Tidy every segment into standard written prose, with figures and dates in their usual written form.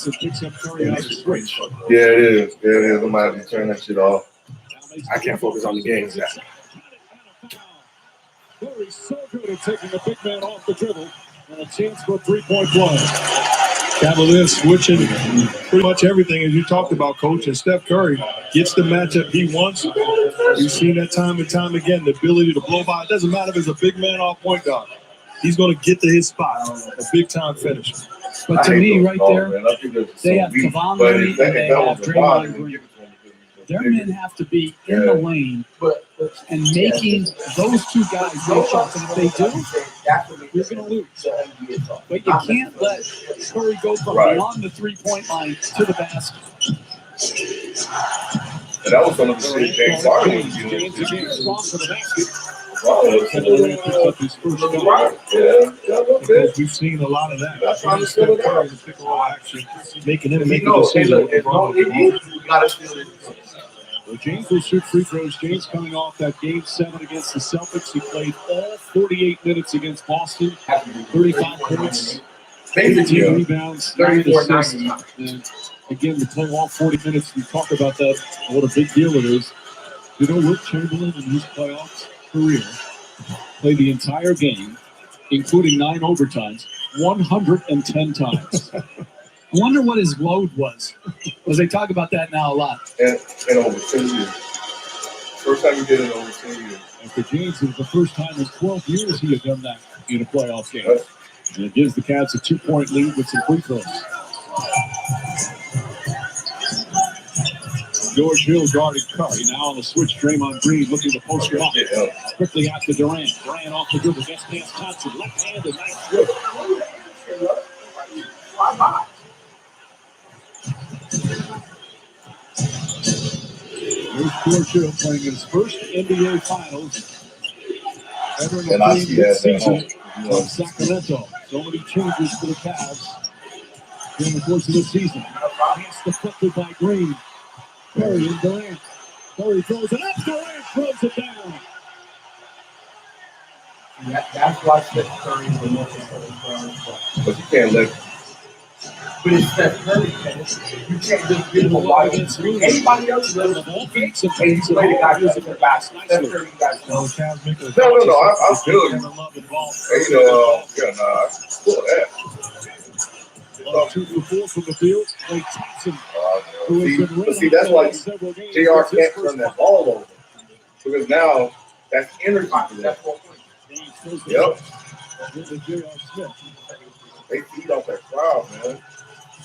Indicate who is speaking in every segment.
Speaker 1: Thompson picks up Curry on the switch.
Speaker 2: Yeah, it is. Yeah, it is. I'm going to have to turn that shit off.
Speaker 3: I can't focus on the games now.
Speaker 1: Curry's so good at taking the big man off the dribble and a chance for a three-point play. Cavaliers switching pretty much everything, as you talked about, Coach. And Steph Curry gets the matchup he wants. We've seen that time and time again, the ability to blow by. It doesn't matter if it's a big man or point guard. He's going to get to his spot, a big-time finish.
Speaker 4: But to me, right there, they have
Speaker 2: weak,
Speaker 4: Kevon
Speaker 2: but
Speaker 4: Looney
Speaker 2: if
Speaker 4: and they have
Speaker 2: was a
Speaker 4: Draymond
Speaker 2: bottom,
Speaker 4: Green.
Speaker 2: give it to him because he's
Speaker 4: Their
Speaker 2: bigger.
Speaker 4: men have to be in the lane and making those two guys make shots. And if they do, you're going to lose. But you can't let Curry go from beyond the three-point line to the basket.
Speaker 2: And that was some of the shit James Harden was
Speaker 1: James
Speaker 2: doing.
Speaker 1: again, strong for the basket.
Speaker 2: Cavaliers
Speaker 1: Picks up his first shot.
Speaker 2: right. Yeah, a little bit.
Speaker 1: We've seen a lot of that.
Speaker 2: That's trying to
Speaker 1: Steph
Speaker 2: fill it
Speaker 1: Curry
Speaker 2: out.
Speaker 1: in pick and roll action, making him
Speaker 2: He
Speaker 1: make a
Speaker 2: knows, hey,
Speaker 1: decision.
Speaker 2: look, as long as you got to steal it.
Speaker 1: Well, James will shoot free throws. James coming off that Game 7 against the Celtics. He played all 48 minutes against Boston. 35 points, 18 rebounds, 9 assists. And again, to play all 40 minutes, we talk about that, what a big deal it is. You know, Wilt Chamberlain in his playoff career played the entire game, including 9 overtimes, 110 times.
Speaker 4: I wonder what his load was. Because they talk about that now a lot.
Speaker 2: And over 10 years. First time you did it over 10 years.
Speaker 1: And for James, it was the first time in 12 years he had done that in a playoff game. And it gives the Cavs a 2-point lead with some free throws. George Hill guarded Curry. Now on the switch, Draymond Green looking to post him up. Quickly out to Durant. Durant off the dribble. Gets past Thompson. Left-handed. Nice dribble. There's George Hill playing his first NBA Finals ever in
Speaker 2: And I
Speaker 1: the
Speaker 2: see that at
Speaker 1: season
Speaker 2: home.
Speaker 1: from Sacramento. So many changes for the Cavs during the course of the season. Pass deflected by Green. Curry and Durant. Curry throws it up. Durant throws it down.
Speaker 5: That's why Steph Curry is the most important player.
Speaker 2: But you can't let
Speaker 5: But it's Steph Curry, man. You can't just give him a wide screen. Anybody else does it. You can't. And you play the guy who's in the back. Steph Curry, you guys know.
Speaker 2: No, I feel you. Hey, yeah, nah, I feel that.
Speaker 1: 2 for 4 from the field. Klay Thompson.
Speaker 2: See, that's why JR can't turn that ball over. Because now that's energy for them. Yep. They feed off that crowd, man.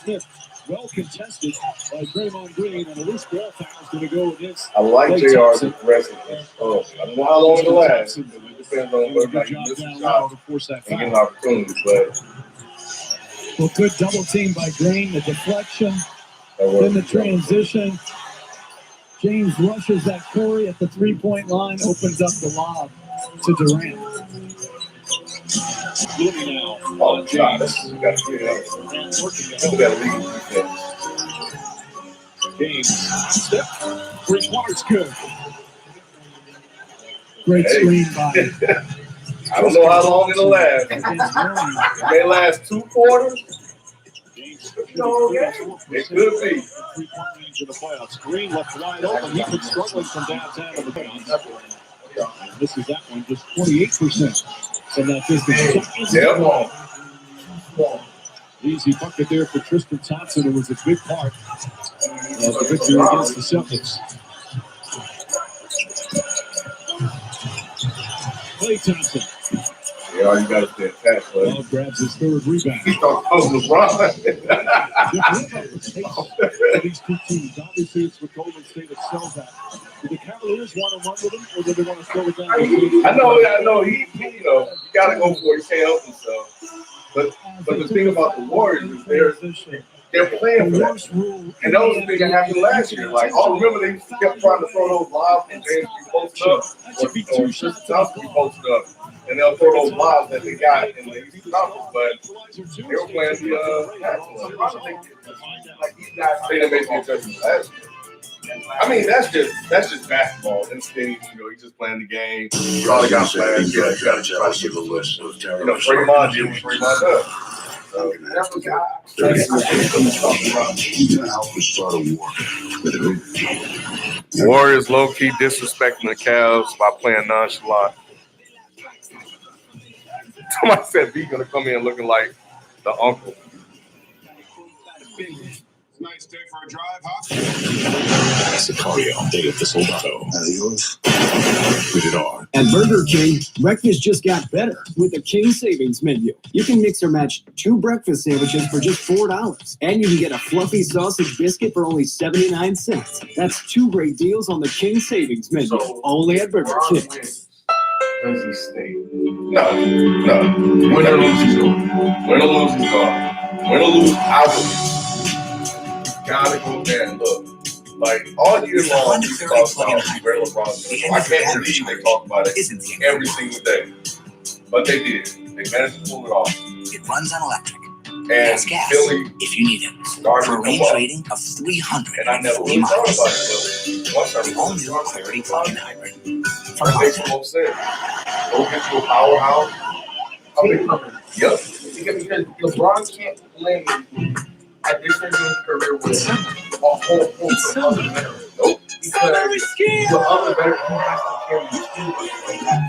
Speaker 1: Smith, well contested by Draymond Green, and a loose ball foul is going to go against.
Speaker 2: I like
Speaker 1: Klay
Speaker 2: JR's
Speaker 1: Thompson.
Speaker 2: aggressiveness. Oh, I don't know how long it'll last. It depends on whether or not you miss a shot
Speaker 1: To force that
Speaker 2: and get an
Speaker 1: foul.
Speaker 2: opportunity. But
Speaker 4: Well, good double team by Green. The deflection,
Speaker 2: that
Speaker 4: then the
Speaker 2: was
Speaker 4: transition. James rushes at Curry at the three-point line, opens up the lob to Durant.
Speaker 1: Looking now.
Speaker 2: oh, shots. You got to get it.
Speaker 1: Durant working
Speaker 2: You
Speaker 1: it.
Speaker 2: got to leave.
Speaker 1: James. Step. 3-pointers good.
Speaker 4: Great
Speaker 2: Hey.
Speaker 4: screen by
Speaker 2: I don't know how long it'll last. It
Speaker 4: against Green.
Speaker 2: may last 2 quarters.
Speaker 1: James.
Speaker 2: It could be.
Speaker 1: 3-point range in the playoffs. Green left wide open. He's been struggling from downtown to the playoffs. And this is that one, just 28% from that distance.
Speaker 2: Yep.
Speaker 1: Easy bucket there for Tristan Thompson. It was a big part of the victory against the Celtics. Klay Thompson.
Speaker 2: Yeah, all you got to stay attached, but
Speaker 1: Love grabs his third rebound.
Speaker 2: he thought LeBron.
Speaker 1: These two teams, obviously, it's what Golden State excels at. Do the Cavaliers want to run with him, or do they want to slow it down?
Speaker 2: I know. He you know, you got to go for it. He can't help himself. But the thing about the Warriors is they're playing for that. And that was the thing that happened last year. Like, I remember they kept trying to throw those lobs and James be posted up, or Tristan Thompson be posted up, and they'll throw those lobs that they got in the Eastern Conference. But they were playing the like these guys say they made the adjustments last year. I mean, that's just basketball. And you know, he's just playing the game.
Speaker 3: You probably got to try to give a list of
Speaker 2: You know, Draymond did what Draymond does. So,
Speaker 5: That's what I
Speaker 2: Warriors low-key disrespecting the Cavs by playing nonchalant. Somebody said B gonna come in looking like the uncle.
Speaker 1: Nice day for a drive, huh?
Speaker 6: Sicario, day of the Soldado. Yours? Put it on.
Speaker 7: At Burger King, breakfast just got better with the King Savings Menu. You can mix or match 2 breakfast sandwiches for just $4. And you can get a fluffy sausage biscuit for only 79 cents. That's 2 great deals on the King Savings Menu.
Speaker 5: So,
Speaker 7: Only at Burger King.
Speaker 5: Does he stay?
Speaker 2: No. Win or lose, he's going. Win or lose, he's gone. Win or lose, I will. Gotta go there and look. Like all year long, we talk about where LeBron's going. I can't believe they talk about it every single day. But they did. They managed to pull it off.
Speaker 8: It runs on electric.
Speaker 2: And
Speaker 8: Has gas
Speaker 2: Philly
Speaker 8: if you need it.
Speaker 2: started
Speaker 8: For a
Speaker 2: to
Speaker 8: range
Speaker 2: come up.
Speaker 8: rating of 340
Speaker 2: And I never really thought
Speaker 8: miles.
Speaker 2: about it. But once I
Speaker 8: The all-new Clarity plug-in hybrid. From
Speaker 2: That makes
Speaker 8: Honda.
Speaker 2: no sense. Go get you a powerhouse. I mean, yep.
Speaker 5: Because LeBron can't play at this stage of his career with a whole host of other veterans.
Speaker 2: Nope.
Speaker 5: Because the other veterans he has to carry the team.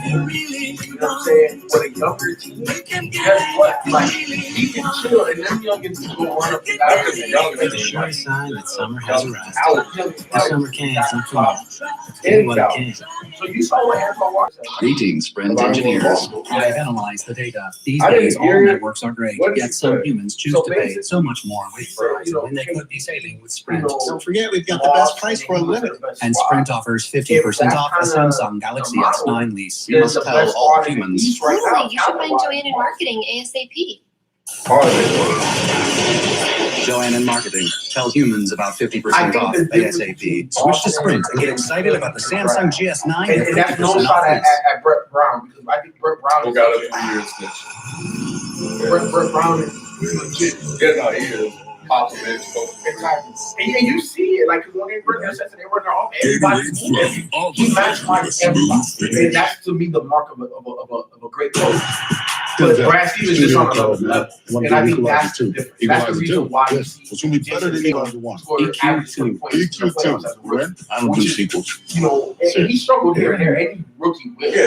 Speaker 5: You know what I'm saying? With a younger team, guess what? Like, he can chill and them youngins can go run up and down.
Speaker 2: Because the young
Speaker 7: It's a sure sign that summer has arrived.
Speaker 2: Out.
Speaker 7: The summer can come tomorrow.
Speaker 2: In out.
Speaker 5: So you saw what Antoine Walker said.
Speaker 6: Greetings, Sprint engineers.
Speaker 8: I've analyzed the data. These
Speaker 2: I didn't
Speaker 8: days, all
Speaker 2: hear it.
Speaker 8: networks are great,
Speaker 2: What did
Speaker 8: yet
Speaker 2: you
Speaker 8: some
Speaker 2: say?
Speaker 8: humans choose
Speaker 5: So
Speaker 8: to pay
Speaker 5: basically-
Speaker 8: so much more with
Speaker 5: So, you know,
Speaker 8: when they could be saving with
Speaker 5: You
Speaker 8: Sprint.
Speaker 5: know,
Speaker 7: Don't forget, we've got the best price for unlimited.
Speaker 8: And Sprint offers 50% off the Samsung Galaxy S9 lease. You must tell all humans.
Speaker 5: right now.
Speaker 9: Really, you should find Joanne in marketing ASAP.
Speaker 2: Hard as it
Speaker 8: Joanne in marketing. Tell humans about
Speaker 5: I
Speaker 8: 50%
Speaker 5: think
Speaker 8: off
Speaker 5: the difference
Speaker 8: ASAP. Switch to Sprint and get excited about the Samsung GS9
Speaker 5: And
Speaker 8: at
Speaker 5: that's no
Speaker 8: 50%
Speaker 5: shot
Speaker 8: off
Speaker 5: at,
Speaker 8: lease.
Speaker 5: at Brett Brown because I think Brett Brown
Speaker 2: was.
Speaker 5: is
Speaker 2: Got up 3 years since.
Speaker 5: Brett Brown is legit.
Speaker 2: Yeah, no, he is. Popovich.
Speaker 5: Exactly. And you see it, like, because when they were there, they were there, everybody's moving. He maximized everybody. And that's, to me, the mark of a great coach. But Brad Stevens is on another level. And I think that's the difference. That's the reason why you see
Speaker 6: It's gonna be better than Equalizer 1.
Speaker 5: score average 20 points in the playoffs as a rookie.
Speaker 6: I don't do sequels.
Speaker 5: You know, and he struggled here and there. Any rookie will.
Speaker 2: Yeah.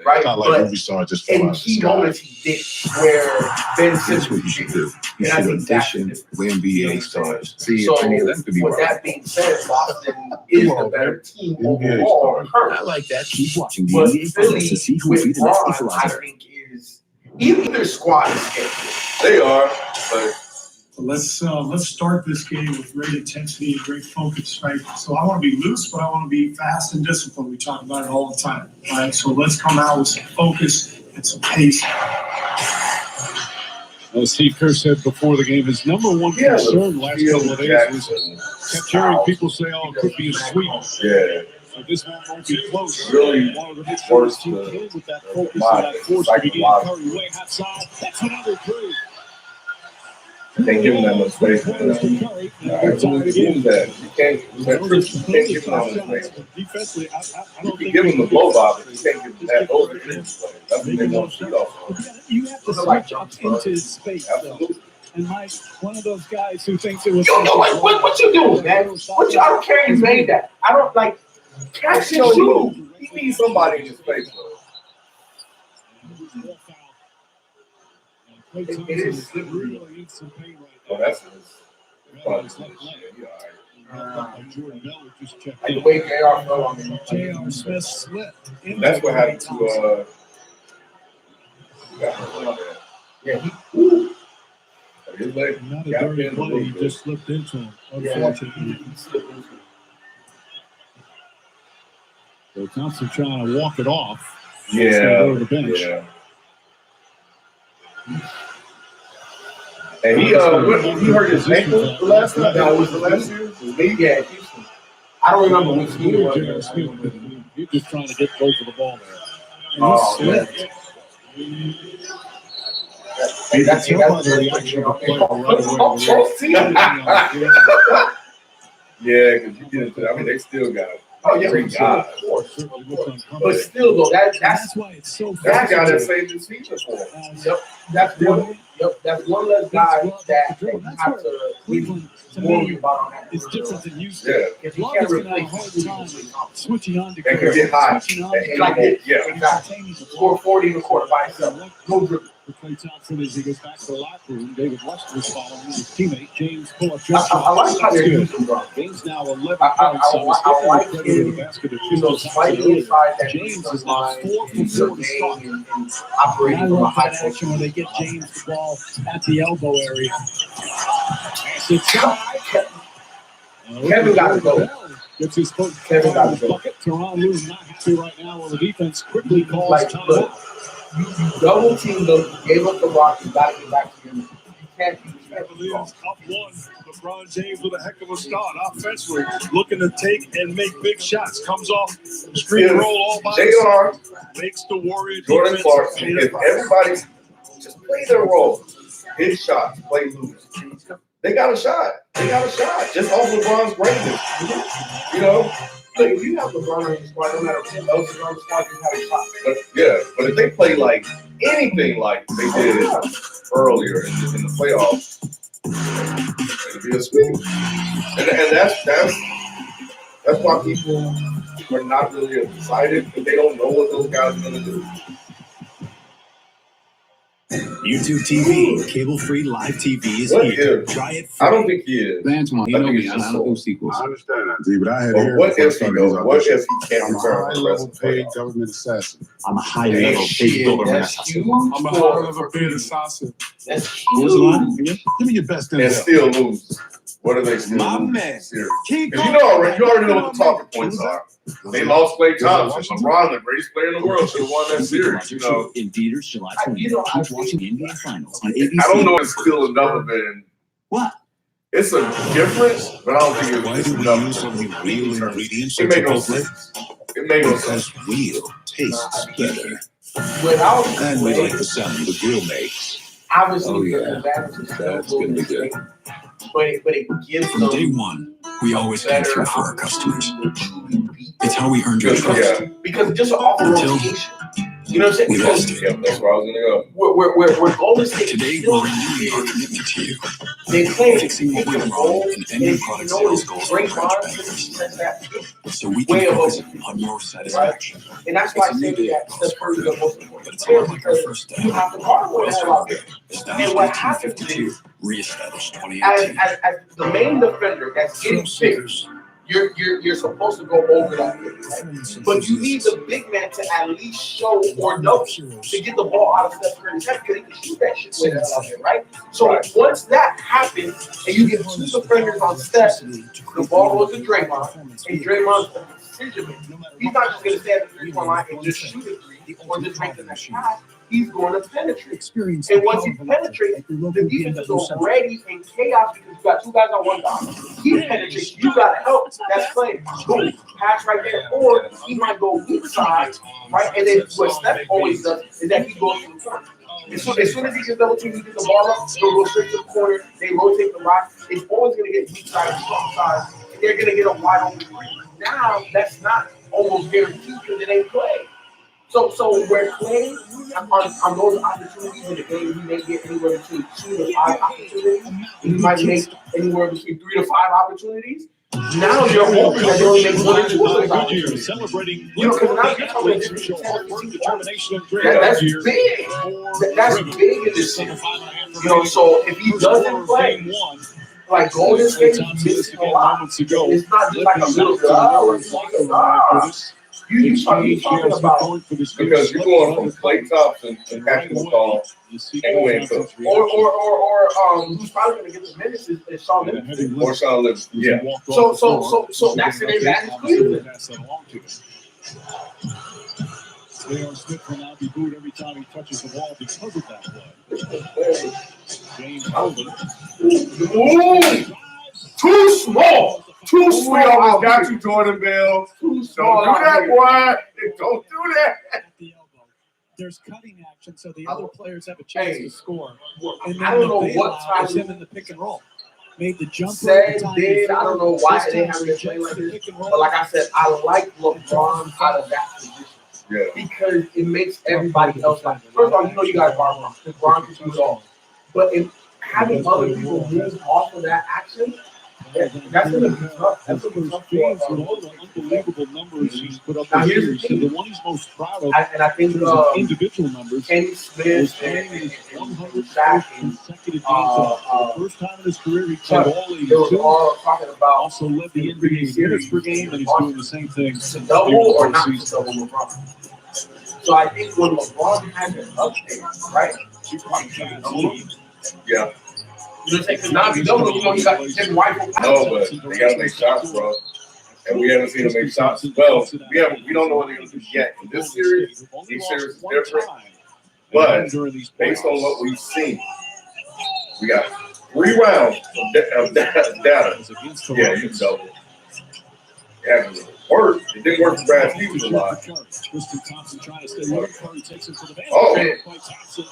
Speaker 5: Right?
Speaker 6: It's not like
Speaker 5: But
Speaker 6: movie star just fall
Speaker 5: in
Speaker 6: out of the
Speaker 5: key
Speaker 6: sky.
Speaker 5: moments, he did where Ben
Speaker 6: That's
Speaker 5: Simmons
Speaker 6: what you should do. You
Speaker 5: And I
Speaker 6: should
Speaker 5: think that's the
Speaker 6: audition
Speaker 5: difference.
Speaker 6: with NBA stars. See
Speaker 5: So,
Speaker 6: if any of them could be
Speaker 5: with
Speaker 6: right.
Speaker 5: that being said, Boston is the better team
Speaker 6: NBA
Speaker 5: overall.
Speaker 6: stars.
Speaker 5: currently.
Speaker 7: I like that. Keep watching the
Speaker 5: But
Speaker 7: NBA
Speaker 5: Philly
Speaker 7: Finals to see who will be
Speaker 5: with
Speaker 7: the next
Speaker 5: Braun, I
Speaker 7: equalizer.
Speaker 5: think is even their squad is scary.
Speaker 2: They are, but
Speaker 10: Let's start this game with great intensity and great focus, right? So I want to be loose, but I want to be fast and disciplined. We talk about it all the time, right? So let's come out with some focus and some pace.
Speaker 1: As Steve Kerr said before the game, his number one concern last couple of days was kept hearing people say, "Oh, it could be a sweep."
Speaker 2: yeah.
Speaker 1: So this one won't be close.
Speaker 2: Really
Speaker 1: One of the big first team came with that focus and that force to begin Curry way outside. That's another three.
Speaker 2: Can't give him that much space.
Speaker 1: Points to Curry.
Speaker 2: All right, so let's do that. You can't give him that much space.
Speaker 1: Defensively, I
Speaker 2: You
Speaker 1: don't
Speaker 2: can
Speaker 1: think
Speaker 2: give him the blow by, but you can't give him that over defense play. That's what they want to shoot off of.
Speaker 4: You have to switch up into his space, though.
Speaker 2: Absolutely.
Speaker 4: And Mike, one of those guys who thinks it was.
Speaker 5: You know what you doing, man? What you, I don't care you made that. I don't like catch and shoot.
Speaker 2: He needs somebody in his face.
Speaker 5: It is
Speaker 1: really needs some pain right
Speaker 2: Oh,
Speaker 1: now.
Speaker 2: that's his.
Speaker 1: Probably
Speaker 2: Probably
Speaker 1: his left leg.
Speaker 2: all right.
Speaker 1: Jordan Miller just checked
Speaker 5: like the
Speaker 1: in.
Speaker 5: way JR fell on me.
Speaker 4: J.R. Smith slipped. into
Speaker 2: That's what happened
Speaker 4: Thompson.
Speaker 2: to
Speaker 5: Yeah, he
Speaker 2: his leg.
Speaker 1: Not a
Speaker 2: Got
Speaker 1: dirty
Speaker 2: in a
Speaker 1: play,
Speaker 2: little
Speaker 1: he
Speaker 2: bit.
Speaker 1: just slipped into him, unfortunately.
Speaker 5: slipped into it.
Speaker 1: So Thompson trying to walk it off.
Speaker 2: Yeah.
Speaker 1: Go to the bench.
Speaker 2: Yeah. And he hurt his ankle the last time. No, it was the last year.
Speaker 5: Yeah, Houston. I don't remember which team it was.
Speaker 1: J.R. Smith, he's just trying to get both of the ball there. And
Speaker 5: Oh,
Speaker 1: he slipped.
Speaker 5: Hey, that's
Speaker 1: You can tell by the reaction of the player right away.
Speaker 2: Yeah, because you get into. I mean, they still got
Speaker 5: Oh yeah,
Speaker 1: Great
Speaker 5: of course. But still, though, that's
Speaker 4: why it's so
Speaker 2: That's the guy that saved his season for him.
Speaker 5: that's one less guy that you have to
Speaker 4: Cleveland, to
Speaker 5: worry
Speaker 4: me,
Speaker 5: about on that.
Speaker 4: is different than Houston.
Speaker 2: Yeah.
Speaker 5: If you
Speaker 4: Love
Speaker 5: can't
Speaker 4: is going to have a
Speaker 5: replace
Speaker 4: hard time switching on to
Speaker 2: And can get high.
Speaker 4: switching on
Speaker 2: And
Speaker 4: to
Speaker 5: like it.
Speaker 2: yeah.
Speaker 5: Exactly. Score 40 in the quarter by himself. No dribble.
Speaker 1: For Klay Thompson as he goes back to the locker room. David West was following his teammate James pull up.
Speaker 5: I like how they're using Brown.
Speaker 1: Game's now 11
Speaker 5: I
Speaker 1: points.
Speaker 5: like
Speaker 1: The
Speaker 5: him,
Speaker 1: basket of
Speaker 5: slightly inside that
Speaker 1: James is
Speaker 5: line,
Speaker 1: now 4 for 4 to start.
Speaker 5: and
Speaker 4: And
Speaker 5: operating
Speaker 4: I
Speaker 5: from a
Speaker 4: love
Speaker 5: high
Speaker 4: that
Speaker 5: point.
Speaker 4: action when they get James the ball at the elbow area.
Speaker 5: Kevin got to go.
Speaker 1: Gets his foot.
Speaker 5: Kevin got to go.
Speaker 1: bucket. Teron Lue not happy right now while the defense quickly calls
Speaker 5: Like,
Speaker 1: timeout.
Speaker 5: look, you double team them, gave up the rock, you got to get back to him. You can't be
Speaker 1: Cavaliers up one. LeBron James with a heck of a start offensively, looking to take and make big shots. Comes off screen
Speaker 2: Yeah.
Speaker 1: roll all by himself.
Speaker 2: JR,
Speaker 1: Makes the Warrior
Speaker 2: Jordan
Speaker 1: defense
Speaker 2: Clarkson, if everybody just play their role, hit shots, play loose. They got a shot. They got a shot. Just off LeBron's greatness. You know?
Speaker 5: Look, if you have LeBron on the squad, no matter who else is on the squad, you have a shot.
Speaker 2: But yeah, but if they play like anything like they did earlier in the playoffs, it'd be a sweep. And that's why people are not really excited because they don't know what those guys are gonna do.
Speaker 8: YouTube TV, cable-free live TV is
Speaker 2: What
Speaker 8: here.
Speaker 2: if?
Speaker 8: Try it free.
Speaker 2: I don't think he is.
Speaker 3: Antoine, you
Speaker 2: I
Speaker 3: know
Speaker 2: think
Speaker 3: me,
Speaker 2: it's
Speaker 3: I
Speaker 2: just
Speaker 3: don't do
Speaker 2: so.
Speaker 3: sequels.
Speaker 6: I understand that, D, but I had
Speaker 2: But
Speaker 6: heard
Speaker 2: what
Speaker 6: before I
Speaker 2: if he
Speaker 6: started
Speaker 2: goes?
Speaker 6: these
Speaker 2: What
Speaker 6: auditions.
Speaker 2: if he can't
Speaker 6: I'm a
Speaker 2: return for the
Speaker 6: high-level
Speaker 2: rest of the
Speaker 6: paid
Speaker 2: playoffs?
Speaker 6: government assassin.
Speaker 8: I'm a high-level paid government
Speaker 5: That's
Speaker 8: assassin.
Speaker 5: huge.
Speaker 10: I'm a high-level paid assassin.
Speaker 5: That's
Speaker 6: What's the line?
Speaker 5: huge.
Speaker 6: Give me your best
Speaker 2: And
Speaker 6: intel.
Speaker 2: still lose. What are they still
Speaker 3: My
Speaker 2: losing?
Speaker 3: man.
Speaker 2: Series?
Speaker 3: Keep
Speaker 2: 'Cause you already know what the talking points are. They lost Klay Thompson. LeBron, the greatest player in the world, should have won that series. You know,
Speaker 8: In theaters July
Speaker 5: I-
Speaker 8: 20th.
Speaker 5: you know, I
Speaker 8: Keep watching NBA Finals on
Speaker 2: I
Speaker 8: ABC.
Speaker 2: don't know if it's still enough of it.
Speaker 8: What?
Speaker 2: It's a difference, but I don't think
Speaker 6: Why
Speaker 2: it's
Speaker 6: do we
Speaker 2: enough.
Speaker 6: use only real ingredients
Speaker 2: It
Speaker 6: at
Speaker 2: made no
Speaker 6: Chipotle?
Speaker 2: sense. It made no sense.
Speaker 6: Because real tastes better.
Speaker 5: Without
Speaker 6: And we
Speaker 5: Klay,
Speaker 6: like the sound the grill makes.
Speaker 5: obviously,
Speaker 6: Oh, yeah.
Speaker 5: the advantage is still
Speaker 6: That's gonna be good.
Speaker 5: but it gives
Speaker 8: From day
Speaker 5: them
Speaker 8: one, we always came
Speaker 5: better
Speaker 8: through for our customers.
Speaker 5: opportunity to beat.
Speaker 8: It's how we earned your trust.
Speaker 2: Yeah,
Speaker 5: Because just off of
Speaker 8: Until
Speaker 5: rotation, you know what I'm saying?
Speaker 8: we
Speaker 5: Because
Speaker 8: lost it.
Speaker 2: yeah, that's where I was gonna go.
Speaker 5: we're Golden State.
Speaker 8: Today,
Speaker 5: still
Speaker 8: we're renewing our commitment to you.
Speaker 5: They play
Speaker 8: Fixing what went wrong and ending product sales goals for French bankers. So we
Speaker 5: Way
Speaker 8: can
Speaker 5: above
Speaker 8: focus on your satisfaction.
Speaker 5: and that's why I
Speaker 8: It's a
Speaker 5: say
Speaker 8: new day
Speaker 5: that
Speaker 8: across
Speaker 5: Steph Curry is the most
Speaker 8: But
Speaker 5: important
Speaker 8: it's a
Speaker 5: player
Speaker 8: lot like our
Speaker 5: because
Speaker 8: first
Speaker 5: you have to guard with that out there.
Speaker 8: Established
Speaker 5: And what happens
Speaker 8: 1952,
Speaker 5: is,
Speaker 8: reestablished
Speaker 5: As
Speaker 8: 2018.
Speaker 5: the main defender that's getting fixed, you're supposed to go over that, right? But you need the big man to at least show or know to get the ball out of Steph Curry's head because he can shoot that shit with it out there, right? So once that happens and you get two defenders on Steph, the ball goes to Draymond, and Draymond's a decision maker. He's not just going to stand at the three-point line and just shoot a three or just make the next pass. He's going to penetrate. And once he penetrates, the defense is already in chaos because you got two guys on one guy. He penetrates, you got to help. That's playing. Boom, pass right there. Or he might go weak side, right? And then what Steph always does is that he goes to the corner. As soon as he gets double team, he gets the ball up, he'll go straight to the corner. They rotate the rock. It's always going to get weak side and strong side. And they're going to get a wide open three. Now, that's not almost guaranteed because it ain't play. So where Klay on those opportunities in the game, he may get anywhere between 2 to 5 opportunities. He might make anywhere between 3 to 5 opportunities. Now you're hoping that they only make 1 or 2 of those opportunities.
Speaker 1: Celebrating
Speaker 5: You know, because now you're talking
Speaker 1: athletes who show hard work, determination, and grit.
Speaker 5: That's big. That's big in this series. You know, so if he doesn't play, like Golden State is missing a lot. It's not just like a little bit. You talking about
Speaker 2: Because you're going from Klay Thompson and Patrick McCall and Wayne Cook.
Speaker 5: or who's probably going to get the minutes is Sean Livingston.
Speaker 2: Or Sean Livingston. Yeah.
Speaker 5: So that's an advantage Cleveland.
Speaker 1: J.R. Smith will now be booed every time he touches the ball because of that play. James Harden.
Speaker 5: Ooh, too small. Too
Speaker 2: We
Speaker 5: small.
Speaker 2: always got you, Jordan Bell. Don't do that, boy. Don't do that.
Speaker 4: At the elbow. There's cutting action, so the other players have a chance to score. And
Speaker 5: I
Speaker 4: then
Speaker 5: don't
Speaker 4: the
Speaker 5: know what
Speaker 4: bailout is
Speaker 5: time.
Speaker 4: him in the pick and roll. made the jumper.
Speaker 5: Said, did, I don't know why they haven't been playing like this. But like I said, I like LeBron out of that position.
Speaker 2: Yeah.
Speaker 5: Because it makes everybody else like, first of all, you know you got LeBron. LeBron can do it all. But in having other people move off of that action, that's going to be tough. That's going to be tough
Speaker 1: James, with all the unbelievable numbers he's put up
Speaker 5: Now,
Speaker 1: this
Speaker 5: here's
Speaker 1: year,
Speaker 5: the
Speaker 1: he said
Speaker 5: thing.
Speaker 1: the one he's most proud of
Speaker 5: And I think
Speaker 1: in terms of individual numbers
Speaker 5: Kenny
Speaker 1: was
Speaker 5: Smith
Speaker 1: playing
Speaker 5: and
Speaker 1: his 100
Speaker 5: Shaq
Speaker 1: consecutive games.
Speaker 5: uh,
Speaker 1: For the first time in his career, he played all
Speaker 5: they was
Speaker 1: 82.
Speaker 5: all talking about
Speaker 1: Also led the NBA minutes per game, and he's doing the same thing.
Speaker 5: to double or not to double LeBron. So I think when LeBron has an update, right?
Speaker 1: You probably can't lead.
Speaker 2: Yeah.
Speaker 5: You know what I'm saying? Because now if you double, you know you got Kevin White.
Speaker 2: No, but they gotta make shots, bro. And we haven't seen them make shots. Well, we don't know what they're gonna do yet. In this series, these series is different. But based on what we've seen, we got 3 rounds of data. Yeah, you can double. Yeah, it worked. It didn't work for Brad Stevens a lot.
Speaker 1: Tristan Thompson trying to stay low. Curry takes him to the basket.
Speaker 2: Oh, man.
Speaker 1: Thompson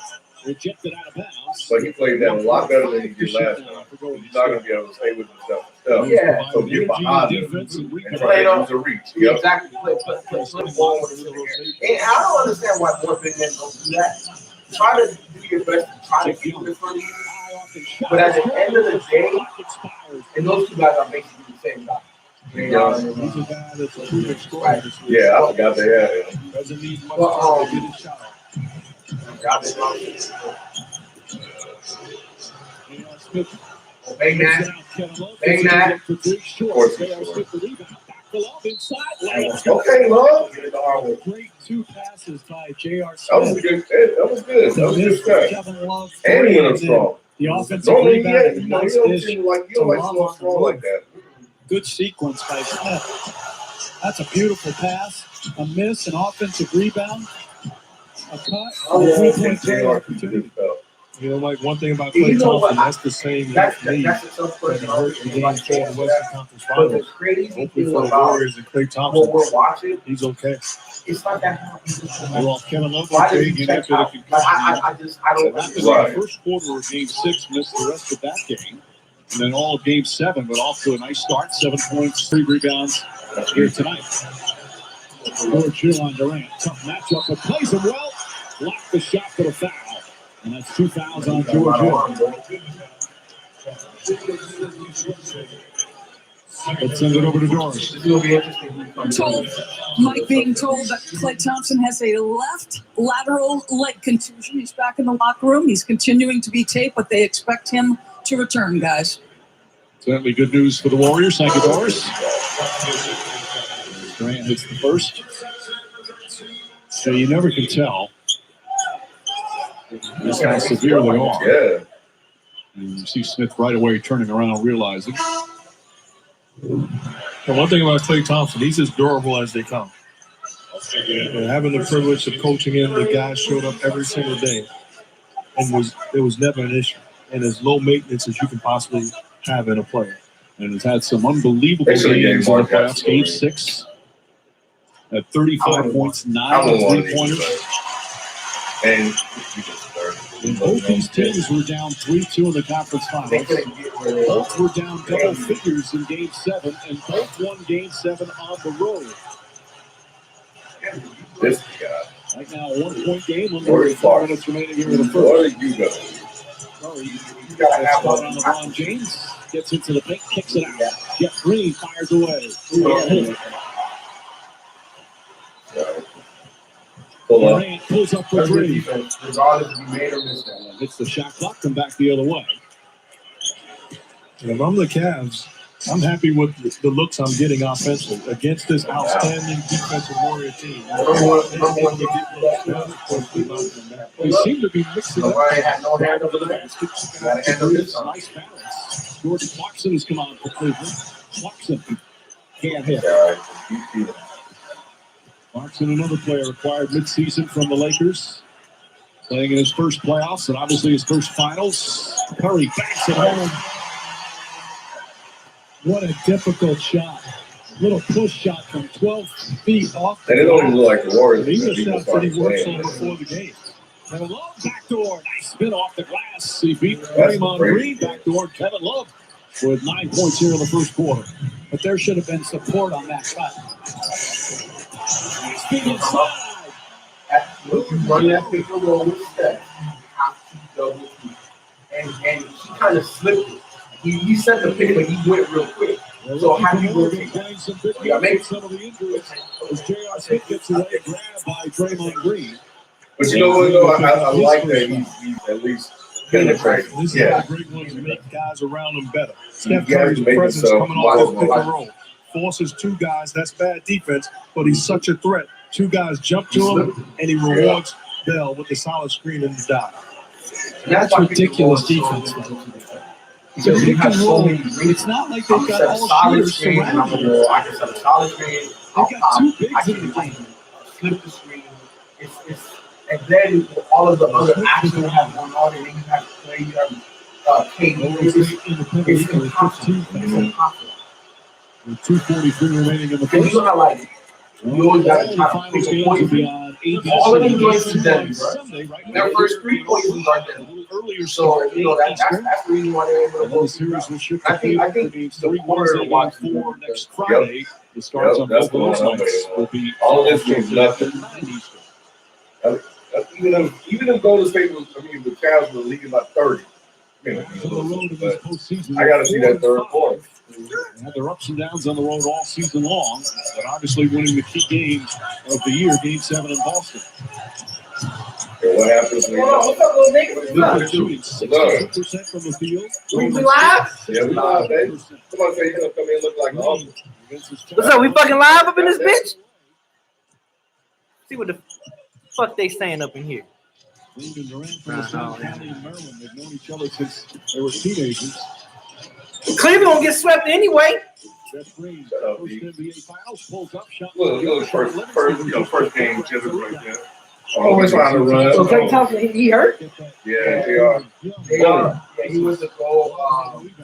Speaker 1: rejected out of bounds.
Speaker 2: But he played that a lot better than he did last time. He's not gonna be able to stay with himself.
Speaker 5: Yeah.
Speaker 2: So get behind him
Speaker 1: Defense and
Speaker 2: and try to use a reach. Yep.
Speaker 5: Exactly. Flip ball with the and I don't understand why more big men don't do that. Try to do your best to try to keep it for you. But at the end of the day, and those two guys are basically the same guy.
Speaker 2: Yeah.
Speaker 1: He's a guy that's a proven scorer.
Speaker 5: Right.
Speaker 2: Yeah, I forgot they had him.
Speaker 1: Doesn't need much
Speaker 5: Well,
Speaker 1: time to get his shot. Smith
Speaker 5: Bang that.
Speaker 1: Bang
Speaker 5: that.
Speaker 2: Of course he
Speaker 1: Okay,
Speaker 2: Okay, love. Get it the hard way.
Speaker 1: great 2 passes by J.R.
Speaker 2: That was
Speaker 1: Smith.
Speaker 2: a good. That was good. That was a good start.
Speaker 1: Kevin Love.
Speaker 2: And he went up strong.
Speaker 1: The offensive
Speaker 2: Normally,
Speaker 1: rebound.
Speaker 2: you don't seem like you don't like going strong like that.
Speaker 1: Good sequence by Smith. That's a beautiful pass. A miss, an offensive rebound. A cut.
Speaker 2: Oh,
Speaker 1: A
Speaker 2: yeah,
Speaker 1: three-point
Speaker 2: JR
Speaker 1: opportunity.
Speaker 3: You know, like one thing about
Speaker 5: You
Speaker 3: Klay
Speaker 5: know what?
Speaker 3: Thompson, that's the same
Speaker 5: That's
Speaker 3: league
Speaker 5: a tough question.
Speaker 3: that hurt the game for the Western Conference
Speaker 5: But the
Speaker 3: Finals.
Speaker 5: crazy
Speaker 3: Hopefully
Speaker 5: thing
Speaker 3: for the
Speaker 5: about
Speaker 3: Warriors and Klay
Speaker 5: what
Speaker 3: Thompson,
Speaker 5: we're watching,
Speaker 3: he's okay.
Speaker 5: it's not that hard.
Speaker 1: Well, Kevin Love
Speaker 5: Why did
Speaker 1: big
Speaker 5: he
Speaker 1: and
Speaker 5: check
Speaker 1: after the
Speaker 5: out?
Speaker 1: concussion.
Speaker 5: Like, I don't
Speaker 1: After
Speaker 5: understand.
Speaker 2: Right.
Speaker 1: the first quarter of Game 6, missed the rest of that game. And then all of Game 7, but off to a nice start. 7 points, 3 rebounds here tonight. George Hill on Durant. Tough matchup, but plays him well. Blocked the shot for the foul. And that's 2 fouls on George Hill. Let's send it over to Doris.
Speaker 5: It'll be interesting.
Speaker 11: Told Mike being told that Klay Thompson has a left lateral leg contusion. He's back in the locker room. He's continuing to be taped, but they expect him to return, guys.
Speaker 1: Certainly good news for the Warriors. Thank you, Doris. Durant hits the first. So you never can tell just how severe they are.
Speaker 2: Yeah.
Speaker 1: And you see Smith right away turning around, realizing.
Speaker 3: And one thing about Klay Thompson, he's as durable as they come. And having the privilege of coaching him, the guy showed up every single day, and there was never an issue, and as low maintenance as you can possibly have in a player.
Speaker 1: And has had some unbelievable
Speaker 2: They should've
Speaker 1: games
Speaker 2: gave
Speaker 1: in the
Speaker 2: Mark that
Speaker 1: playoffs. Game
Speaker 2: story.
Speaker 1: 6 at 35 points, 9
Speaker 2: I wouldn't want to
Speaker 1: three-pointers.
Speaker 2: And
Speaker 1: And both these teams were down 3-2 in the conference
Speaker 5: They
Speaker 1: finals.
Speaker 5: couldn't get where they
Speaker 1: Both were down double figures in Game 7, and both won Game 7 on the road.
Speaker 2: this guy.
Speaker 1: Right now, a 1-point game. Under
Speaker 2: Very
Speaker 1: 4
Speaker 2: far.
Speaker 1: minutes remaining here in the first.
Speaker 2: Where did you go?
Speaker 1: Curry
Speaker 5: You gotta have
Speaker 1: Spot on
Speaker 5: one.
Speaker 1: LeBron James. Gets into the paint, kicks it out. Jeff Green fires away.
Speaker 2: Pull up.
Speaker 1: Durant pulls up for
Speaker 5: That's good
Speaker 1: three.
Speaker 5: defense, regardless if you made or missed that.
Speaker 1: Hits the shot clock, come back the other way.
Speaker 3: And if I'm the Cavs, I'm happy with the looks I'm getting offensively against this outstanding defensive Warrior team.
Speaker 1: They seem to be mixing up.
Speaker 5: Nobody had no hand over the basket. Gotta handle this.
Speaker 1: Nice balance. Jordan Clarkson has come on for Cleveland. Clarkson can't hit. Clarkson, another player acquired midseason from the Lakers. Playing in his first playoffs and obviously his first finals. Curry backs it home. What a difficult shot. Little push shot from 12 feet off the
Speaker 2: And it don't even look like the Warriors.
Speaker 1: These are
Speaker 2: People
Speaker 1: shots that he
Speaker 2: started
Speaker 1: works
Speaker 2: playing.
Speaker 1: on before the game. Kevin Love backdoor. Nice spin off the glass. He beat
Speaker 2: That's
Speaker 1: Draymond
Speaker 2: crazy.
Speaker 1: Green backdoor. Kevin Love with 9 points here in the first quarter.
Speaker 4: But there should have been support on that cut.
Speaker 1: Speed inside.
Speaker 5: You run that pick and roll with Steph. You have to double team. And he kind of slipped it. He set the pick, but he went real quick. So how do you go take that? You gotta make
Speaker 1: some of the injuries as J.R. Smith gets away, grabbed by Draymond Green.
Speaker 2: But you know what, though? I like that he's at least penetrating.
Speaker 3: This is
Speaker 2: Yeah.
Speaker 3: a great one to make guys around him better. Steph
Speaker 2: Yeah,
Speaker 3: Curry's
Speaker 2: he's making
Speaker 3: presence
Speaker 2: himself
Speaker 3: coming off the
Speaker 2: watchable.
Speaker 3: pick and roll forces two guys. That's bad defense, but he's such a threat. Two guys jump to him, and he rewards Bell with the solid screen and the dive.
Speaker 4: That's ridiculous defense.
Speaker 5: Because you have so many
Speaker 4: It's not like they've got all
Speaker 5: solid
Speaker 4: shooters
Speaker 5: screen, and I'm
Speaker 4: surrounding
Speaker 5: gonna
Speaker 4: you.
Speaker 5: go. I can set a solid screen. I'll
Speaker 4: They've got
Speaker 5: pop.
Speaker 4: two bigs
Speaker 5: I
Speaker 4: in
Speaker 5: can
Speaker 4: the lane.
Speaker 5: flip the screen. It's and then all of the other action you have going on, and then you have to play. You have KD. It's impossible. It's impossible.
Speaker 1: With 2:43 remaining in the
Speaker 5: Because
Speaker 1: first.
Speaker 5: you know how like you always got to try to
Speaker 1: Finals
Speaker 5: pick a
Speaker 1: games will
Speaker 5: point.
Speaker 1: be on ABC.
Speaker 5: All of them joints is dead, right?
Speaker 1: Sunday, right?
Speaker 5: Their first 3 points are dead.
Speaker 1: Earlier,
Speaker 5: So you know that's the reason why they're able to
Speaker 1: and
Speaker 5: go
Speaker 1: then the
Speaker 5: through.
Speaker 1: series will shift
Speaker 5: I think
Speaker 1: to
Speaker 5: the
Speaker 1: three
Speaker 5: quarter
Speaker 1: Wednesday,
Speaker 5: watch
Speaker 1: game 4 next Friday. The starts on
Speaker 2: That's
Speaker 1: both of those
Speaker 2: the one I'm
Speaker 1: nights
Speaker 2: waiting on.
Speaker 1: will be
Speaker 2: All of this means nothing.
Speaker 1: 9 Eastern.
Speaker 2: Even if Golden State was, the Cavs were leading by 30.
Speaker 1: On the road in this
Speaker 2: But
Speaker 1: postseason,
Speaker 2: I got to see that third quarter.
Speaker 1: They had their ups and downs on the road all season long, but obviously winning the key game of the year, Game 7 in Boston.
Speaker 2: And what happens when
Speaker 5: What's up, little nigga? What's
Speaker 1: They're
Speaker 5: up?
Speaker 1: shooting 62% from the field.
Speaker 5: We live?
Speaker 2: Yeah, we live, baby. Somebody say he's gonna come in and look like an officer.
Speaker 12: What's up? We fucking live up in this bitch? See what the fuck they saying up in here.
Speaker 1: David Durant from the South County in Maryland. They've known each other since they were teenagers.
Speaker 12: Cleveland gonna get swept anyway.
Speaker 1: Jeff Green,
Speaker 2: Shut up,
Speaker 1: first
Speaker 2: D.
Speaker 1: NBA Finals, pulls up, shot.
Speaker 2: Look, first game, Jizzle right there. Always trying to run.
Speaker 12: So Klay Thompson, he hurt?
Speaker 2: Yeah, they are.
Speaker 5: Yeah, he was to go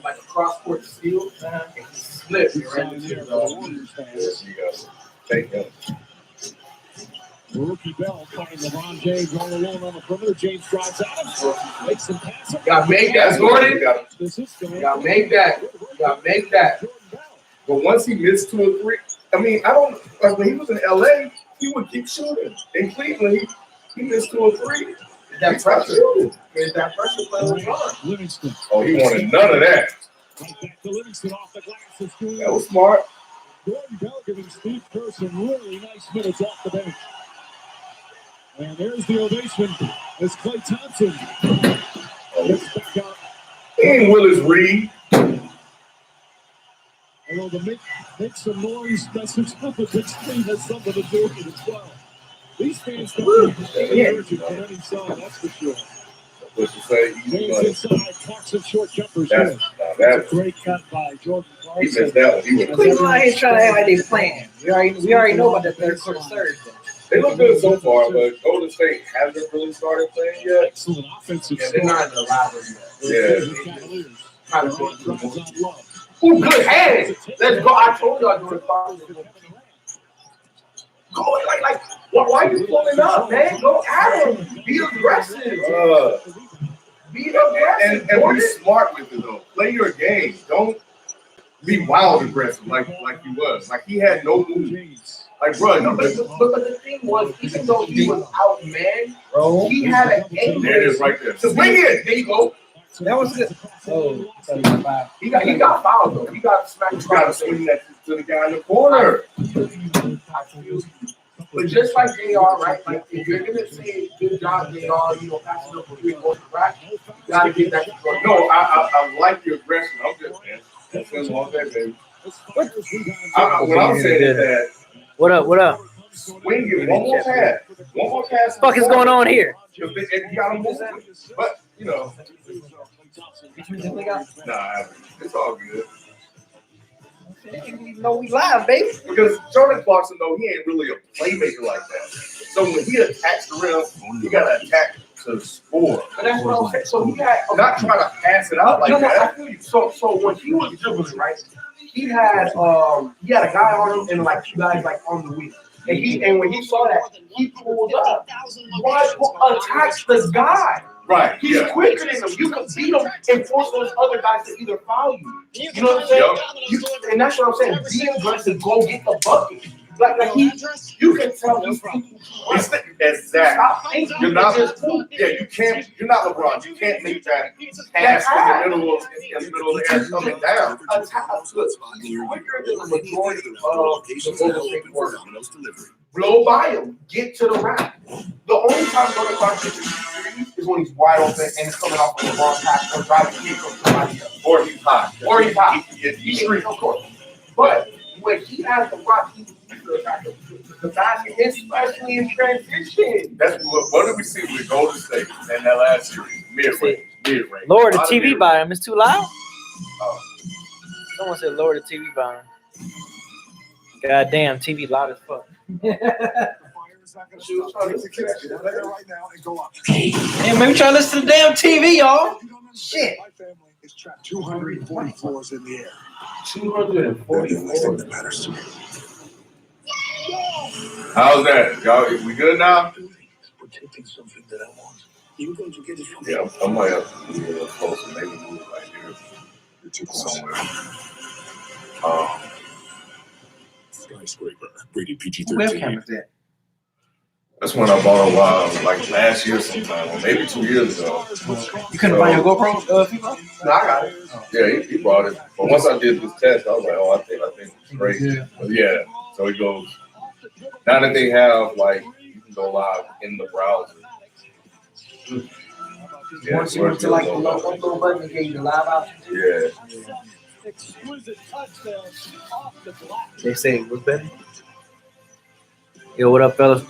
Speaker 5: like a cross court steal, and he slipped and ran into the
Speaker 2: There you go. Take him.
Speaker 1: Rookie Bell playing LeBron James all alone on the perimeter. James drives out him, makes some pass.
Speaker 5: Gotta make that, Gordon.
Speaker 1: This is going
Speaker 5: Gotta make that. Gotta make that.
Speaker 2: But once he missed 2 or 3, I don't like when he was in LA, he would keep shooting. In Cleveland, he missed 2 or 3.
Speaker 5: That pressure. Is that pressure playing on?
Speaker 1: Livingston.
Speaker 2: Oh, he wanted none of that.
Speaker 1: Right back to Livingston off the glass. It's good.
Speaker 2: That was smart.
Speaker 1: Gordon Bell giving Steve Kerr some really nice minutes off the bench. And there's the ovation as Klay Thompson gets back out.
Speaker 2: And Willis Reed.
Speaker 1: Although the make some noise message up the big screen has something to do with it as well. These fans don't need urgent from any side, that's for sure.
Speaker 2: What you say?
Speaker 1: James inside, Clarkson short jumpers
Speaker 2: That's,
Speaker 1: here.
Speaker 2: that's
Speaker 1: That's a great cut by Jordan
Speaker 2: he
Speaker 1: Clarkson.
Speaker 2: missed that one. He was.
Speaker 12: Cleveland out here trying to act like they playing. We already know about that third quarter surge.
Speaker 2: They look good so far, but Golden State hasn't really started playing yet.
Speaker 1: Excellent offensive
Speaker 5: Yeah, they're not in the rivalry yet.
Speaker 2: Yeah.
Speaker 1: Cavaliers.
Speaker 5: Kind of
Speaker 1: Drives on Love.
Speaker 5: Ooh, good hands. Let's go. I told y'all during the finals. Go like why are you pulling up, man? Go at him. Be aggressive. Be aggressive.
Speaker 2: And be smart with it though. Play your game. Don't be wild aggressive like he was. Like he had no moves. Like bro,
Speaker 5: No, but the thing was, even though he was out, man, he had an angle.
Speaker 2: there it is right there. Just wing it. There you go.
Speaker 12: That was good.
Speaker 5: Oh, he got fouled though. He got smacked.
Speaker 2: You gotta swing that to the guy in the corner.
Speaker 5: But just like JR, right? Like if you're gonna say good job, JR, passing up for 3 quarters back, you gotta get that.
Speaker 2: No, I like your aggression. I'm just man. That's been long day, baby. What I'm saying is that
Speaker 12: What up?
Speaker 2: swing it one more pass. One more pass.
Speaker 12: Fuck is going on here?
Speaker 2: And you gotta move. But nah, it's all good.
Speaker 12: You know we live, baby.
Speaker 2: Because Jordan Clarkson, though, he ain't really a playmaker like that. So when he attacks the rim, he gotta attack to score.
Speaker 5: But that's what I'm saying. So he had
Speaker 2: Not try to pass it out like
Speaker 5: I
Speaker 2: that.
Speaker 5: feel you. So when he was dribbling, right, he had a guy on him and like 2 guys like on the wing. And when he saw that, he pulled up. Why attack the guy?
Speaker 2: Right.
Speaker 5: He's quicker than them. You can beat him and force those other guys to either foul you. You know what I'm saying? And that's what I'm saying. Be aggressive, go get the bucket. Like you can tell these people.
Speaker 2: Exactly. You're not. Yeah, you can't. You're not LeBron. You can't make that pass in the middle of the air coming down. Quicker than the majority of the Golden State Warriors. Blow by him. Get to the rack. The only time Jordan Clarkson gets three is when he's wide open and it's coming off of the wrong pass or driving kick from somebody else. Or he's hot.
Speaker 5: He's three, of course. But when he has the rock, he's the basket, especially in transition.
Speaker 2: That's what did we see with Golden State in that last series? Mid-range.
Speaker 12: Lower the TV volume. It's too loud? Someone said lower the TV volume. Goddamn, TV loud as fuck. Hey, man, we trying to listen to the damn TV, y'all. Shit.
Speaker 6: 244 is in the air.
Speaker 5: 244.
Speaker 2: How's that? Y'all, we good now?
Speaker 6: Protecting something that I want. You're going to get it from
Speaker 2: Yeah, I might have to be a little closer. Maybe move right here. You took somewhere.
Speaker 6: Skyscraper. Rated PG-13.
Speaker 5: Webcam is that?
Speaker 2: That's when I bought a while, like last year sometime, or maybe 2 years ago.
Speaker 12: You couldn't find your GoPro?
Speaker 5: No, I got it.
Speaker 2: Yeah, he brought it. But once I did this test, I was like, oh, I think it's great. But yeah, so it goes. Now that they have, like, you can go live in the browser. Yeah,
Speaker 5: Once you went to like the little button that gave you the live option.
Speaker 2: Yeah.
Speaker 12: They say, what's better? Yo, what up, fellas?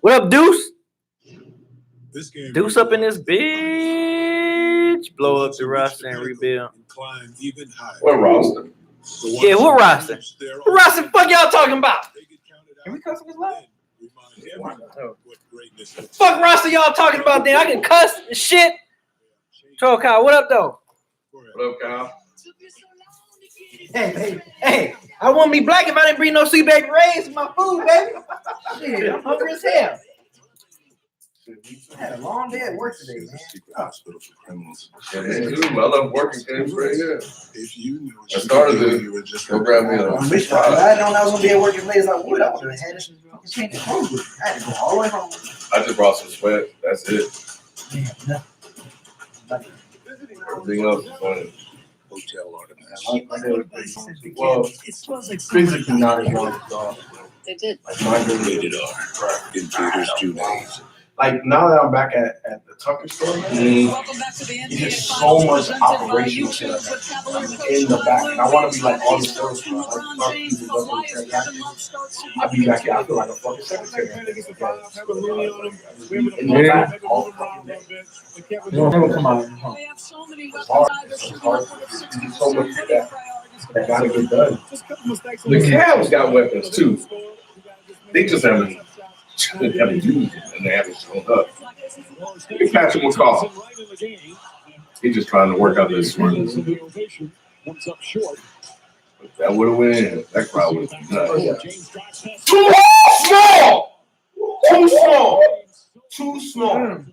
Speaker 12: What up, Deuce? Deuce up in this bitch. Blow up the roster and rebuild.
Speaker 2: What roster?
Speaker 12: Yeah, what roster? What roster the fuck y'all talking about? Can we cuss on this live? Fuck roster y'all talking about then? I can cuss and shit. Troll Kyle, what up, though?
Speaker 2: What up, Kyle?
Speaker 12: Hey, I wouldn't be black if I didn't bring no sweet baby rays in my food, baby. Shit, I'm hungry as hell. I had a long day at work today, man.
Speaker 6: Hospital for criminals.
Speaker 2: Yeah, me too. I love working games right here.
Speaker 6: If you knew
Speaker 2: I started to program me
Speaker 12: I wish I known I was gonna be at work as late as I would. I would have had this change of clothes. I had to go all the way home.
Speaker 2: I just brought some sweat. That's it. Everything else is funny.
Speaker 6: hotel artifacts.
Speaker 5: Well, physically not as long as dog.
Speaker 9: They did.
Speaker 5: Like mine
Speaker 6: Rated R. In theaters June 8th.
Speaker 5: Like now that I'm back at the Tucker store, there's just so much operational shit in the back. And I want to be like all the stores. I'll be back here. I feel like a fucking secretary. In the back, all the fucking day.
Speaker 12: Never come out.
Speaker 5: It's hard. It's hard. There's so much that gotta get done.
Speaker 2: The Cavs got weapons too. They just haven't used it and they haven't shown up. Look at Patrick McCall. He's just trying to work out this smartness. That would have win. That crowd would have been
Speaker 5: Too small. Too small. Too small.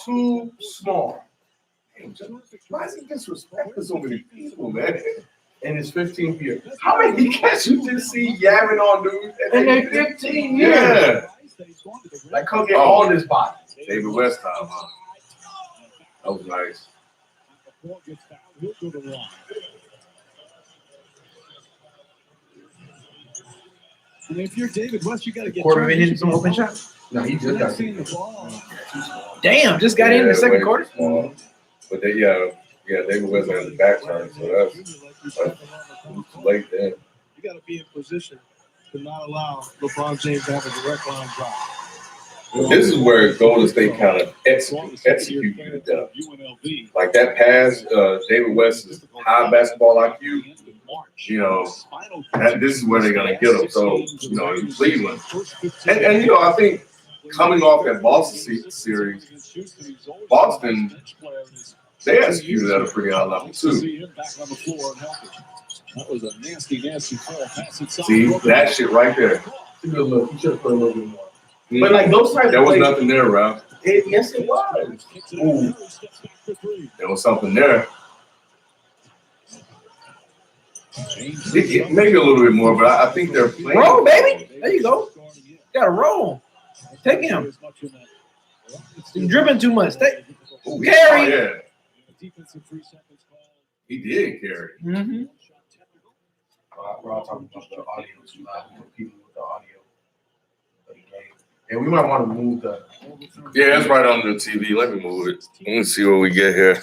Speaker 5: Too small.
Speaker 2: Why is he disrespecting so many people, man?
Speaker 5: In his 15th year. How many cats you just see yamming on dudes? In their 15 years.
Speaker 2: Yeah.
Speaker 5: Like, come get all this body.
Speaker 2: David West time, huh? That was nice.
Speaker 4: And if you're David West, you got to get
Speaker 12: Quarter of it hitting some open shots.
Speaker 5: No, he just got
Speaker 4: the ball.
Speaker 12: Damn, just got in the second quarter.
Speaker 2: But they, David West had the back turn, so that's late then.
Speaker 3: You got to be in position to not allow LeBron James to have a direct line drive.
Speaker 2: This is where Golden State kind of executed them. Like that pass, David West's high basketball IQ, you know, and this is where they're going to get him. So, you know, in Cleveland. And, you know, I think coming off that Boston series, Boston, they executed at a pretty high level, too.
Speaker 1: That was a nasty call.
Speaker 2: See, that shit right there.
Speaker 5: Good look. You should have put a little bit more. But like those types
Speaker 2: there
Speaker 5: of
Speaker 2: was
Speaker 5: plays,
Speaker 2: nothing there, Ralph.
Speaker 5: Yes, it was. Ooh. There was something there. Maybe a little bit more, but I think they're playing.
Speaker 12: Roll, baby. There you go. Gotta roll. Take him. He's dripping too much. Carry.
Speaker 2: Oh, yeah. He did carry.
Speaker 12: Mm-hmm.
Speaker 5: We're all talking about the audio. People with the audio. And we might want to move the.
Speaker 2: Yeah, that's right under the TV. Let me move it. Let me see what we get here.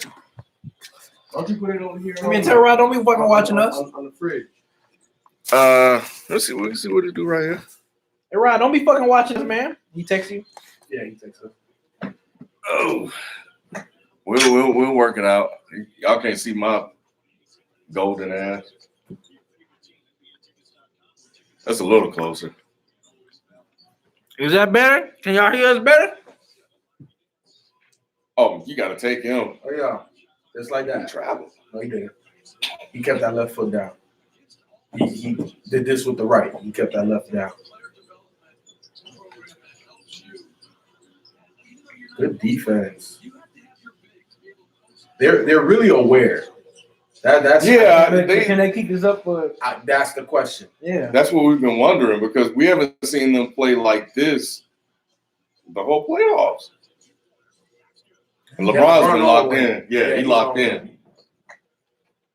Speaker 5: Don't you put it over here?
Speaker 12: I mean, tell Rod, don't be fucking watching us.
Speaker 5: On the fridge.
Speaker 2: Let's see what it do right here.
Speaker 12: Hey, Rod, don't be fucking watching us, man. He text you.
Speaker 5: Yeah, he takes it.
Speaker 2: Oh, we'll work it out. Y'all can't see my golden ass. That's a little closer.
Speaker 12: Is that better? Can y'all hear us better?
Speaker 2: Oh, you got to take him.
Speaker 5: Oh yeah, just like that.
Speaker 2: He traveled.
Speaker 5: No, he didn't. He kept that left foot down. He did this with the right. He kept that left down. Good defense. They're really aware. That's
Speaker 12: Can they keep this up for?
Speaker 5: That's the question.
Speaker 12: Yeah,
Speaker 2: That's what we've been wondering because we haven't seen them play like this the whole playoffs. And LeBron's been locked in. Yeah, he locked in.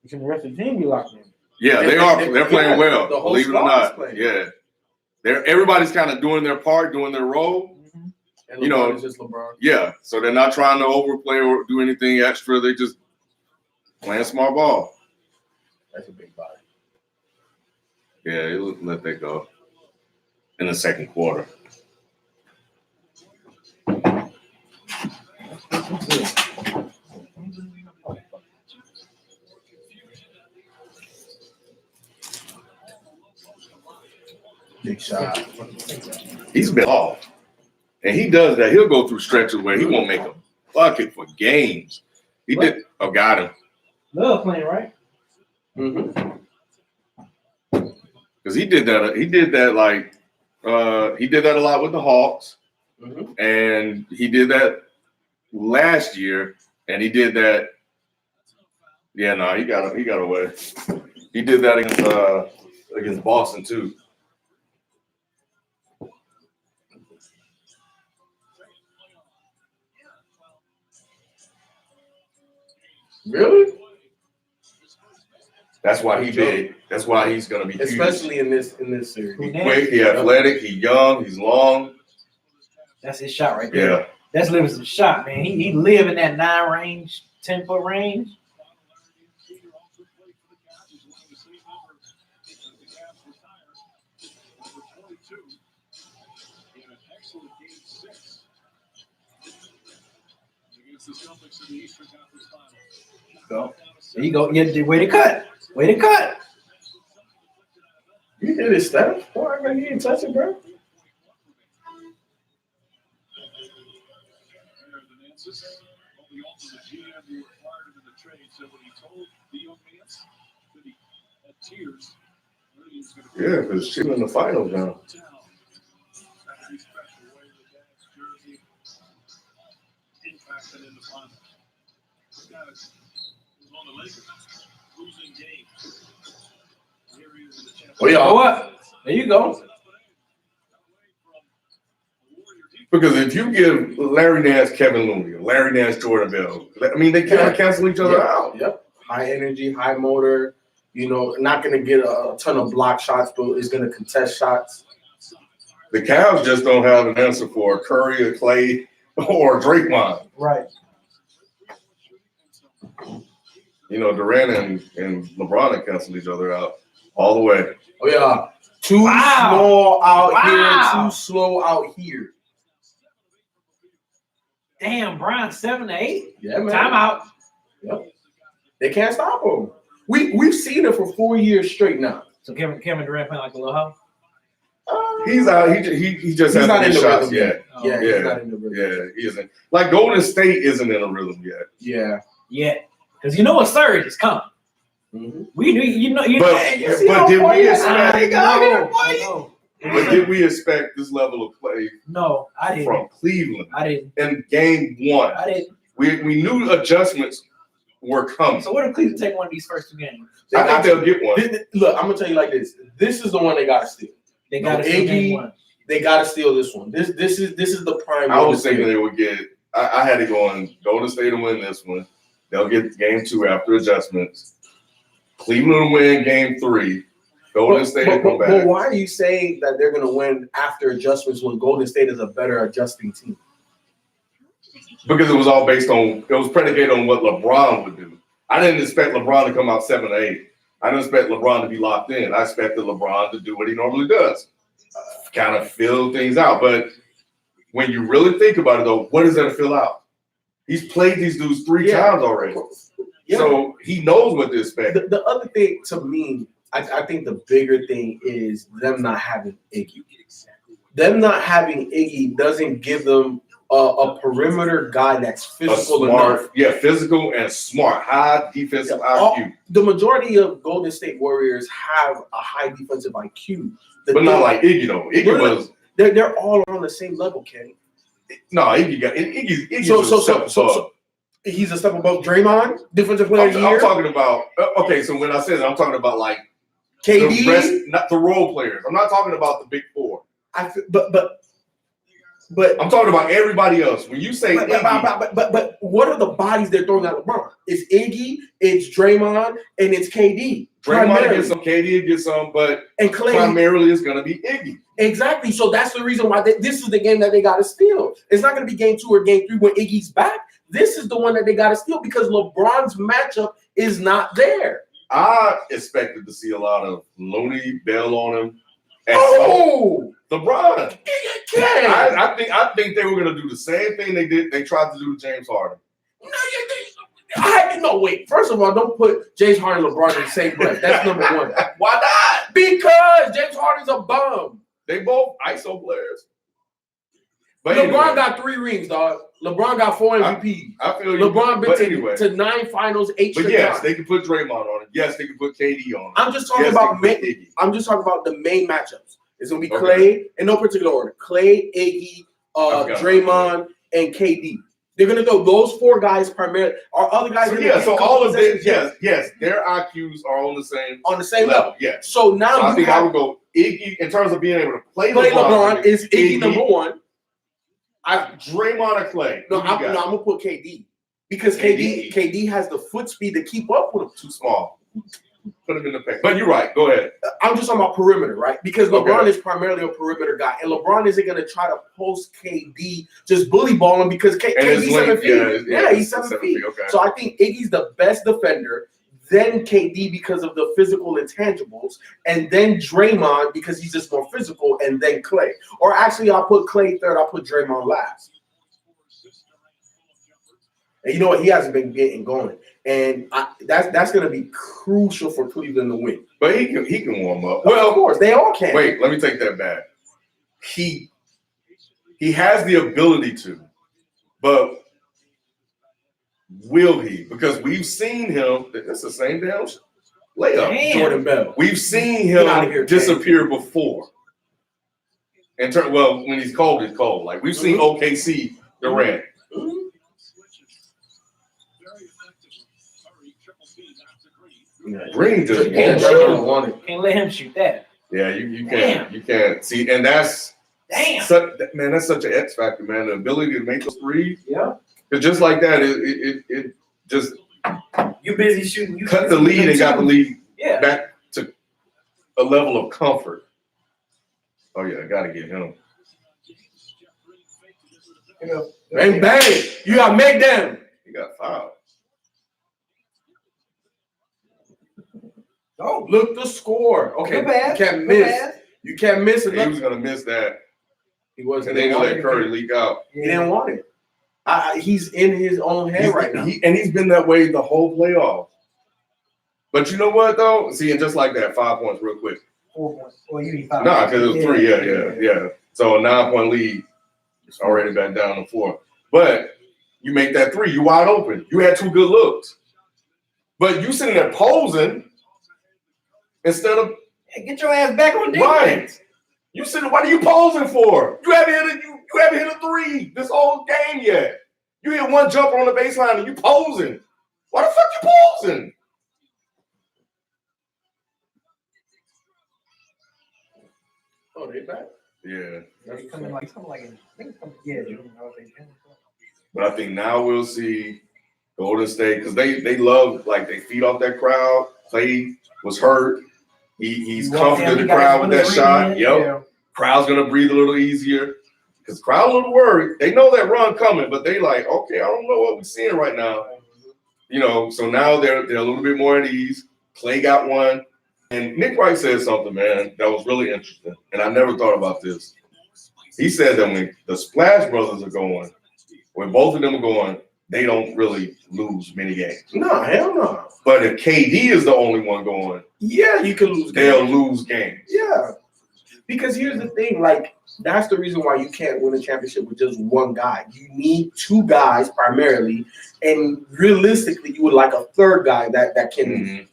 Speaker 12: Can the rest of the team be locked in?
Speaker 2: Yeah, they are. They're playing well.
Speaker 5: The whole
Speaker 2: Believe it or
Speaker 5: squad's
Speaker 2: not.
Speaker 5: playing.
Speaker 2: Yeah, everybody's kind of doing their part, doing their role.
Speaker 5: And
Speaker 2: You know,
Speaker 5: is just LeBron.
Speaker 2: Yeah, so they're not trying to overplay or do anything extra. They just playing smart ball.
Speaker 5: That's a big body.
Speaker 2: Yeah, he'll let that go in the second quarter.
Speaker 5: Big shot.
Speaker 2: He's been off. And he does that. He'll go through stretches where he won't make a bucket for games. He did. Oh, got him.
Speaker 12: Love playing, right?
Speaker 5: Mm-hmm.
Speaker 2: Because he did that. He did that he did that a lot with the Hawks.
Speaker 5: Mm-hmm.
Speaker 2: And he did that last year. And he did that. Yeah, no, he got away. He did that against Boston too.
Speaker 5: Really?
Speaker 2: That's why he big. That's why he's gonna be huge.
Speaker 5: Especially in this series.
Speaker 2: He's quick, he's athletic, he's young, he's long.
Speaker 12: That's his shot right there.
Speaker 2: Yeah.
Speaker 12: That's Livingston's shot, man. He live in that 9 range, 10-foot range. Go. There you go. Yeah, way to cut. Way to cut.
Speaker 5: You did it, Steph. Boy, I you didn't touch it, bro.
Speaker 2: Yeah, because she's in the finals now.
Speaker 5: Oh yeah,
Speaker 12: Oh, what? There you go.
Speaker 2: Because if you give Larry Nance, Kevin Looney, or Larry Nance, Jordan Bell, I mean, they kind of cancel each other out.
Speaker 5: Yep. High energy, high motor. You know, not going to get a ton of block shots, but is going to contest shots.
Speaker 2: The Cavs just don't have an answer for Curry or Clay or Draymond.
Speaker 12: Right.
Speaker 2: You know, Durant and LeBron cancel each other out all the way.
Speaker 5: Oh yeah, too slow out here. Too slow out here.
Speaker 12: Damn, Brian, 7 to 8.
Speaker 5: Yeah, man.
Speaker 12: Timeout.
Speaker 5: Yep. They can't stop him. We've seen it for 4 years straight now.
Speaker 12: So Kevin Durant playing like a little hoe?
Speaker 2: He's out. He just hasn't
Speaker 5: not in
Speaker 2: hit
Speaker 5: the
Speaker 2: shots
Speaker 5: rhythm
Speaker 2: yet.
Speaker 5: Yeah,
Speaker 2: Yeah.
Speaker 5: he's not in the rhythm.
Speaker 2: Yeah, he isn't. Like Golden State isn't in a rhythm yet.
Speaker 5: Yeah.
Speaker 12: Yeah. Because you know a surge is coming.
Speaker 5: Mm-hmm.
Speaker 12: We knew, you know.
Speaker 2: But did we expect? But did we expect this level of play
Speaker 5: No, I didn't.
Speaker 2: from Cleveland
Speaker 5: I didn't.
Speaker 2: in game one?
Speaker 5: I didn't.
Speaker 2: We knew adjustments were coming.
Speaker 5: So what if Cleveland take one of these first 2 games?
Speaker 2: I think they'll get one.
Speaker 13: Look, I'm gonna tell you like this. This is the one they gotta steal.
Speaker 5: They got to steal game 1.
Speaker 13: They gotta steal this one. This is the prime.
Speaker 2: I was thinking they would get. I had to go on Golden State to win this one. They'll get game 2 after adjustments. Cleveland will win game 3. Golden State will come back.
Speaker 13: But why are you saying that they're gonna win after adjustments when Golden State is a better adjusting team?
Speaker 2: Because it was all based on, it was predicated on what LeBron would do. I didn't expect LeBron to come out 7 or 8. I didn't expect LeBron to be locked in. I expected LeBron to do what he normally does, kind of fill things out. But when you really think about it, though, what is there to fill out? He's played these dudes 3 times already.
Speaker 13: Yeah.
Speaker 2: So he knows what to expect.
Speaker 13: The other thing to me, I think the bigger thing is them not having Iggy. Them not having Iggy doesn't give them a perimeter guy that's physical enough.
Speaker 2: Yeah, physical and smart, high defensive IQ.
Speaker 13: The majority of Golden State Warriors have a high defensive IQ,
Speaker 2: but not like Iggy though. Iggy was.
Speaker 13: They're all on the same level, Kenny.
Speaker 2: No, Iggy's
Speaker 13: so he's a step above Draymond, defensive player of the year.
Speaker 2: I'm talking about. Okay, so when I said that, I'm talking about like
Speaker 13: KD,
Speaker 2: the rest, not the role players. I'm not talking about the big 4.
Speaker 13: But
Speaker 2: I'm talking about everybody else. When you say
Speaker 13: but what are the bodies they're throwing at LeBron? It's Iggy, it's Draymond, and it's KD.
Speaker 2: Draymond gets some, KD gets some, but
Speaker 13: and Clay
Speaker 2: primarily is going to be Iggy.
Speaker 13: Exactly. So that's the reason why this is the game that they got to steal. It's not going to be game 2 or game 3 when Iggy's back. This is the one that they got to steal because LeBron's matchup is not there.
Speaker 2: I expected to see a lot of Looney, Bell on him. LeBron. I think they were going to do the same thing they tried to do to James Harden.
Speaker 13: Wait. First of all, don't put James Harden and LeBron in the same breath. That's number 1.
Speaker 2: Why not?
Speaker 13: Because James Harden's a bum.
Speaker 2: They both ISO players.
Speaker 13: But LeBron got 3 rings, dog. LeBron got 4 MVPs.
Speaker 2: I feel you.
Speaker 13: LeBron been to 9 finals, 8
Speaker 2: But yes, they can put Draymond on it. Yes, they can put KD on it.
Speaker 13: I'm just talking about the main matchups. It's gonna be Clay in no particular order. Clay, Iggy, Draymond, and KD. They're gonna throw those 4 guys primarily. Our other guys,
Speaker 2: so all of this, yes, their IQs are on the same level. Yes.
Speaker 13: So now
Speaker 2: I think I would go Iggy in terms of being able to play
Speaker 13: LeBron is Iggy number 1.
Speaker 2: Draymond or Clay?
Speaker 13: No, I'm gonna put KD because KD has the foot speed to keep up with him.
Speaker 2: Too small. Put him in the paint. But you're right. Go ahead.
Speaker 13: I'm just talking about perimeter, right? Because LeBron is primarily a perimeter guy, and LeBron isn't going to try to post KD, just bully ball him because KD's 7 feet. Yeah, he's 7 feet.
Speaker 2: Okay.
Speaker 13: So I think Iggy's the best defender, then KD because of the physical intangibles, and then Draymond because he's just more physical, and then Clay. Or actually, I'll put Clay third. I'll put Draymond last. And you know what? He hasn't been getting going. And that's going to be crucial for Cleveland to win.
Speaker 2: But he can warm up.
Speaker 13: Well, of course, they all can.
Speaker 2: Wait, let me take that back. He has the ability to, but will he? Because we've seen him. That's the same damn layup.
Speaker 13: Damn. Jordan Bell.
Speaker 2: We've seen him disappear before. When he's cold, it's cold. Like we've seen OKC Durant. Green just
Speaker 5: can't let him shoot that.
Speaker 2: Yeah, you can't. You can't see, and that's that's such an X factor, man. The ability to make those threes.
Speaker 5: Yeah.
Speaker 2: Because just like that, it just
Speaker 5: you busy shooting. You
Speaker 2: cut the lead and got the lead back to a level of comfort. Oh yeah, I gotta get him.
Speaker 13: Bang bang! You gotta make them.
Speaker 2: He got fouled.
Speaker 13: Oh, look the score. Okay,
Speaker 5: you
Speaker 13: can't miss. You can't miss it.
Speaker 2: He was gonna miss that.
Speaker 13: He wasn't.
Speaker 2: And then let Curry leak out.
Speaker 13: He didn't want it. He's in his own head right now.
Speaker 2: He's been that way the whole playoff. But you know what though? See, and just like that, 5 points real quick.
Speaker 5: 4 points. Well, you need 5.
Speaker 2: Nah, because it was 3. Yeah. So a 9-point lead. It's already back down to 4. But you make that 3, you wide open. You had 2 good looks. But you sitting there posing instead of
Speaker 5: get your ass back on defense.
Speaker 2: Right. You sitting? What are you posing for? You haven't hit a three this whole game yet. You hit one jumper on the baseline and you posing. Why the fuck you posing?
Speaker 13: Oh, they back?
Speaker 2: Yeah. But I think now we'll see Golden State because they love they feed off that crowd. Clay was hurt. He's comforted the crowd with that shot. Yep. Crowd's gonna breathe a little easier because crowd a little worried. They know that run coming, but they like, okay, I don't know what we're seeing right now. So now they're a little bit more at ease. Clay got one, and Nick Wright said something, man, that was really interesting, and I never thought about this. He said that when the Splash Brothers are going, when both of them are going, they don't really lose many games.
Speaker 13: No, hell no.
Speaker 2: But if KD is the only one going,
Speaker 13: yeah, you can lose.
Speaker 2: They'll lose games.
Speaker 13: Yeah, because here's the thing, that's the reason why you can't win a championship with just one guy. You need two guys primarily, and realistically, you would like a third guy that can,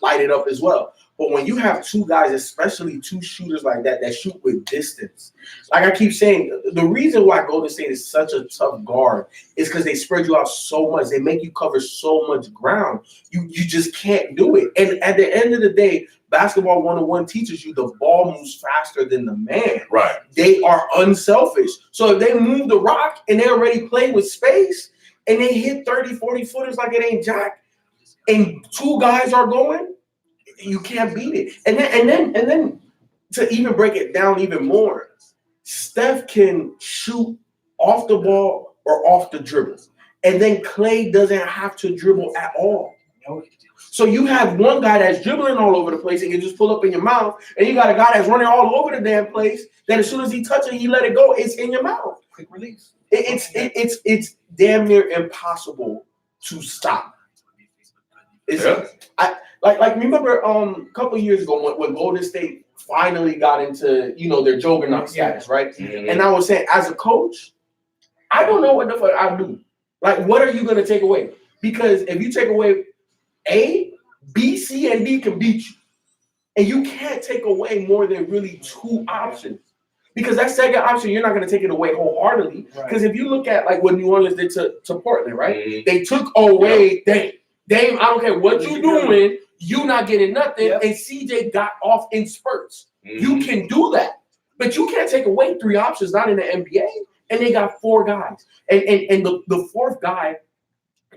Speaker 13: light it up as well. But when you have two guys, especially two shooters like that shoot with distance, like I keep saying, the reason why Golden State is such a tough guard is because they spread you out so much. They make you cover so much ground. You just can't do it. And at the end of the day, basketball 101 teaches you the ball moves faster than the man.
Speaker 2: Right.
Speaker 13: They are unselfish. So if they move the rock and they already play with space and they hit 30, 40 footers like it ain't jack, and two guys are going, you can't beat it. And then to even break it down even more, Steph can shoot off the ball or off the dribble. And then Clay doesn't have to dribble at all. So you have one guy that's dribbling all over the place and can just pull up in your mouth, and you got a guy that's running all over the damn place that as soon as he touches it, he let it go, it's in your mouth.
Speaker 12: Quick release.
Speaker 13: It's damn near impossible to stop. Remember a couple of years ago when Golden State finally got into their juggernaut status, right?
Speaker 2: Mm-hmm.
Speaker 13: And I was saying, as a coach, I don't know what the fuck I do. What are you going to take away? Because if you take away A, B, C, and D can beat you, and you can't take away more than really two options. Because that second option, you're not going to take it away wholeheartedly. Because if you look at what New Orleans did to Portland, right? Mm-hmm. They took away Dame, I don't care what you're doing, you not getting nothing, and CJ got off in spurts. Mm-hmm. You can do that, but you can't take away three options, not in the NBA. And they got four guys, and the fourth guy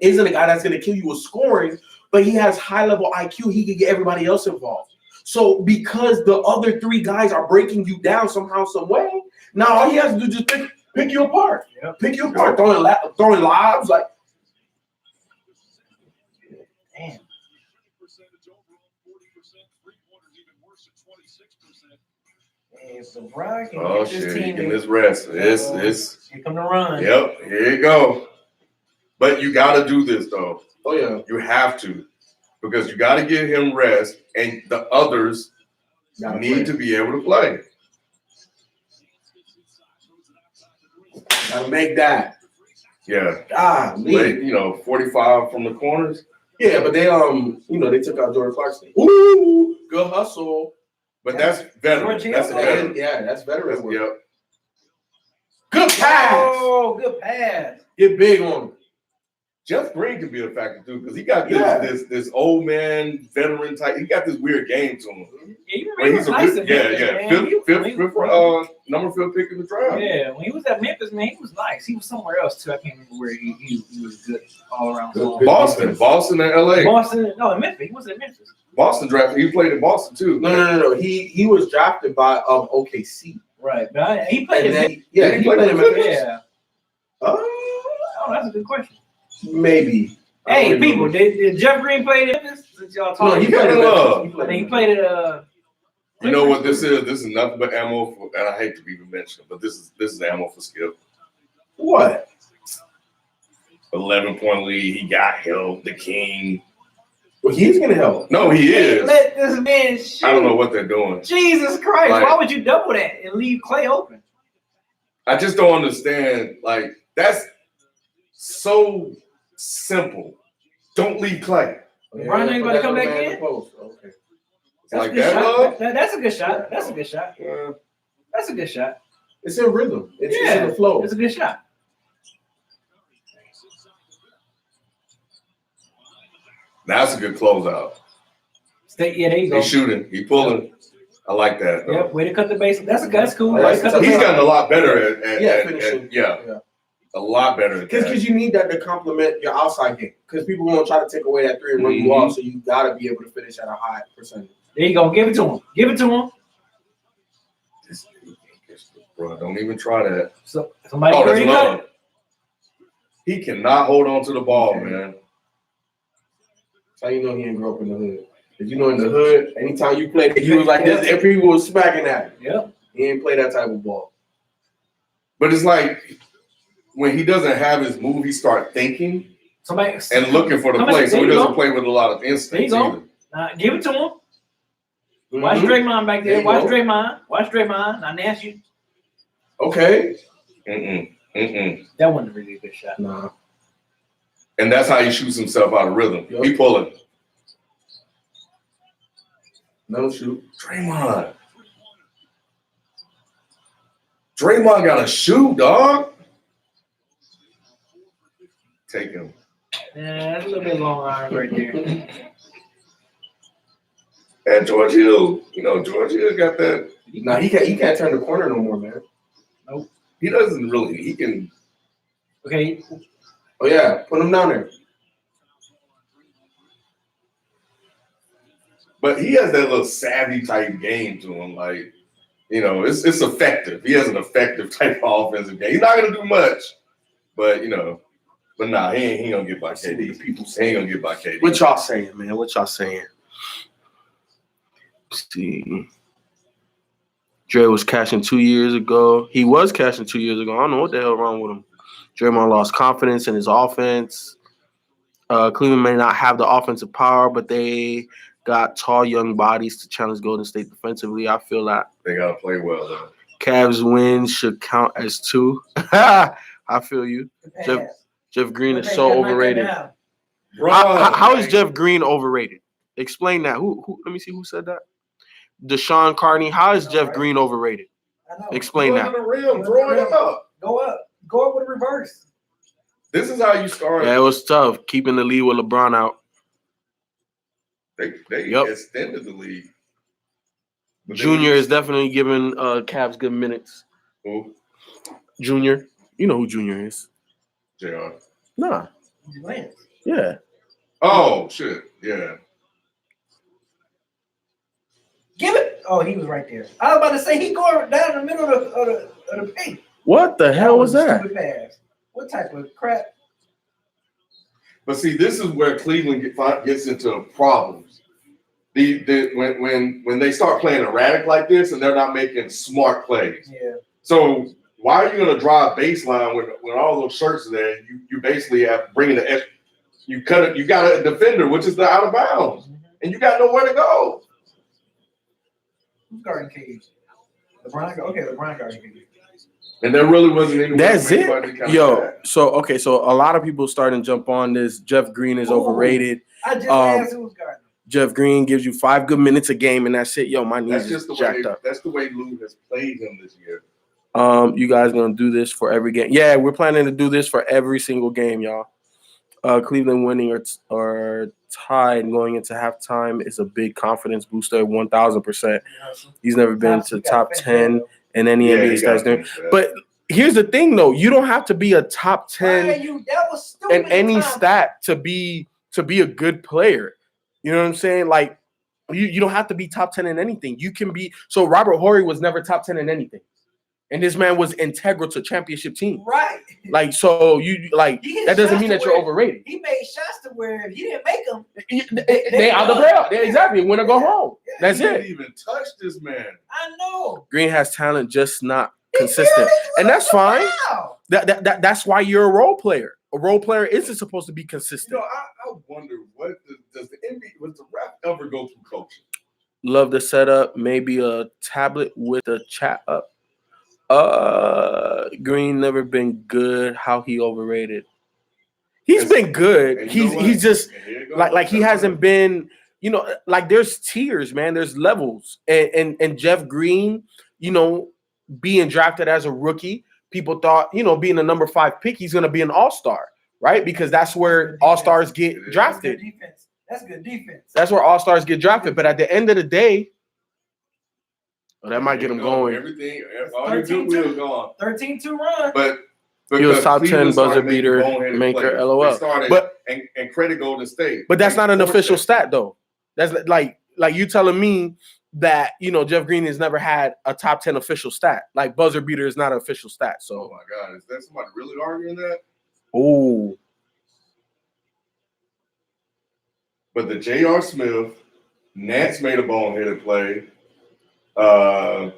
Speaker 13: isn't a guy that's going to kill you with scoring, but he has high level IQ. He can get everybody else involved. So because the other three guys are breaking you down somehow, some way, now all he has to do is just pick you apart, pick you apart, throwing lobs like.
Speaker 12: Damn.
Speaker 2: Oh shit! Getting this rest. It's
Speaker 12: here come the run.
Speaker 2: Yep, here you go. But you got to do this though.
Speaker 13: Oh yeah,
Speaker 2: you have to, because you got to give him rest, and the others need to be able to play.
Speaker 13: Gotta make that.
Speaker 2: Yeah. 45 from the corners.
Speaker 13: Yeah, but they they took out Jordan Clarkson. Ooh, good hustle.
Speaker 2: But that's veteran. That's a veteran.
Speaker 13: Yeah, that's veteran work.
Speaker 2: Yep.
Speaker 13: Good pass.
Speaker 12: Oh, good pass.
Speaker 13: Get big on him.
Speaker 2: Jeff Green could be a factor too, because he got this old man veteran type. He got this weird game to him.
Speaker 12: Yeah, you remember he's nice
Speaker 2: fifth number 5 pick in the draft.
Speaker 12: Yeah, when he was at Memphis, man, he was nice. He was somewhere else too. I can't remember where he was good all around.
Speaker 2: Boston and LA.
Speaker 12: In Memphis. He was at Memphis.
Speaker 2: Boston drafted. He played in Boston too.
Speaker 13: No. He was drafted by OKC.
Speaker 12: Right, but he played in Memphis.
Speaker 13: He played in Memphis.
Speaker 12: Yeah. Oh, that's a good question.
Speaker 13: Maybe.
Speaker 12: Hey, people, did Jeff Green play in Memphis? Y'all talking?
Speaker 2: He played in Love.
Speaker 12: He played at
Speaker 2: You know what this is? This is nothing but ammo for, and I hate to even mention it, but this is ammo for Skip.
Speaker 13: What?
Speaker 2: 11-point lead. He got help. The king.
Speaker 13: Well, he's gonna help.
Speaker 2: No, he is.
Speaker 12: Let this man shoot.
Speaker 2: I don't know what they're doing.
Speaker 12: Jesus Christ! Why would you double that and leave Clay open?
Speaker 2: I just don't understand. That's so simple. Don't leave Clay.
Speaker 12: Brian ain't gonna come back in.
Speaker 13: Okay.
Speaker 12: That's a good shot. That's a good shot.
Speaker 2: Yeah.
Speaker 12: That's a good shot.
Speaker 13: It's in rhythm. It's in the flow.
Speaker 12: It's a good shot.
Speaker 2: That's a good closeout.
Speaker 12: There you go.
Speaker 2: He's shooting. He pulling. I like that. Though.
Speaker 12: Yep, way to cut the base. That's cool.
Speaker 2: He's gotten a lot better at
Speaker 13: finishing.
Speaker 2: A lot better.
Speaker 13: Because you need that to complement your outside game. Because people won't try to take away that three and run you off, so you got to be able to finish at a high percentage.
Speaker 12: There you go. Give it to him. Give it to him.
Speaker 2: Bro, don't even try that.
Speaker 12: So, somebody
Speaker 2: that's
Speaker 12: already got it.
Speaker 2: He cannot hold on to the ball, man.
Speaker 13: That's how you know he didn't grow up in the hood. Because you know in the hood, anytime you played, he was like this, and people was smacking at him.
Speaker 12: Yep.
Speaker 13: He didn't play that type of ball.
Speaker 2: But it's like when he doesn't have his move, he start thinking and looking for the play. So he doesn't play with a lot of instinct.
Speaker 12: There you go. Give it to him. Watch Draymond back there. Watch Draymond. Watch Draymond. Now Nash you.
Speaker 13: Okay.
Speaker 12: That wasn't really a good shot.
Speaker 13: Nah.
Speaker 2: And that's how he shoots himself out of rhythm.
Speaker 13: Yep.
Speaker 2: He pulling.
Speaker 13: No shoot.
Speaker 2: Draymond got to shoot, dog. Take him.
Speaker 12: Yeah, that's a little bit long iron right there.
Speaker 2: And George Hill, George Hill got that.
Speaker 13: Nah, he can't turn the corner no more, man.
Speaker 12: Nope.
Speaker 2: He doesn't really. He can.
Speaker 12: Okay.
Speaker 13: Oh yeah, put him down there.
Speaker 2: But he has that little savvy type game to him, like it's effective. He has an effective type of offensive game. He's not gonna do much, but but nah, he ain't gonna get by KD. He ain't gonna get by KD.
Speaker 13: What y'all saying, man? What y'all saying? Let's see. Dre was cashing 2 years ago. He was cashing 2 years ago. I don't know what the hell wrong with him. Draymond lost confidence in his offense. Cleveland may not have the offensive power, but they got tall young bodies to challenge Golden State defensively. I feel like
Speaker 2: they gotta play well though.
Speaker 13: Cavs wins should count as 2. I feel you. Jeff Green is so overrated. How is Jeff Green overrated? Explain that. Who? Let me see who said that. Deshaun Carney. How is Jeff Green overrated? Explain that.
Speaker 2: The rim, throw it up.
Speaker 12: Go up with a reverse.
Speaker 2: This is how you start.
Speaker 13: Yeah, it was tough keeping the lead with LeBron out.
Speaker 2: They extended the lead.
Speaker 13: Junior is definitely giving Cavs good minutes.
Speaker 2: Who?
Speaker 13: Junior. You know who Junior is.
Speaker 2: JR.
Speaker 13: Nah. Yeah.
Speaker 2: Oh, shit. Yeah.
Speaker 12: Give it. Oh, he was right there. I was about to say he going down in the middle of the paint.
Speaker 13: What the hell was that?
Speaker 12: Stupid pass. What type of crap?
Speaker 2: But see, this is where Cleveland gets into problems. When they start playing erratic like this and they're not making smart plays.
Speaker 12: Yeah.
Speaker 2: So why are you going to drive baseline when all those shirts are there? You basically have bringing the you cut it. You got a defender, which is the out of bounds, and you got nowhere to go.
Speaker 12: Who's guarding KD? LeBron. Okay, LeBron guarding KD.
Speaker 2: And there really wasn't anyone.
Speaker 13: That's it. So a lot of people starting to jump on this. Jeff Green is overrated.
Speaker 12: I just asked who was guarding.
Speaker 13: Jeff Green gives you 5 good minutes a game, and that's it. Yo, my knees is jacked up.
Speaker 2: That's the way Lou has played him this year.
Speaker 13: You guys gonna do this for every game? Yeah, we're planning to do this for every single game, y'all. Cleveland winning or tied going into halftime is a big confidence booster, 1,000%. He's never been to top 10 in any NBA stats there. But here's the thing, though: you don't have to be a top 10 in any stat to be a good player. You know what I'm saying? Like, you don't have to be top 10 in anything. You can be. So Robert Horry was never top 10 in anything. And this man was integral to championship team.
Speaker 12: Right.
Speaker 13: Like, so that doesn't mean that you're overrated.
Speaker 12: He made shots to where if you didn't make them,
Speaker 13: they out the playoff. Exactly. Win or go home. That's
Speaker 2: he
Speaker 13: it.
Speaker 2: didn't even touch this man.
Speaker 12: I know.
Speaker 13: Green has talent, just not consistent. And that's fine. That's why you're a role player. A role player isn't supposed to be consistent.
Speaker 2: I wonder does the NBA, does the ref ever go through coaching?
Speaker 13: Love the setup. Maybe a tablet with a chat up. Green never been good. How he overrated? He's been good. He's just like he hasn't been. Like there's tiers, man. There's levels, and Jeff Green. being drafted as a rookie, people thought, being a number 5 pick, he's going to be an all-star, right? Because that's where all-stars get drafted.
Speaker 5: That's good defense.
Speaker 13: That's where all-stars get drafted. But at the end of the day, that might get him going.
Speaker 2: Everything, all your good will gone.
Speaker 5: 13-2 run.
Speaker 2: But
Speaker 13: He was top 10
Speaker 2: Cleveland
Speaker 13: buzzer
Speaker 2: started making
Speaker 13: beater
Speaker 2: boneheaded
Speaker 13: maker,
Speaker 2: plays.
Speaker 13: LOL.
Speaker 2: They started,
Speaker 13: But
Speaker 2: and credit Golden State.
Speaker 13: But that's not an
Speaker 2: They forced
Speaker 13: official
Speaker 2: it.
Speaker 13: stat, though. That's like you telling me that Jeff Green has never had a top 10 official stat. Like buzzer beater is not an official stat.
Speaker 2: Oh
Speaker 13: So,
Speaker 2: my God, is that somebody really arguing that?
Speaker 13: oh,
Speaker 2: But the J.R. Smith, Nance made a boneheaded play. And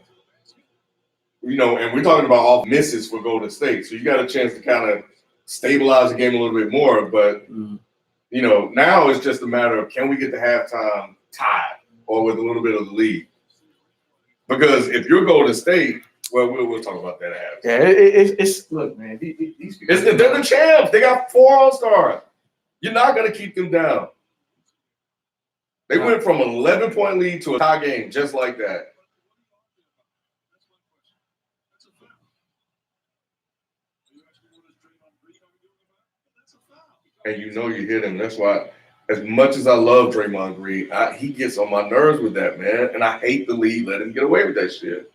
Speaker 2: we're talking about all misses for Golden State. So you got a chance to kind of stabilize the game a little bit more. But, now it's just a matter of can we get to halftime tied or with a little bit of the lead? Because if you're Golden State, well, we'll talk about that after.
Speaker 13: yeah, it's look, man. These people,
Speaker 2: They're the champs. They got 4 All-Stars. You're not going to keep them down. They went from an 11-point lead to a tie game just like that. And you hit him. That's why, as much as I love Draymond Green, he gets on my nerves with that, man. And I hate the league let him get away with that shit.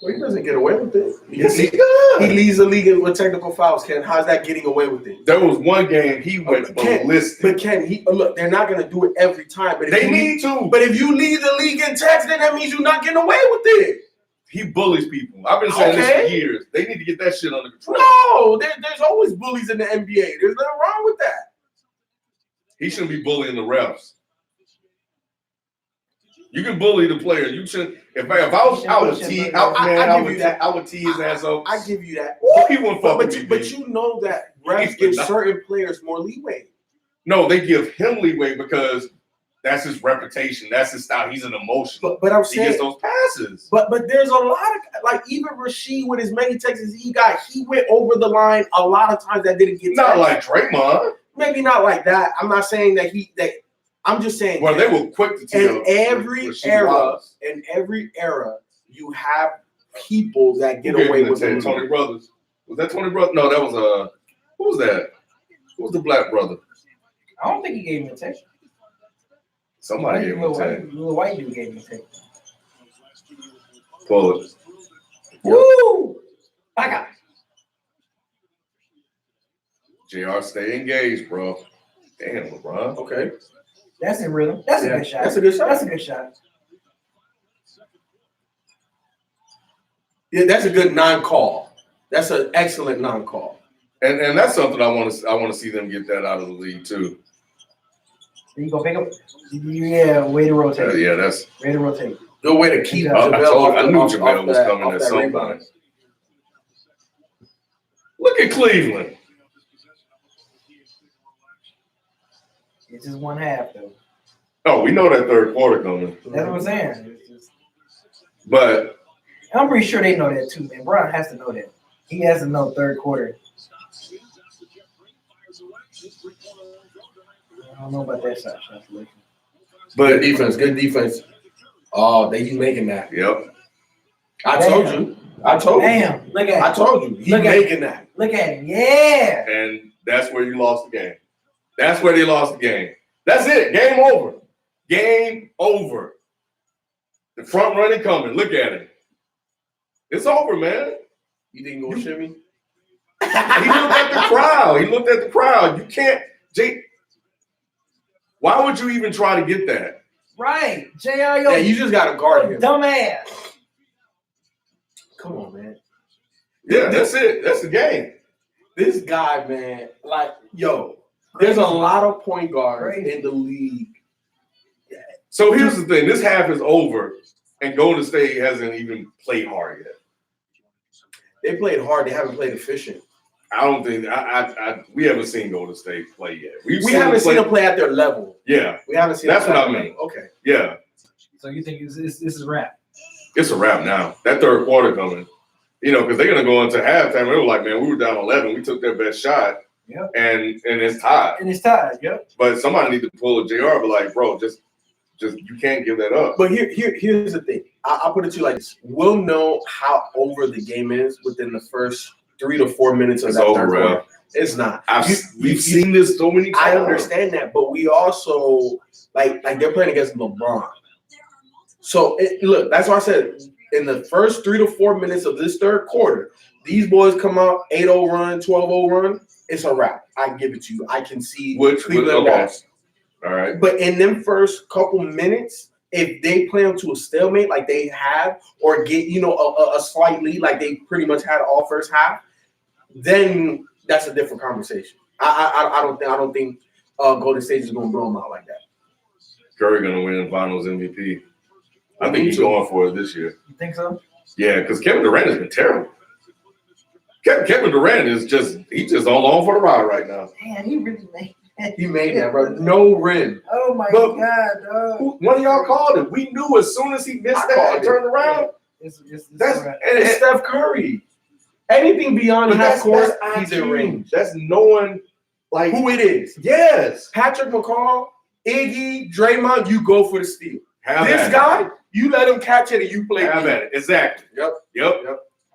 Speaker 13: well, he doesn't get away with it.
Speaker 2: Yes, he does.
Speaker 13: He leads the league with technical fouls. Ken, how's that getting away with it?
Speaker 2: There was one game he went ballistic.
Speaker 13: But Ken, look, they're not going to do it every time. But
Speaker 2: They need to.
Speaker 13: But if you lead the league in techs, then that means you're not getting away with it.
Speaker 2: He bullies people. I've been saying this
Speaker 13: Okay.
Speaker 2: for years. They need to get that shit under control.
Speaker 13: No, there's always bullies in the NBA. There's nothing wrong with that.
Speaker 2: He shouldn't be bullying the refs. You can bully the player. You should. If I was, I would tee. I would tee his ass up.
Speaker 13: I give you that.
Speaker 2: He wouldn't fuck with me.
Speaker 13: But you know that refs give certain players more leeway.
Speaker 2: No, they give him leeway because that's his reputation. That's his style. He's an emotional.
Speaker 13: But I'm
Speaker 2: he
Speaker 13: saying
Speaker 2: gets those passes.
Speaker 13: But there's a lot of like even Rasheed with as many Texas he got, he went over the line a lot of times that didn't get
Speaker 2: Not
Speaker 13: touched.
Speaker 2: like Draymond.
Speaker 13: Maybe not like that. I'm not saying that I'm just saying
Speaker 2: Well, they were quick to tell.
Speaker 13: in every era, you have people that get away with it.
Speaker 2: Tony Brothers. Was that Tony Brothers? No, that was who was that? Who was the black brother?
Speaker 5: I don't think he gave him a text.
Speaker 2: Somebody gave him a tag.
Speaker 5: Little white dude gave him a text.
Speaker 2: Pull it.
Speaker 5: Woo! I got it.
Speaker 2: JR, stay engaged, bro. Damn, LeBron.
Speaker 13: Okay.
Speaker 5: That's in rhythm. That's a good shot.
Speaker 13: That's a good shot.
Speaker 5: That's a good shot.
Speaker 13: Yeah, that's a good non-call. That's an excellent non-call.
Speaker 2: And that's something I want to see them get that out of the league too.
Speaker 5: You go pick up. Yeah, way to rotate.
Speaker 2: Yeah, that's
Speaker 5: way to rotate.
Speaker 13: Good way to keep
Speaker 2: I knew JaVale was coming at some point. Look at Cleveland.
Speaker 5: It's just one half though.
Speaker 2: Oh, we know that third quarter coming.
Speaker 5: That's what I'm saying.
Speaker 2: But
Speaker 5: I'm pretty sure they know that too, man. Bron has to know that. He has to know third quarter. I don't know about that shot.
Speaker 13: But good defense. Oh, he's making that.
Speaker 2: Yep.
Speaker 13: I told you.
Speaker 5: Damn, look at him.
Speaker 13: I told you. He's
Speaker 5: Look at
Speaker 13: making that.
Speaker 5: Look at him. Yeah.
Speaker 2: And that's where you lost the game. That's where they lost the game. That's it. Game over. Game over. The front running coming. Look at it. It's over, man.
Speaker 13: You didn't go shimmy?
Speaker 2: He looked at the crowd. You can't, Jake. Why would you even try to get that?
Speaker 5: Right. JR,
Speaker 13: Yeah, you just got to guard him.
Speaker 5: Dumbass.
Speaker 13: Come on, man.
Speaker 2: Yeah, that's it. That's the game.
Speaker 13: This guy, man, there's a lot of point guards in the league.
Speaker 2: So here's the thing. This half is over, and Golden State hasn't even played hard yet.
Speaker 13: They played hard. They haven't played efficient.
Speaker 2: I don't think we haven't seen Golden State play yet.
Speaker 13: We haven't seen them play at their level.
Speaker 2: Yeah,
Speaker 13: we haven't seen.
Speaker 2: That's what I mean.
Speaker 13: Okay.
Speaker 2: Yeah.
Speaker 5: So you think this is a wrap?
Speaker 2: It's a wrap now. That third quarter coming. Because they're gonna go into halftime. They were like, man, we were down 11. We took their best shot.
Speaker 5: Yep.
Speaker 2: And it's tied.
Speaker 5: And it's tied. Yep.
Speaker 2: But somebody need to pull a JR. But like, bro, just just you can't give that up.
Speaker 13: But here's the thing. I'll put it to you like this. We'll know how over the game is within the first 3 to 4 minutes of
Speaker 2: It's
Speaker 13: that
Speaker 2: over,
Speaker 13: third quarter.
Speaker 2: bro.
Speaker 13: It's not.
Speaker 2: We've seen this so many times.
Speaker 13: I understand that, but we also like they're playing against LeBron. So look, that's why I said in the first 3 to 4 minutes of this third quarter, these boys come out 8-0 run, 12-0 run. It's a wrap. I can give it to you. I can see Cleveland lost.
Speaker 2: All right.
Speaker 13: But in them first couple minutes, if they play them to a stalemate like they have, or get a slight lead like they pretty much had all first half, then that's a different conversation. I don't think Golden State is going to blow them out like that.
Speaker 2: Curry going to win Finals MVP. I think he's going for it this year.
Speaker 5: You think so?
Speaker 2: Yeah, because Kevin Durant has been terrible. Kevin Durant is just along for the ride right now.
Speaker 5: Man, he really made that.
Speaker 13: He made that, bro. No rim.
Speaker 5: Oh my
Speaker 2: But-
Speaker 5: God, dog.
Speaker 2: One of y'all called it. We knew as soon as he missed that and turned around.
Speaker 5: It's
Speaker 2: That's
Speaker 5: all right.
Speaker 2: and
Speaker 13: It's Steph Curry. Anything beyond half court, he's in
Speaker 2: IQ.
Speaker 13: range.
Speaker 2: That's knowing like
Speaker 13: Who it is.
Speaker 2: Yes.
Speaker 13: Patrick McCall, Iggy, Draymond, you go for the steal.
Speaker 2: Have
Speaker 13: This
Speaker 2: at it.
Speaker 13: guy, you let him catch it and you play.
Speaker 2: Have at it. Exactly. Yep.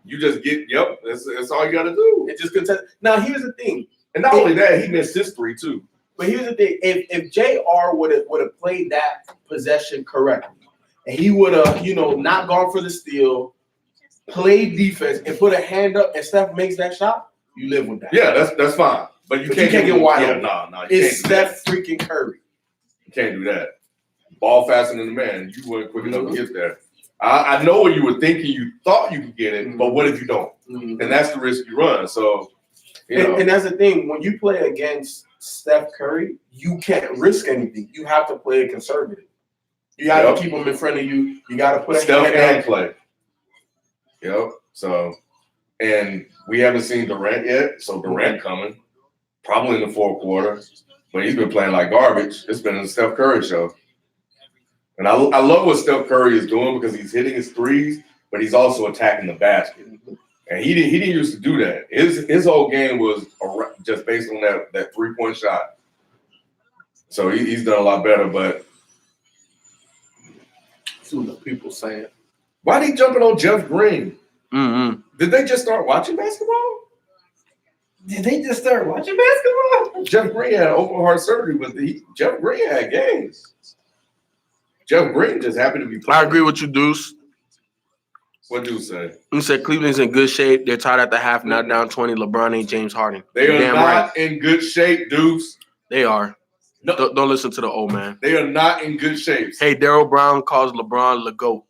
Speaker 2: You just get That's all you got to do.
Speaker 13: It just contest. Now here's the thing.
Speaker 2: And not only that, he missed his 3 too.
Speaker 13: But here's the thing: if JR would have played that possession correctly, and he would have not gone for the steal, played defense, and put a hand up, and Steph makes that shot, you live with that.
Speaker 2: Yeah, that's fine. But you can't
Speaker 13: get wide
Speaker 2: Yeah,
Speaker 13: open.
Speaker 2: no. You
Speaker 13: It's
Speaker 2: can't do that.
Speaker 13: Steph freaking Curry.
Speaker 2: You can't do that. Ball faster than the man. You weren't quick enough to get there. I know what you were thinking. You thought you could get it, but what if you don't? And that's the risk you run. So,
Speaker 13: And that's the thing: when you play against Steph Curry, you can't risk anything. You have to play conservative. You have to keep him in front of you. You got to put a
Speaker 2: Steph
Speaker 13: hand
Speaker 2: can
Speaker 13: up.
Speaker 2: play. Yep. So, and we haven't seen Durant yet. So Durant coming probably in the fourth quarter, but he's been playing like garbage. It's been a Steph Curry show. And I love what Steph Curry is doing because he's hitting his threes, but he's also attacking the basket. And he didn't used to do that. His whole game was just based on that 3-point shot. So he's done a lot better. But
Speaker 13: See what the people saying.
Speaker 2: why are they jumping on Jeff Green?
Speaker 13: Mm-hmm.
Speaker 2: Did they just start watching basketball?
Speaker 5: Did they just start watching basketball?
Speaker 2: Jeff Green had open heart surgery, but Jeff Green had games. Jeff Green just happened to be playing.
Speaker 13: I agree with you, Deuce.
Speaker 2: What do you say?
Speaker 13: You said Cleveland's in good shape. They're tied at the half, now down 20. LeBron ain't James Harden.
Speaker 2: They are
Speaker 13: Damn
Speaker 2: not
Speaker 13: right.
Speaker 2: in good shape, Deuce.
Speaker 13: They are.
Speaker 2: No.
Speaker 13: Don't listen to the old man.
Speaker 2: They are not in good shape.
Speaker 13: Hey, Daryl Brown calls LeBron the GOAT.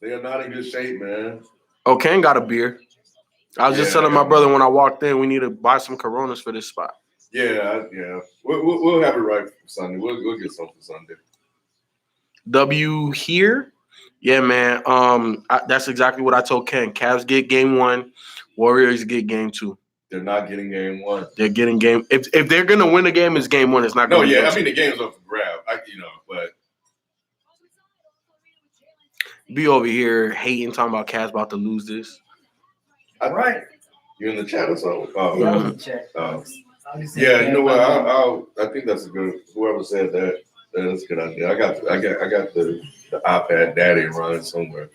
Speaker 2: They are not in good shape, man.
Speaker 13: Oh, Ken got a beer. I was just telling my brother when I walked in, we need to buy some Coronas for this spot.
Speaker 2: Yeah. We'll have it right for Sunday. We'll get something for Sunday.
Speaker 13: W here? Yeah, man. That's exactly what I told Ken. Cavs get game 1. Warriors get game 2.
Speaker 2: They're not getting game 1.
Speaker 13: They're getting game. If they're gonna win the game, it's game 1. It's not
Speaker 2: No,
Speaker 13: gonna be
Speaker 2: yeah.
Speaker 13: game
Speaker 2: I mean, the game's up for grab. But
Speaker 13: be over here hating, talking about Cavs about to lose this.
Speaker 5: All right.
Speaker 2: You in the chat or something? Oh,
Speaker 5: Yeah, I was in chat.
Speaker 2: Yeah, you know what? I think that's a good. Whoever said that, that's a good idea. I got the iPad Daddy running somewhere.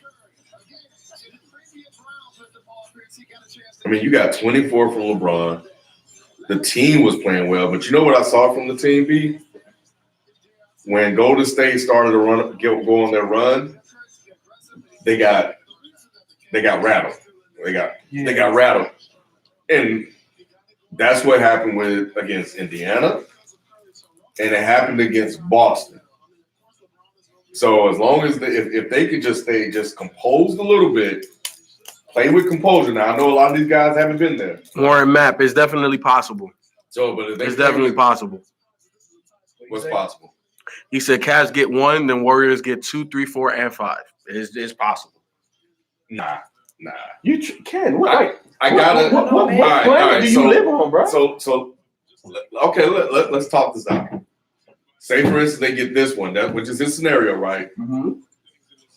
Speaker 2: I mean, you got 24 from LeBron. The team was playing well, but you know what I saw from the team, B? When Golden State started to go on their run, they got rattled. They got rattled, and that's what happened against Indiana, and it happened against Boston. So as long as if they could just stay composed a little bit, play with composure. Now I know a lot of these guys haven't been there.
Speaker 13: Warren Map, it's definitely possible.
Speaker 2: So, but if they
Speaker 13: It's definitely possible.
Speaker 2: What's possible?
Speaker 13: He said Cavs get 1, then Warriors get 2, 3, 4, and 5. It's possible.
Speaker 2: Nah.
Speaker 13: You can. What?
Speaker 2: I gotta.
Speaker 13: What
Speaker 2: all right,
Speaker 13: do you live on, bro?
Speaker 2: So okay. Let's talk this out. Say for instance they get this one, which is his scenario, right?
Speaker 13: Mm-hmm.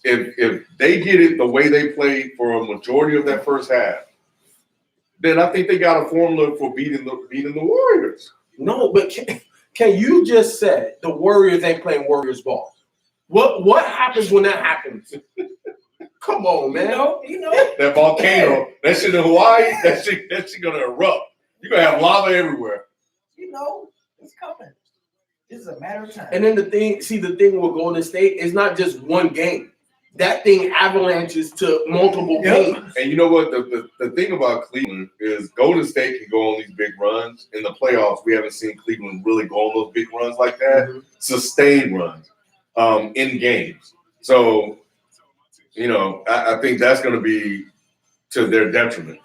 Speaker 2: If they get it the way they played for a majority of that first half, then I think they got a formula for beating the Warriors.
Speaker 13: No, but Can you just say the Warriors ain't playing Warriors ball? What happens when that happens? Come on, man.
Speaker 5: You know.
Speaker 2: That volcano, that shit in Hawaii, that shit gonna erupt. You're gonna have lava everywhere.
Speaker 5: You know, it's coming. This is a matter of time.
Speaker 13: And then the thing with Golden State is not just one game. That thing avalanches to multiple games.
Speaker 2: And you know what? The thing about Cleveland is Golden State can go on these big runs. In the playoffs, we haven't seen Cleveland really go on those big runs like that. Sustained runs in games. So, you know, I think that's going to be to their detriment.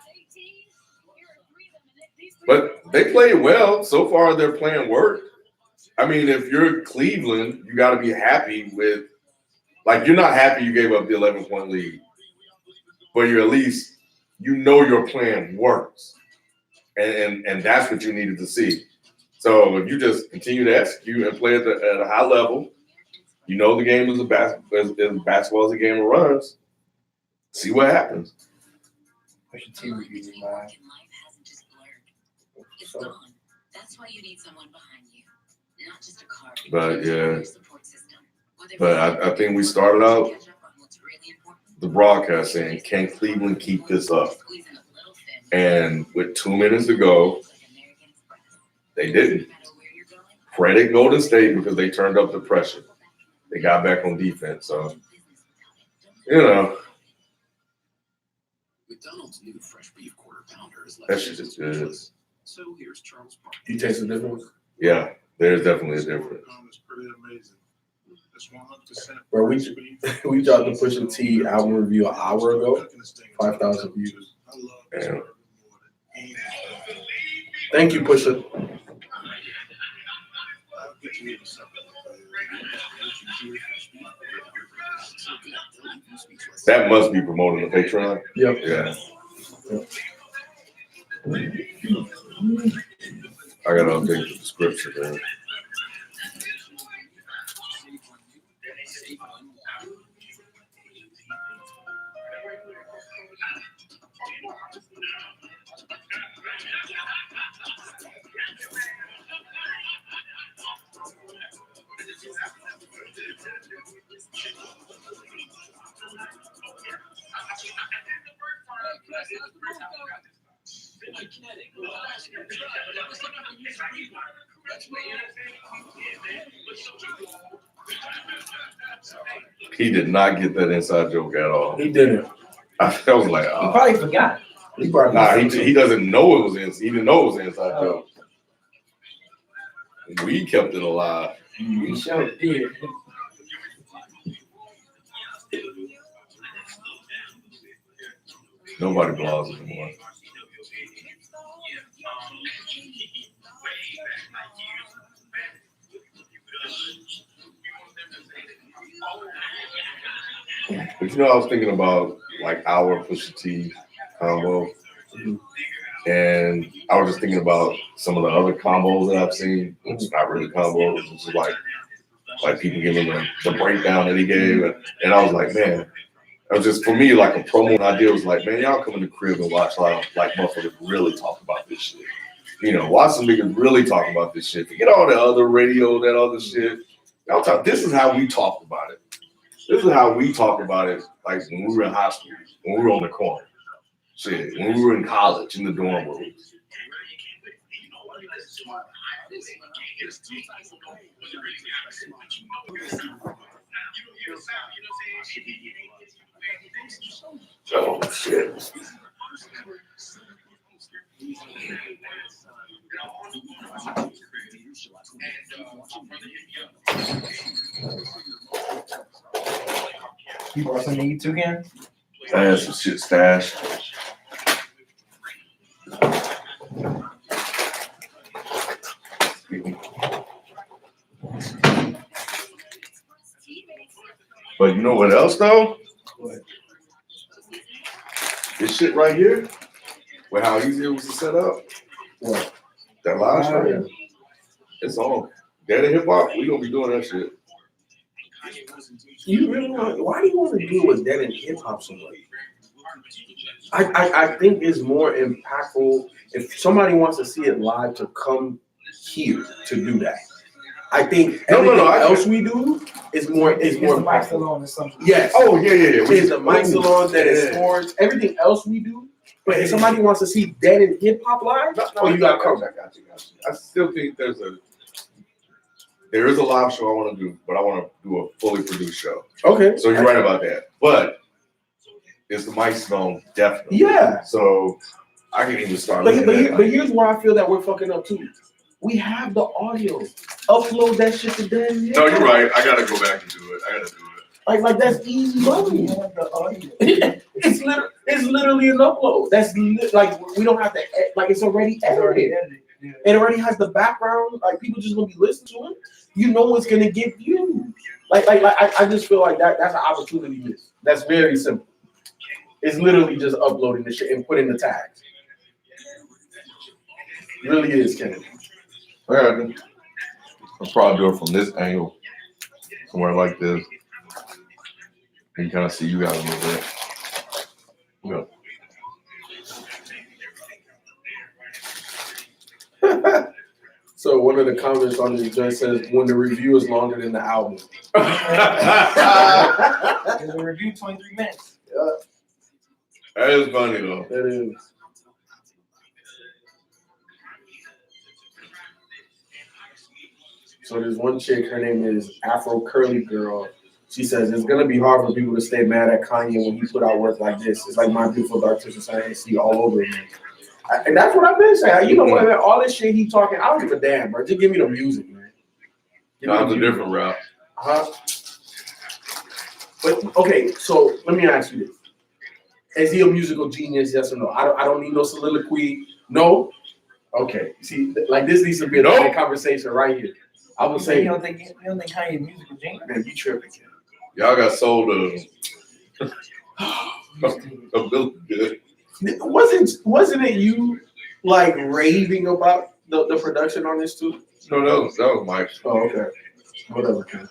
Speaker 2: But they played well. So far, their plan worked. I mean, if you're Cleveland, you got to be happy with, like, you're not happy you gave up the 11-point lead, but you're at least, you know, your plan works. And that's what you needed to see. So if you just continue to execute and play at a high level, you know the game is basketball is a game of runs. See what happens.
Speaker 5: What's your team review, man?
Speaker 14: It's gone. That's why you need someone behind you, not just a card.
Speaker 2: But yeah, but I think we started out the broadcast saying, can Cleveland keep this up? And with 2 minutes to go, they didn't. Credit Golden State because they turned up the pressure. They got back on defense. So, you know.
Speaker 15: McDonald's new fresh beef quarter pounder is
Speaker 2: that shit is good.
Speaker 15: So here's Charles Parker.
Speaker 13: You taste the difference?
Speaker 2: Yeah, there's definitely a difference.
Speaker 3: It's pretty amazing. It's 100%.
Speaker 13: Bro, we dropped the Pusha T album review an hour ago. 5,000 views.
Speaker 2: Damn.
Speaker 13: Thank you, Pusha.
Speaker 2: That must be promoting the Patreon.
Speaker 13: Yep.
Speaker 2: Yeah. I gotta update the description, man. He did not get that inside joke at all.
Speaker 13: He didn't.
Speaker 2: I was like, oh.
Speaker 5: He probably forgot.
Speaker 2: He doesn't know it was he didn't know it was an inside joke. We kept it alive.
Speaker 5: We sure did.
Speaker 2: Nobody blogs anymore. But you know, I was thinking about like our Pusha T combo, and I was just thinking about some of the other combos that I've seen. It's not really combos, it's just like people giving the breakdown that he gave, and I was like, man, it was just for me like a promo idea. Was like, man, y'all come in the crib and watch like motherfuckers really talk about this shit. You know, watch some niggas really talk about this shit. Forget all the other radio, that other shit. Y'all talk. This is how we talk about it. This is how we talk about it, like when we were in high school, when we were on the corner. Shit, when we were in college, in the dorm rooms. Oh, shit.
Speaker 5: You brought something to eat too, Ken?
Speaker 2: I had some shit stashed. But you know what else though?
Speaker 5: What?
Speaker 2: This shit right here, with how easy it was to set up.
Speaker 5: What?
Speaker 2: That live stream, it's on. Dead Hip Hop, we gonna be doing that shit.
Speaker 13: You really want? Why do you want to do with Dead and Hip Hop so much? I think it's more impactful if somebody wants to see it live to come here to do that. I think
Speaker 2: No,
Speaker 13: everything
Speaker 2: I-
Speaker 13: else we do is more
Speaker 5: Mike's
Speaker 13: impactful.
Speaker 5: alone is something.
Speaker 13: Yes.
Speaker 2: Oh yeah.
Speaker 13: It's the Mike Salon, that is
Speaker 2: yeah.
Speaker 13: sports, everything else we do. But if somebody wants to see dead and hip hop live, you got covered.
Speaker 2: I got you. I still think there is a live show I want to do, but I want to do a fully produced show.
Speaker 13: Okay.
Speaker 2: So you're right about that. But it's the Mike Stone, definitely.
Speaker 13: Yeah.
Speaker 2: So I can even start
Speaker 13: But,
Speaker 2: looking
Speaker 13: but,
Speaker 2: at
Speaker 13: here-
Speaker 2: it.
Speaker 13: but here's where I feel that we're fucking up too. We have the audio. Upload that shit to dead and hip
Speaker 2: No,
Speaker 13: hop.
Speaker 2: you're right. I gotta go back and do it. I gotta do it.
Speaker 13: Like that's easy money. It's literally an upload. That's like we don't have to like it's already edited. It already has the background. Like people just gonna be listening to it. You know it's gonna get views. Like I just feel like that's an opportunity miss. That's very simple. It's literally just uploading the shit and putting the tags. It really is, Kennedy.
Speaker 2: I'll probably do it from this angle, somewhere like this. You can kind of see you guys a little bit.
Speaker 13: So one of the comments on this joint says, "When the review is longer than the album."
Speaker 5: The review 23 minutes.
Speaker 2: That is funny though.
Speaker 13: That is. So there's one chick, her name is Afro Curly Girl. She says it's gonna be hard for people to stay mad at Kanye when he put out work like this. It's like My Beautiful Dark Twisted Fantasy all over again. And that's what I've been saying. You know what, man? All this shit he talking, I don't give a damn, bro. Just give me the music, man.
Speaker 2: That's a different route.
Speaker 13: Huh? But okay, so let me ask you this: is he a musical genius? Yes or no? I don't need no soliloquy. No. Okay. See, like this needs to be a conversation right here. I would say
Speaker 5: You don't think Kanye musical genius?
Speaker 13: Man, you tripping, kid.
Speaker 2: Y'all got sold a bill good.
Speaker 13: Wasn't it you like raving about the production on this too?
Speaker 2: No, that was Mike.
Speaker 13: Oh, okay. Whatever, kid.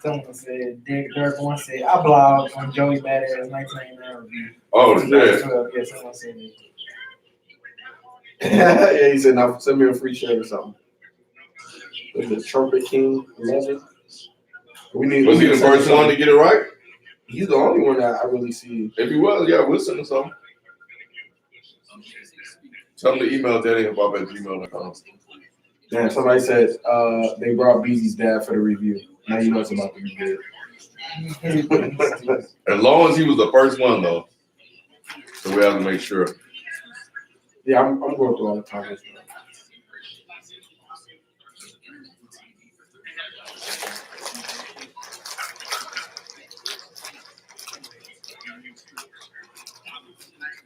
Speaker 5: Someone said, Dirk once said, I blogged on Joey Badass 1999 review.
Speaker 2: Oh, shit.
Speaker 5: Yeah, someone said that.
Speaker 13: Yeah, he said, now send me a free shirt or something. Was it Trumpet King 11?
Speaker 2: Was he the first one to get it right?
Speaker 13: He's the only one that I really see.
Speaker 2: If he was, yeah, we'll send him something. Tell him to email daddyhipHop@gmail.com.
Speaker 13: Damn, somebody said they brought Beezy's dad for the review. Now you know it's about to be good.
Speaker 2: As long as he was the first one, though. So we have to make sure.
Speaker 13: Yeah, I'm going through all the comments.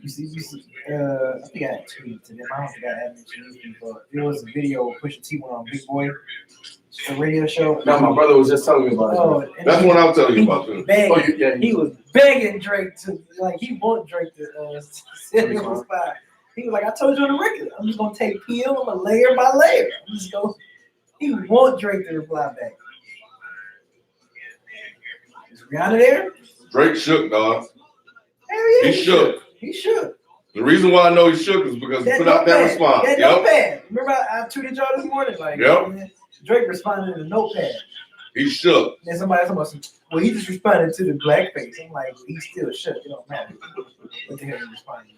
Speaker 5: You see, I think I had tweeted to them. I don't think I had mentioned these people. There was a video of Pusha T went on Big Boy, the radio show.
Speaker 13: No, my brother was just telling me about it.
Speaker 5: Oh,
Speaker 2: That's what I'm telling you about, too.
Speaker 5: He was begging Drake to, like, he want Drake to send him a spot. He was like, I told you on the record, I'm just going to take him layer by layer. I'm just going, he want Drake to reply back. Is Rihanna there?
Speaker 2: Drake shook, dog.
Speaker 5: Hell yeah,
Speaker 2: He shook.
Speaker 5: He shook.
Speaker 2: The reason why I know he shook is because he put out that
Speaker 5: notepad.
Speaker 2: response.
Speaker 5: That
Speaker 2: Yep.
Speaker 5: notepad. Remember I tweeted y'all this morning? Like,
Speaker 2: Yep.
Speaker 5: man, Drake responded in a notepad.
Speaker 2: He shook.
Speaker 5: Then somebody else, well, he just responded to the blackface. I'm like, he's still shook. It don't matter. What the hell he responded?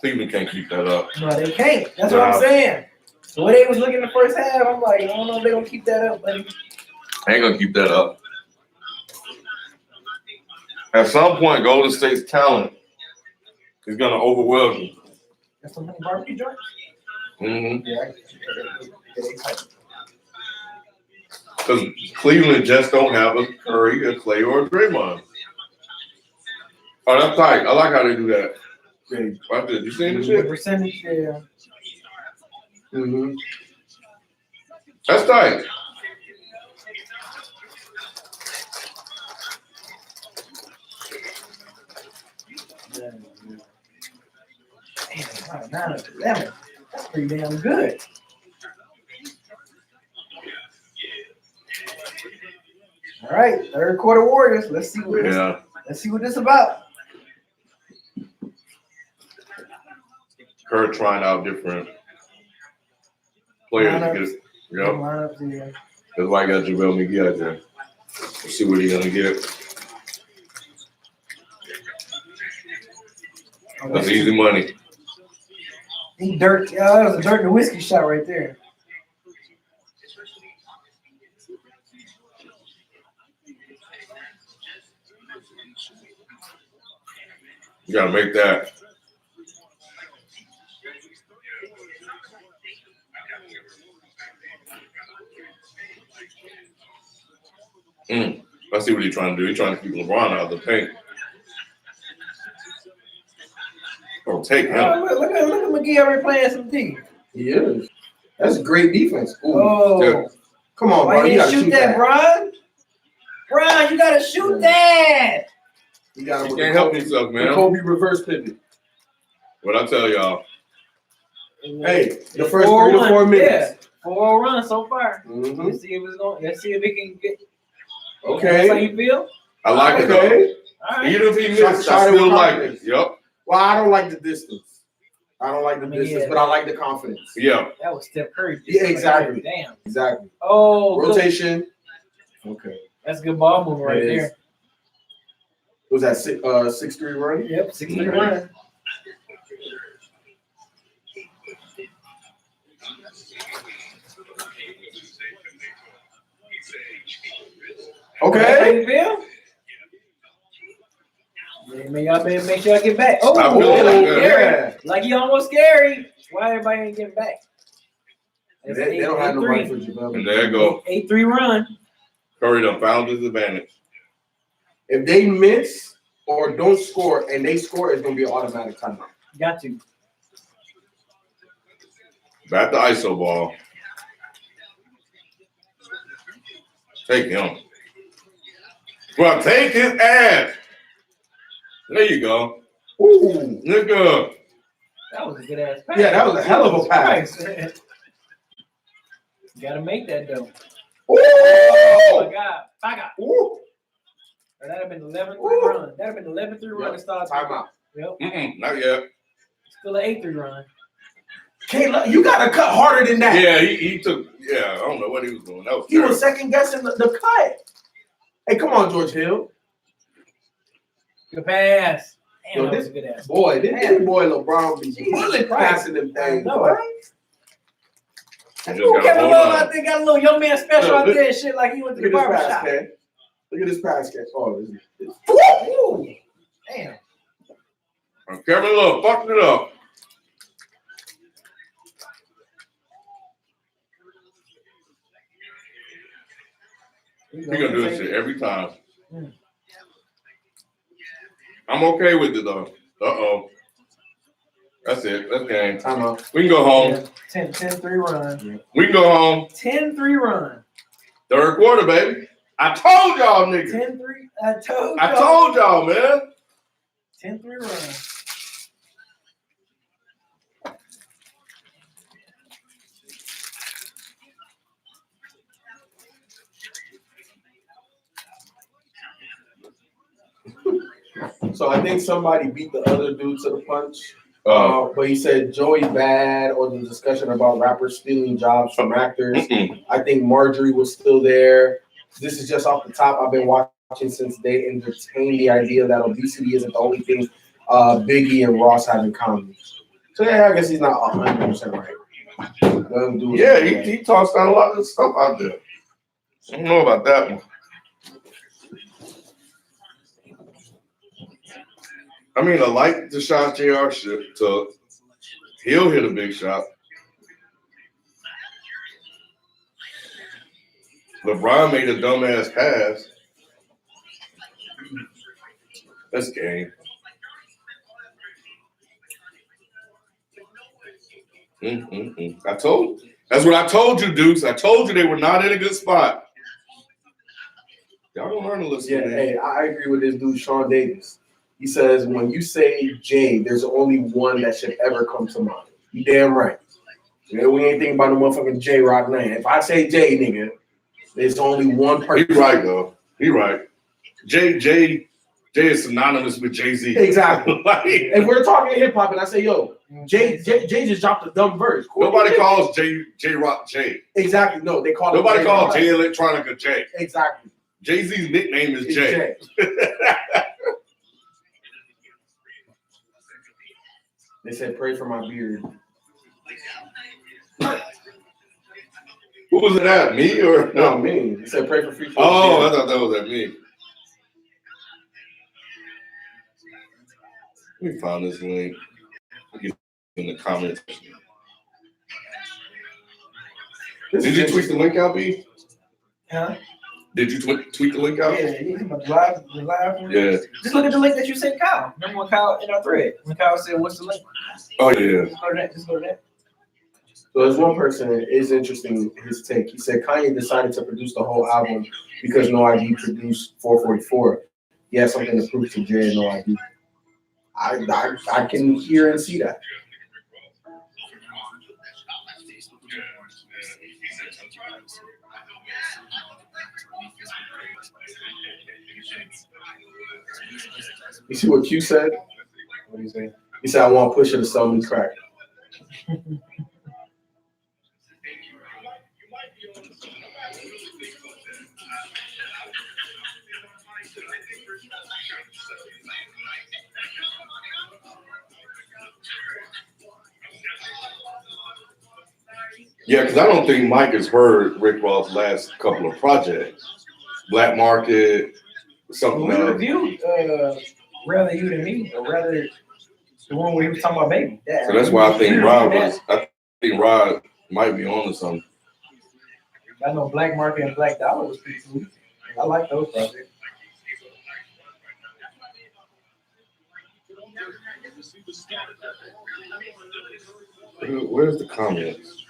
Speaker 2: Cleveland can't keep that up.
Speaker 5: No, they can't. That's what I'm saying. The way they was looking the first half, I'm like, I don't know if they're going to keep that up, buddy.
Speaker 2: I ain't gonna keep that up. At some point, Golden State's talent is gonna overwhelm you.
Speaker 5: That's some honey barbecue joints?
Speaker 2: Mm-hmm.
Speaker 5: Yeah.
Speaker 2: Because Cleveland just don't have a Curry, a Clay, or a Draymond. Oh, that's tight. I like how they do that. Right there. You seen the shit?
Speaker 5: Percentage, yeah.
Speaker 13: Mm-hmm.
Speaker 2: That's tight.
Speaker 12: 9-11. That's pretty damn good. All right, third quarter Warriors. Let's see what let's see what this about.
Speaker 2: Kerr trying out different players. Yep.
Speaker 12: Lineups, yeah.
Speaker 2: That's why I got JaVale McGee out there. Let's see what he's gonna get. That's easy money.
Speaker 12: He dirt. That was a dirt and whiskey shot right there.
Speaker 2: You gotta make that. I see what he's trying to do. He's trying to keep LeBron out of the paint. Oh, take him.
Speaker 12: Look at McGee already playing some D.
Speaker 13: He is. That's great defense. Ooh.
Speaker 12: Oh,
Speaker 2: Yeah.
Speaker 13: Come on, bro.
Speaker 12: why you
Speaker 13: gotta
Speaker 12: didn't shoot that, Brian? Brian, you gotta shoot that.
Speaker 13: You got
Speaker 2: He can't help himself, man.
Speaker 13: Kobe reverse pivot.
Speaker 2: What I tell y'all.
Speaker 13: Hey, the first 3 to 4 minutes.
Speaker 12: Yeah, 4 runs so far.
Speaker 13: Mm-hmm.
Speaker 12: Let's see if it's going. Let's see if it can get.
Speaker 13: Okay.
Speaker 12: That's how you feel?
Speaker 2: I like it though.
Speaker 12: All right.
Speaker 2: Even if he missed,
Speaker 13: Shot
Speaker 2: I
Speaker 13: it
Speaker 2: still
Speaker 13: with
Speaker 2: like it.
Speaker 13: confidence.
Speaker 2: Yep.
Speaker 13: Well, I don't like the distance. I don't like the
Speaker 12: I mean,
Speaker 13: distance,
Speaker 12: yeah.
Speaker 13: but I like the confidence.
Speaker 2: Yeah.
Speaker 12: That was Steph Curry.
Speaker 13: Yeah, exactly.
Speaker 12: Damn.
Speaker 13: Exactly.
Speaker 12: Oh, good.
Speaker 13: Rotation. Okay.
Speaker 12: That's a good ball move right
Speaker 13: It is.
Speaker 12: there.
Speaker 13: Was that 6-3 run?
Speaker 12: Yep, 6-3 run.
Speaker 13: Okay.
Speaker 12: How you feel? Man, y'all better make sure I get back. Oh,
Speaker 2: I feel
Speaker 12: like
Speaker 2: like
Speaker 12: scary.
Speaker 13: that.
Speaker 12: Like he almost scary. Why everybody ain't getting back?
Speaker 13: They don't have nobody for JaVale.
Speaker 2: And there you go.
Speaker 12: 8-3 run.
Speaker 2: Curry done found his advantage.
Speaker 13: If they miss or don't score and they score, it's gonna be an automatic timeout.
Speaker 12: Got to.
Speaker 2: Back to ISO ball. Take him. Well, take his ass. There you go.
Speaker 13: Ooh.
Speaker 2: Nigga.
Speaker 12: That was a good ass pass.
Speaker 13: Yeah, that was a hell of a pass.
Speaker 12: Nice. You gotta make that though.
Speaker 13: Ooh.
Speaker 12: Oh my God. Baga.
Speaker 13: Ooh.
Speaker 12: That'd have been 11-3 run. That'd have been 11-3 run to start.
Speaker 13: Timeout.
Speaker 12: Yep.
Speaker 2: Not yet.
Speaker 12: Still an 8-3 run.
Speaker 13: Kayla, you gotta cut harder than that.
Speaker 2: Yeah, he took. Yeah, I don't know what he was doing. That was
Speaker 13: He was second guessing the cut. Hey, come on, George Hill.
Speaker 12: Good pass. Damn,
Speaker 13: Yo,
Speaker 12: that was a good ass.
Speaker 13: Boy, this boy LeBron be really passing them things.
Speaker 12: No,
Speaker 13: boy.
Speaker 12: Ooh, Kevin Love out there got a little young man special out there and shit like he went to the
Speaker 13: Look at this
Speaker 12: barber
Speaker 13: pass,
Speaker 12: shop.
Speaker 13: Ken. Look at this pass catch. Oh, this is.
Speaker 12: Ooh. Damn.
Speaker 2: Kevin Love fucked it up. He gonna do this shit every time. I'm okay with it though. That's it. That's game.
Speaker 13: Timeout.
Speaker 2: We can go home.
Speaker 12: Yeah. 10-3 run.
Speaker 2: We can go home.
Speaker 12: 10-3 run.
Speaker 2: Third quarter, baby. I told y'all, niggas.
Speaker 12: 10-3.
Speaker 2: I told y'all, man.
Speaker 12: 10-3 run.
Speaker 13: So I think somebody beat the other dude to the punch. But he said Joey's bad, or the discussion about rappers stealing jobs from actors. I think Marjorie was still there. This is just off the top. I've been watching since they entertained the idea that obesity isn't the only thing Biggie and Ross have in common. So yeah, I guess he's not 100% right.
Speaker 2: Yeah, he tossed out a lot of stuff out there. I don't know about that one. I mean, I like the shot JR took. He'll hit a big shot. LeBron made a dumbass pass. That's game. That's what I told you, Deuce. I told you they were not in a good spot. Y'all don't learn to listen
Speaker 13: Yeah,
Speaker 2: to me.
Speaker 13: hey, I agree with this dude, Sean Davis. He says, when you say Jay, there's only one that should ever come to mind. You damn right. You know, we ain't thinking about no motherfucking J Rock name. If I say Jay, nigga, there's only one person.
Speaker 2: He right though. He right. Jay is synonymous with Jay-Z.
Speaker 13: Exactly.
Speaker 2: Like,
Speaker 13: if we're talking hip hop and I say, yo, Jay just dropped a dumb verse.
Speaker 2: Nobody calls J Rock Jay.
Speaker 13: Exactly. No, they call
Speaker 2: Nobody
Speaker 13: it
Speaker 2: calls Jay Electronica Jay.
Speaker 13: Exactly.
Speaker 2: Jay-Z's nickname is Jay.
Speaker 13: They said, pray for my beard.
Speaker 2: Who was it at? Me or
Speaker 13: no? Me. They said, pray for free.
Speaker 2: Oh, I thought that was at me. Let me find this link. I'll get in the comments. Did you tweet the link out, B?
Speaker 12: Huh?
Speaker 2: Did you tweet the link out?
Speaker 12: Yeah, you can live.
Speaker 2: Yeah.
Speaker 12: Just look at the link that you sent Kyle. Remember when Kyle in our thread? When Kyle said, "What's the link?"
Speaker 2: Oh yeah.
Speaker 12: Just go to that. Just go to that.
Speaker 13: So there's one person that is interesting his take. He said Kanye decided to produce the whole album because No ID produced 444. He has something to prove to Jay and No ID. I can hear and see that. You see what Q said? What do you say? He said, I want Pusha to sell me crack.
Speaker 2: Yeah, because I don't think Mike has heard Rick Ross' last couple of projects. Black Market, something
Speaker 12: We
Speaker 2: else.
Speaker 12: reviewed Rather You Than Me, or rather the one where he was talking about Baby. Yeah,
Speaker 2: So that's why I think Rod might be on to something.
Speaker 12: I know Black Market and Black Dollar was pretty cool. I like those projects.
Speaker 2: Where's the comments?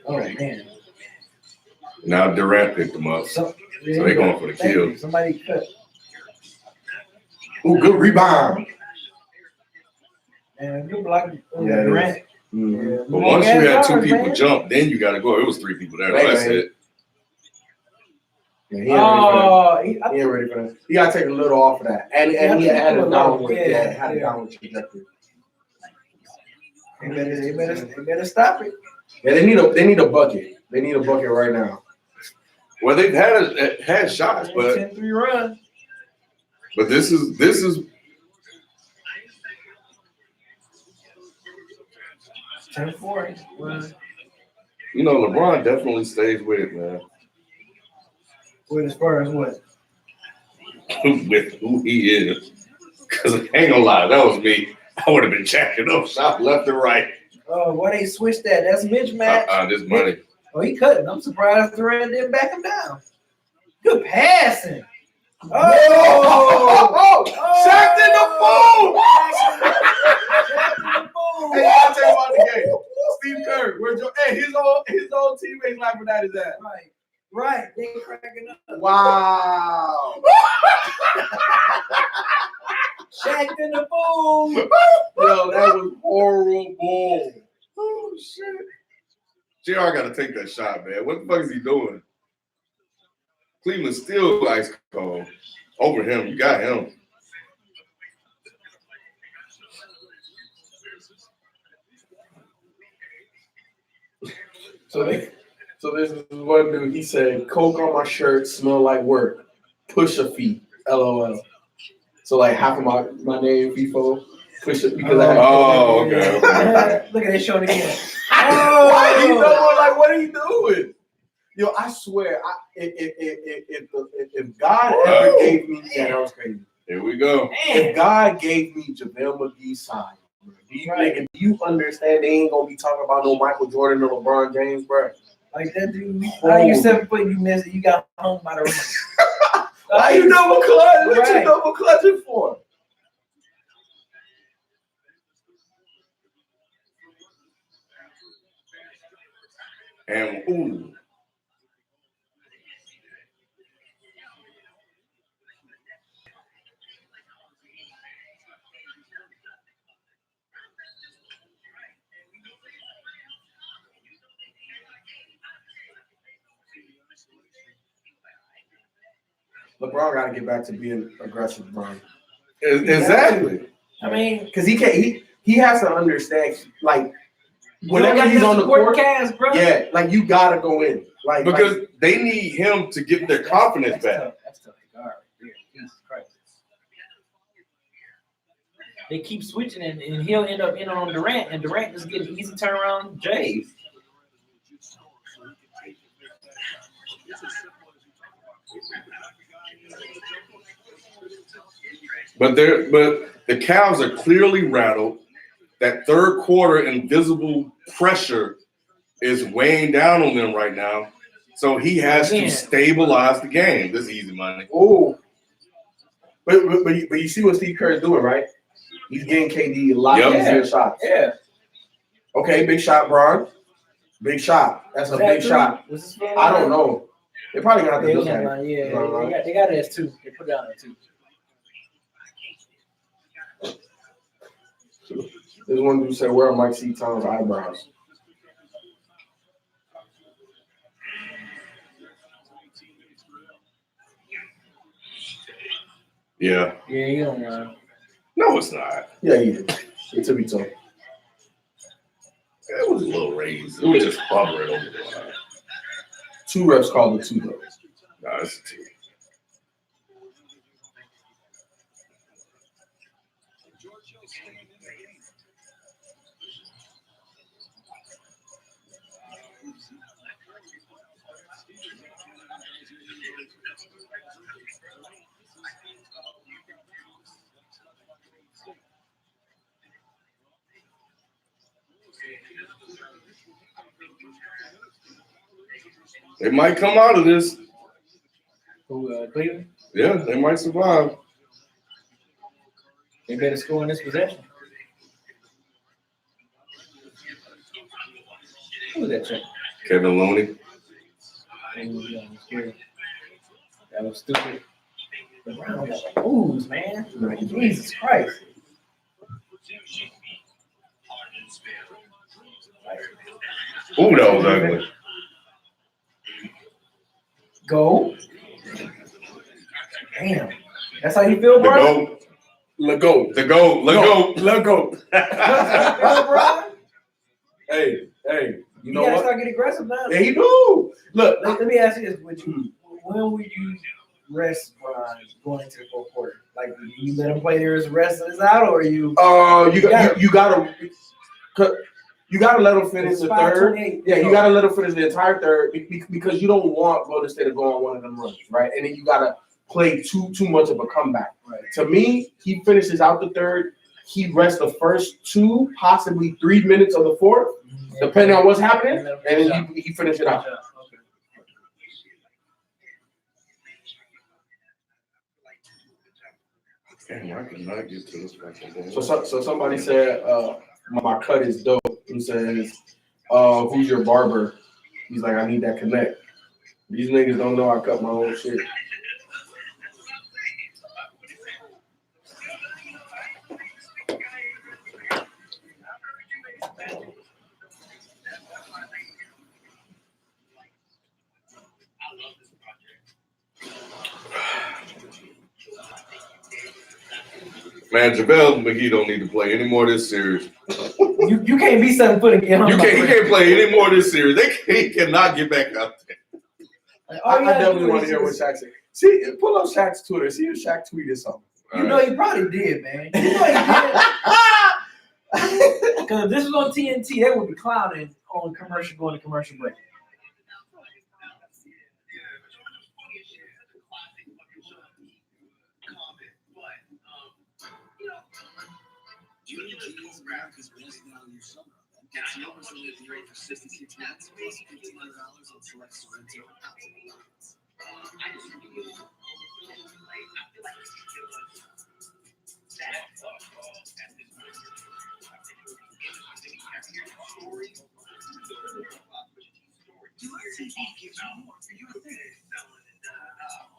Speaker 12: Oh man.
Speaker 2: Now Durant picked them up. So they're going for the kill.
Speaker 12: Somebody cut.
Speaker 13: Ooh, good rebound.
Speaker 12: And you like
Speaker 13: Yeah,
Speaker 12: Durant.
Speaker 2: But once you had two people jump, then you got to go. It was three people there. That's it.
Speaker 13: Yeah, he ain't ready for that. He got to take a little off of that. And he had a downward. Yeah, had a downward trajectory.
Speaker 12: They better stop it.
Speaker 13: Yeah, they need a bucket. They need a bucket right now.
Speaker 2: Well, they've had shots, but
Speaker 12: 10-3 run.
Speaker 2: But this is
Speaker 12: 10-4 run.
Speaker 2: You know, LeBron definitely stays with it, man.
Speaker 12: With as far as what?
Speaker 2: With who he is. Because I ain't gonna lie, that was me. I would have been jacking up shot left and right.
Speaker 12: Oh, why they switched that? That's mismatch.
Speaker 2: This money.
Speaker 12: Oh, he cutting. I'm surprised Durant didn't back him down. Good passing. Oh!
Speaker 13: Shaq in the phone! Hey, I'll tell you about the game. Steve Kerr, where's your his old teammates laughing at his ass.
Speaker 12: Right. They cracking up.
Speaker 13: Wow.
Speaker 12: Shaq in the phone.
Speaker 13: Yo, that was horrible.
Speaker 2: Oh shit. JR gotta take that shot, man. What the fuck is he doing? Cleveland's still ice cold. Over him. You got him.
Speaker 13: So this is one dude. He said, "Coke on my shirt, smell like work. Push a feet. LOL." So like half of my name FIFO. Push it because I had.
Speaker 2: Oh, okay.
Speaker 12: Look at that showing again.
Speaker 13: Why he doing like what are you doing? Yo, I swear, if God ever gave me, that was crazy.
Speaker 2: Here we go.
Speaker 13: If God gave me JaVale McGee's side, do you understand they ain't gonna be talking about no Michael Jordan or LeBron James, bro?
Speaker 12: Like that dude. How you 7 foot? You missed it. You got home by the rim.
Speaker 13: Why you double clutch? What you double clutching for?
Speaker 2: And ooh.
Speaker 13: LeBron got to get back to being aggressive, Brian.
Speaker 2: Exactly.
Speaker 12: I mean,
Speaker 13: because he can't. He has to understand, like, whenever
Speaker 12: got
Speaker 13: he's
Speaker 12: the
Speaker 13: on the
Speaker 12: support
Speaker 13: court,
Speaker 12: cast, bro.
Speaker 13: yeah, like you gotta go in, like
Speaker 2: Because they need him to get their confidence back.
Speaker 12: That's tough to guard. Yeah, Jesus Christ. They keep switching, and he'll end up in on Durant, and Durant just getting easy turnaround Jays.
Speaker 2: But the Cavs are clearly rattled. That third quarter invisible pressure is weighing down on them right now. So he has to stabilize the game. This is easy money.
Speaker 13: Oh, but you see what Steve Kerr is doing, right? He's getting KD a lot easier shots.
Speaker 12: Yeah.
Speaker 13: Okay, big shot, Bron. Big shot. That's a big shot. I don't know. They're probably gonna have to look at it.
Speaker 12: Yeah, they got it as 2. They put it down at 2.
Speaker 13: There's one dude said, "Where are Mike C. Tom's eyebrows?"
Speaker 2: Yeah.
Speaker 12: Yeah, you don't know.
Speaker 2: No, it's not.
Speaker 13: Yeah, he did. It took me to.
Speaker 2: It was a little raised. It was just hovering over the line.
Speaker 13: 2 refs called it 2 though.
Speaker 2: No, it's 2. They might come out of this.
Speaker 12: Who, Cleveland?
Speaker 2: Yeah, they might survive.
Speaker 12: They better score in this possession. Who was that check?
Speaker 2: Kevin Looney.
Speaker 12: That was stupid. The Brown got moves, man. Jesus Christ.
Speaker 2: Ooh, that was ugly.
Speaker 12: Go. Damn. That's how you feel, bro?
Speaker 2: Let go. The go. Let go.
Speaker 13: Let go.
Speaker 2: Hey.
Speaker 12: You
Speaker 13: know
Speaker 12: gotta
Speaker 13: what?
Speaker 12: start getting aggressive now.
Speaker 13: Yeah, he do. Look,
Speaker 12: Let me ask you this: when would you rest Brian going into the fourth quarter? Like, do you let him play there as the rest of this out, or you?
Speaker 13: You gotta let him finish
Speaker 12: It's
Speaker 13: the third.
Speaker 12: 5:28.
Speaker 13: Yeah, you gotta let him finish the entire third because you don't want Golden State to go on one of them runs, right? And then you gotta play too much of a comeback.
Speaker 12: Right.
Speaker 13: To me, he finishes out the third. He rests the first 2, possibly 3 minutes of the fourth, depending on what's happening, and then he finishes it out.
Speaker 2: Damn, I cannot get to this fucking game.
Speaker 13: So somebody said, my cut is dope. He says, who's your barber? He's like, I need that connect. These niggas don't know I cut my own shit.
Speaker 2: Man, JaVale McGee don't need to play any more of this series.
Speaker 12: You can't be 7 foot again.
Speaker 2: He can't play any more of this series. He cannot get back out there.
Speaker 13: I definitely want to hear what Shaq said. See, pull up Shaq's Twitter. See if Shaq tweeted something.
Speaker 12: You know he probably did, man. You know he did. Because if this was on TNT, they would be clowning on commercial going to commercial break.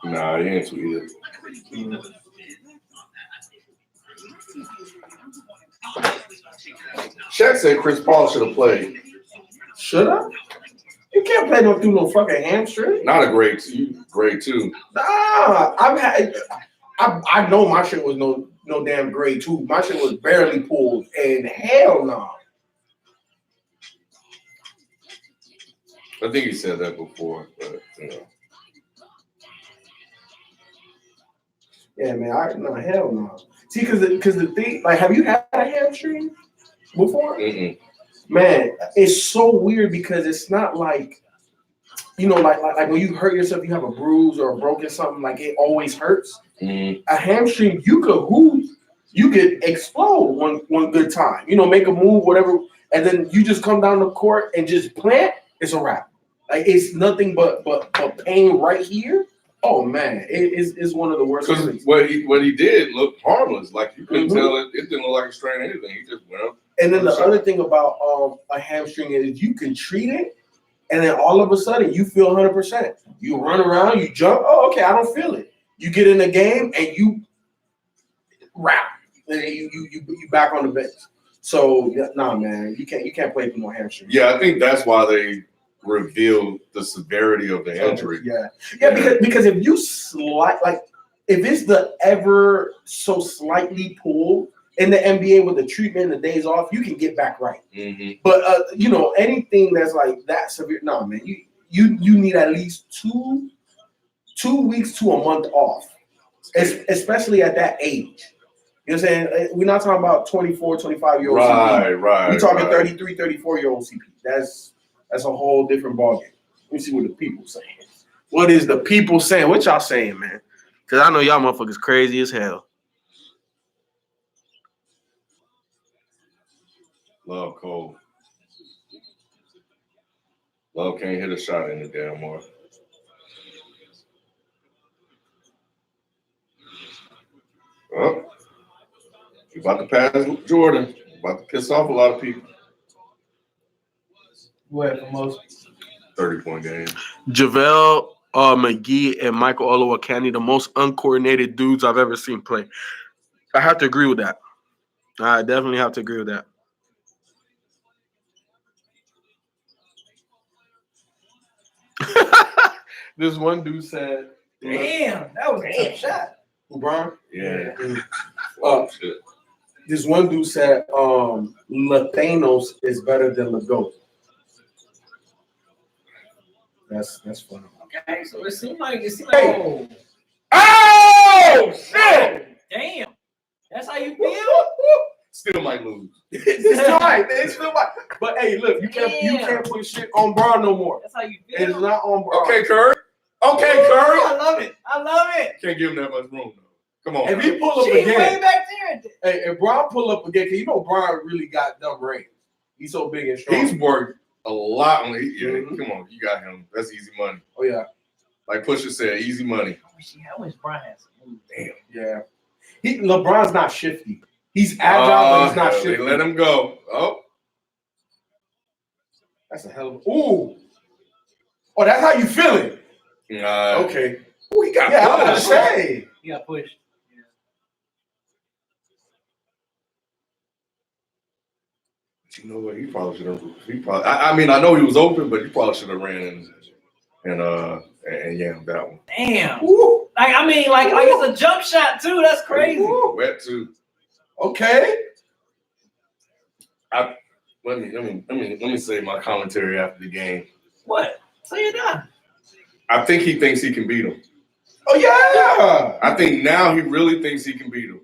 Speaker 2: Nah, he ain't tweeted. Shaq said Chris Paul should have played.
Speaker 13: Should I? You can't play through no fucking hamstring.
Speaker 2: Not a grade 2. Grade 2.
Speaker 13: Nah, I know my shit was no damn grade 2. My shit was barely pulled, and hell no.
Speaker 2: I think he said that before, but you know.
Speaker 13: Yeah, man. Hell no. See, because the thing, like, have you had a hamstring before?
Speaker 2: Mm-mm.
Speaker 13: Man, it's so weird because it's not like, you know, like when you hurt yourself, you have a bruise or a broken something, like it always hurts.
Speaker 2: Mm-hmm.
Speaker 13: A hamstring, you could explode one good time. You know, make a move, whatever, and then you just come down the court and just plant. It's a wrap. Like it's nothing but pain right here. Oh man, it's one of the worst.
Speaker 2: Because what he did looked harmless. Like you couldn't tell it didn't look like a strain or anything. He just went up.
Speaker 13: And then the other thing about a hamstring is you can treat it, and then all of a sudden you feel 100%. You run around, you jump. Oh, okay, I don't feel it. You get in the game and you wrap, and you back on the bench. So nah, man, you can't play with no hamstring.
Speaker 2: Yeah, I think that's why they revealed the severity of the injury.
Speaker 13: Yeah, because if you if it's the ever so slightly pulled in the NBA with the treatment and the days off, you can get back right.
Speaker 2: Mm-hmm.
Speaker 13: But you know, anything that's like that severe, no, man, you need at least 2 weeks to a month off, especially at that age. You know what I'm saying? We're not talking about 24, 25-year-old CP.
Speaker 2: Right.
Speaker 13: We're talking 33, 34-year-old CP. That's a whole different ballgame. Let me see what the people saying. What is the people saying? What y'all saying, man? Because I know y'all motherfuckers crazy as hell.
Speaker 2: Love Cole. Love can't hit a shot any damn more. Oh, you about to pass Jordan. About to piss off a lot of people.
Speaker 12: What for most?
Speaker 2: 30-point game.
Speaker 13: JaVale McGee and Michael Olowokandi, the most uncoordinated dudes I've ever seen play. I have to agree with that. I definitely have to agree with that. This one dude said,
Speaker 12: "Damn, that was a tough shot."
Speaker 13: LeBron?
Speaker 2: Yeah.
Speaker 13: Shit. This one dude said, Lathanos is better than Legault. That's funny.
Speaker 12: Okay, so it seemed like
Speaker 13: Hey.
Speaker 12: oh
Speaker 13: shit!
Speaker 12: Damn, that's how you feel.
Speaker 2: Still might lose.
Speaker 13: It's right. It's still right. But hey, look, you can't put shit on Braun no more.
Speaker 12: That's how you feel.
Speaker 13: It's not on Braun.
Speaker 2: Okay, Curry. Okay,
Speaker 12: Ooh,
Speaker 2: Curry.
Speaker 12: I love it. I love it.
Speaker 2: Can't give him that much room though. Come on.
Speaker 13: If he pull up
Speaker 12: She's
Speaker 13: again,
Speaker 12: way back there.
Speaker 13: hey, if Braun pull up again, because you know Braun really got dumb range. He's so big and strong.
Speaker 2: He's worked a lot on it. Come on, you got him. That's easy money.
Speaker 13: Oh yeah.
Speaker 2: Like Pusha said, easy money.
Speaker 12: How much Brian has?
Speaker 2: Damn.
Speaker 13: Yeah. LeBron's not shifty. He's agile, but he's not shifty.
Speaker 2: They let him go. Oh.
Speaker 13: That's a hell of a. Ooh. Oh, that's how you feeling. Okay.
Speaker 2: Ooh, he got
Speaker 13: I was gonna
Speaker 2: pushed.
Speaker 13: say.
Speaker 12: He got pushed.
Speaker 2: You know what? He probably should have. I mean, I know he was open, but he probably should have ran and yammed that one.
Speaker 12: Damn.
Speaker 13: Ooh.
Speaker 12: Like it's a jump shot too. That's crazy.
Speaker 2: Ooh, wet too.
Speaker 13: Okay.
Speaker 2: Let me say my commentary after the game.
Speaker 12: What? Say it done.
Speaker 2: I think he thinks he can beat him.
Speaker 13: Oh yeah.
Speaker 2: I think now he really thinks he can beat him.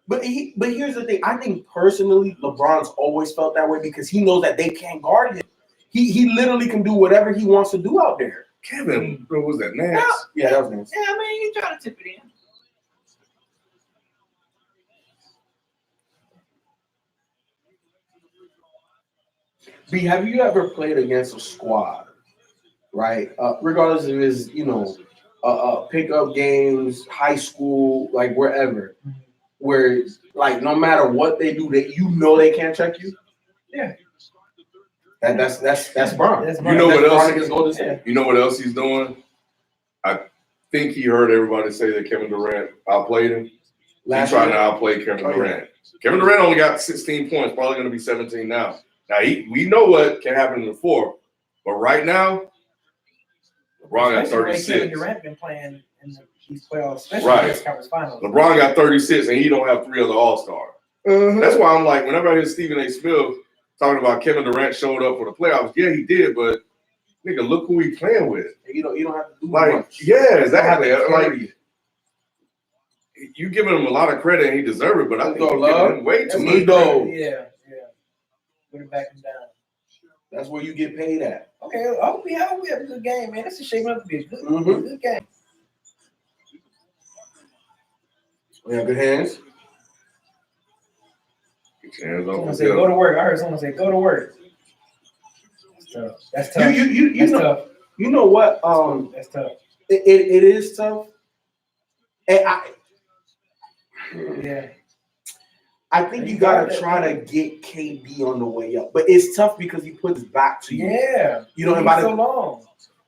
Speaker 13: But here's the thing. I think personally, LeBron's always felt that way because he knows that they can't guard him. He literally can do whatever he wants to do out there.
Speaker 2: Kevin, what was that? Nance?
Speaker 13: Yeah, that was Nance.
Speaker 12: Yeah, I mean, you try to tip it in.
Speaker 13: B, have you ever played against a squad, right? Regardless if it's, pickup games, high school, like wherever, where like no matter what they do, they can't check you.
Speaker 12: Yeah.
Speaker 13: That's Bron.
Speaker 2: You know what else? You know what else he's doing? I think he heard everybody say that Kevin Durant outplayed him. He's trying to outplay Kevin Durant. Kevin Durant only got 16 points, probably going to be 17 now. Now we know what can happen in the fourth, but right now LeBron got
Speaker 16: Especially the way
Speaker 2: 36.
Speaker 16: Kevin Durant been playing in these playoffs, especially
Speaker 2: Right.
Speaker 16: in this conference finals.
Speaker 2: LeBron got 36, and he don't have 3 other All-Stars. That's why I'm like, whenever I hear Stephen A. Smith talking about Kevin Durant showed up for the playoffs, yeah, he did, but nigga, look who he playing with.
Speaker 13: You don't have to do
Speaker 2: Like,
Speaker 13: much.
Speaker 2: yeah, exactly. Like,
Speaker 13: Like,
Speaker 2: you giving him a lot of credit, and he deserves it, but I think you're
Speaker 13: love.
Speaker 2: giving him way too
Speaker 13: That's
Speaker 2: much
Speaker 13: me, though.
Speaker 2: credit.
Speaker 16: Yeah. Put it back and down.
Speaker 13: that's where you get paid at.
Speaker 16: Okay, I hope we have a good game, man. This is shaping up to be a good,
Speaker 13: Mhm.
Speaker 16: good game.
Speaker 13: We have good hands.
Speaker 2: Get your hands off
Speaker 16: Someone
Speaker 2: the
Speaker 16: say go to work. I heard someone say go to work. That's tough. That's tough.
Speaker 13: You
Speaker 16: That's
Speaker 13: know
Speaker 16: tough.
Speaker 13: you know what?
Speaker 16: That's tough.
Speaker 13: It is tough. And I think you gotta try to get KD on the way up, but it's tough because he puts his back to you.
Speaker 16: Yeah.
Speaker 13: You know
Speaker 16: He's
Speaker 13: about
Speaker 16: so
Speaker 13: it.
Speaker 16: long.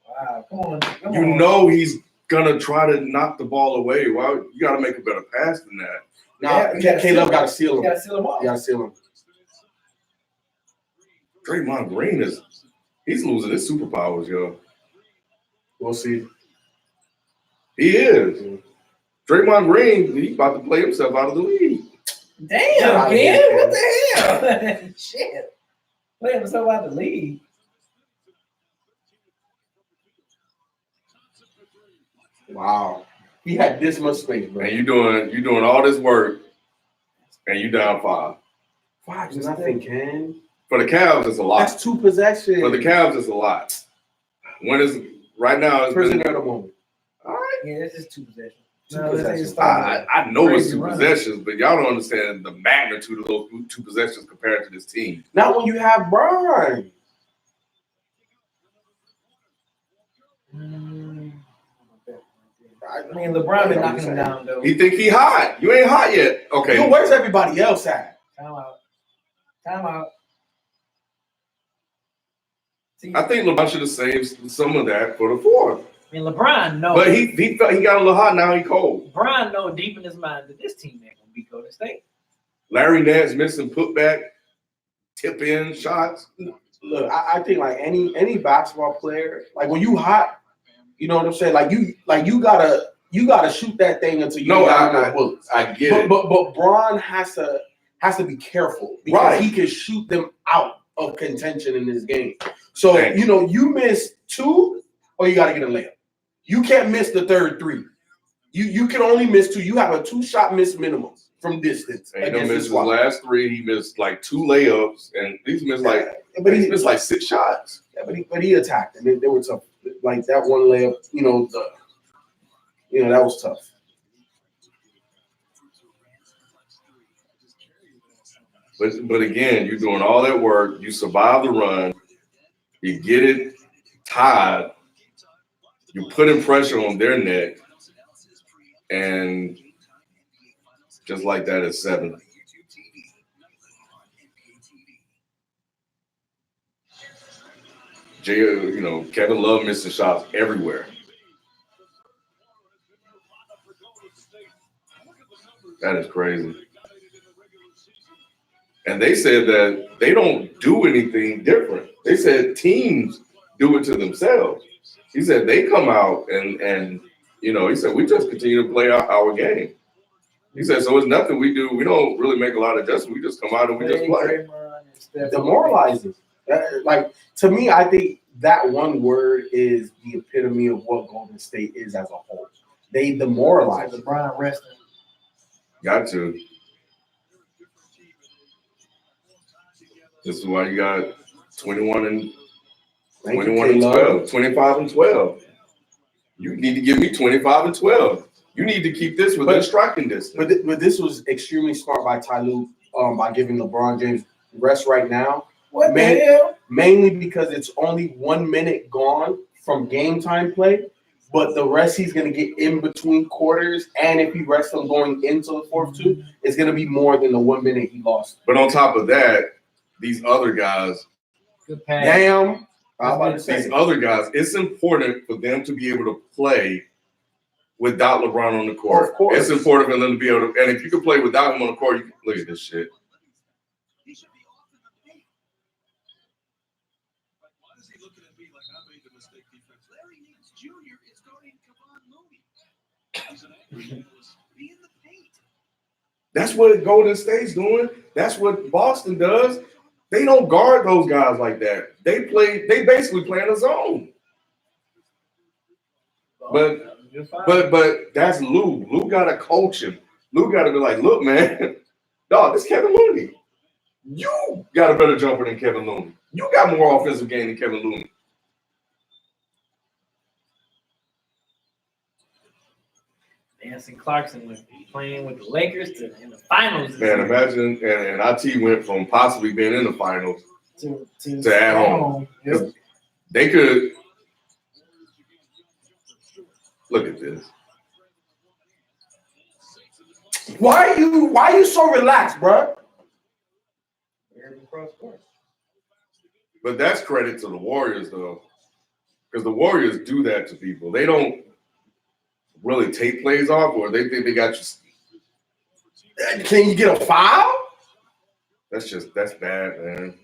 Speaker 16: Wow. Come on.
Speaker 2: You know he's gonna try to knock the ball away. Why you gotta make a better pass than that?
Speaker 13: Now Caleb got to seal him.
Speaker 16: You gotta seal him off.
Speaker 13: You got to seal him.
Speaker 2: Draymond Green he's losing his superpowers, yo.
Speaker 13: We'll see.
Speaker 2: He is. Draymond Green, he's about to play himself out of the league.
Speaker 16: Damn, man. What the hell? Shit. Playing himself out the league.
Speaker 13: Wow. He had this much space, bro.
Speaker 2: And you doing all this work, and you down 5.
Speaker 13: 5 is nothing, Ken.
Speaker 2: For the Cavs, it's a lot.
Speaker 13: That's 2 possessions.
Speaker 2: For the Cavs, it's a lot. Right now, it's
Speaker 13: Prisoner
Speaker 2: been,
Speaker 13: at the moment.
Speaker 2: all right.
Speaker 16: Yeah, it's just 2 possessions.
Speaker 2: I know it's
Speaker 16: Crazy
Speaker 2: 2
Speaker 16: running.
Speaker 2: possessions, but y'all don't understand the magnitude of those 2 possessions compared to this team.
Speaker 13: Not when you have Brian.
Speaker 16: I mean, LeBron been knocking him down, though.
Speaker 2: He think he hot. You ain't hot yet. Okay.
Speaker 13: Yo, where's everybody else at?
Speaker 16: Time out. See,
Speaker 2: I think LeBron should have saved some of that for the 4th.
Speaker 16: I mean, LeBron knows.
Speaker 2: But he felt he got a little hot. Now he cold.
Speaker 16: LeBron knows deep in his mind that this team ain't gonna beat Golden State.
Speaker 2: Larry Nance missing putback, tip in shots.
Speaker 13: Look, I think like any basketball player, like when you hot, you know what I'm saying? Like you gotta shoot that thing until you got no bullets.
Speaker 2: I get it.
Speaker 13: But Braun has to be careful because
Speaker 2: Right.
Speaker 13: he can shoot them out of contention in this game. So
Speaker 2: Thank
Speaker 13: you miss 2 or you gotta get a layup. You can't miss the third 3. You can only miss 2. You have a 2-shot miss minimum from distance.
Speaker 2: And he
Speaker 13: against
Speaker 2: missed
Speaker 13: this
Speaker 2: his
Speaker 13: squad.
Speaker 2: last 3. He missed like 2 layups, and he's missed
Speaker 13: but
Speaker 2: he missed like 6 shots.
Speaker 13: Yeah, but he attacked, and they were tough. Like that one layup, that was tough.
Speaker 2: But again, you're doing all that work. You survive the run. You get it tied. You're putting pressure on their neck, and just like that, it's 7. Kevin Love missing shots everywhere. That is crazy. And they said that they don't do anything different. They said teams do it to themselves. He said they come out and he said we just continue to play our game. He said, so it's nothing we do. We don't really make a lot of adjustments. We just come out and we just play.
Speaker 13: Demoralizing. Like, to me, I think that one word is the epitome of what Golden State is as a whole. They demoralize.
Speaker 16: LeBron resting.
Speaker 2: Got to. This is why you got 21 and 12, 25 and 12. You need to give me 25 and 12. You need to keep this within striking distance.
Speaker 13: But this was extremely smart by Ty Lue by giving LeBron James rest right now.
Speaker 16: What the hell?
Speaker 13: Mainly because it's only 1 minute gone from game time play, but the rest he's going to get in between quarters, and if he rests him going into the 4th too, it's going to be more than the 1 minute he lost.
Speaker 2: But on top of that, these other guys,
Speaker 16: good pass.
Speaker 13: Damn. I was about to say.
Speaker 2: These other guys, it's important for them to be able to play without LeBron on the court.
Speaker 13: Of course.
Speaker 2: It's important for them to be able to, and if you can play without him on the court, you can look at this shit. That's what Golden State's doing. That's what Boston does. They don't guard those guys like that. They basically play in a zone. But that's Lou. Lou gotta coach him. Lou gotta be like, look, man, dog, this Kevin Looney. You got a better jumper than Kevin Looney. You got more offensive game than Kevin Looney.
Speaker 16: Anthony Clarkson was playing with the Lakers in the finals.
Speaker 2: Man, imagine, and IT went from possibly being in the finals
Speaker 16: to
Speaker 2: at home.
Speaker 16: Yep.
Speaker 2: They could look at this.
Speaker 13: Why are you so relaxed, bro?
Speaker 2: But that's credit to the Warriors, though, because the Warriors do that to people. They don't really take plays off, or they think they got you.
Speaker 13: Can you get a foul?
Speaker 2: That's bad, man.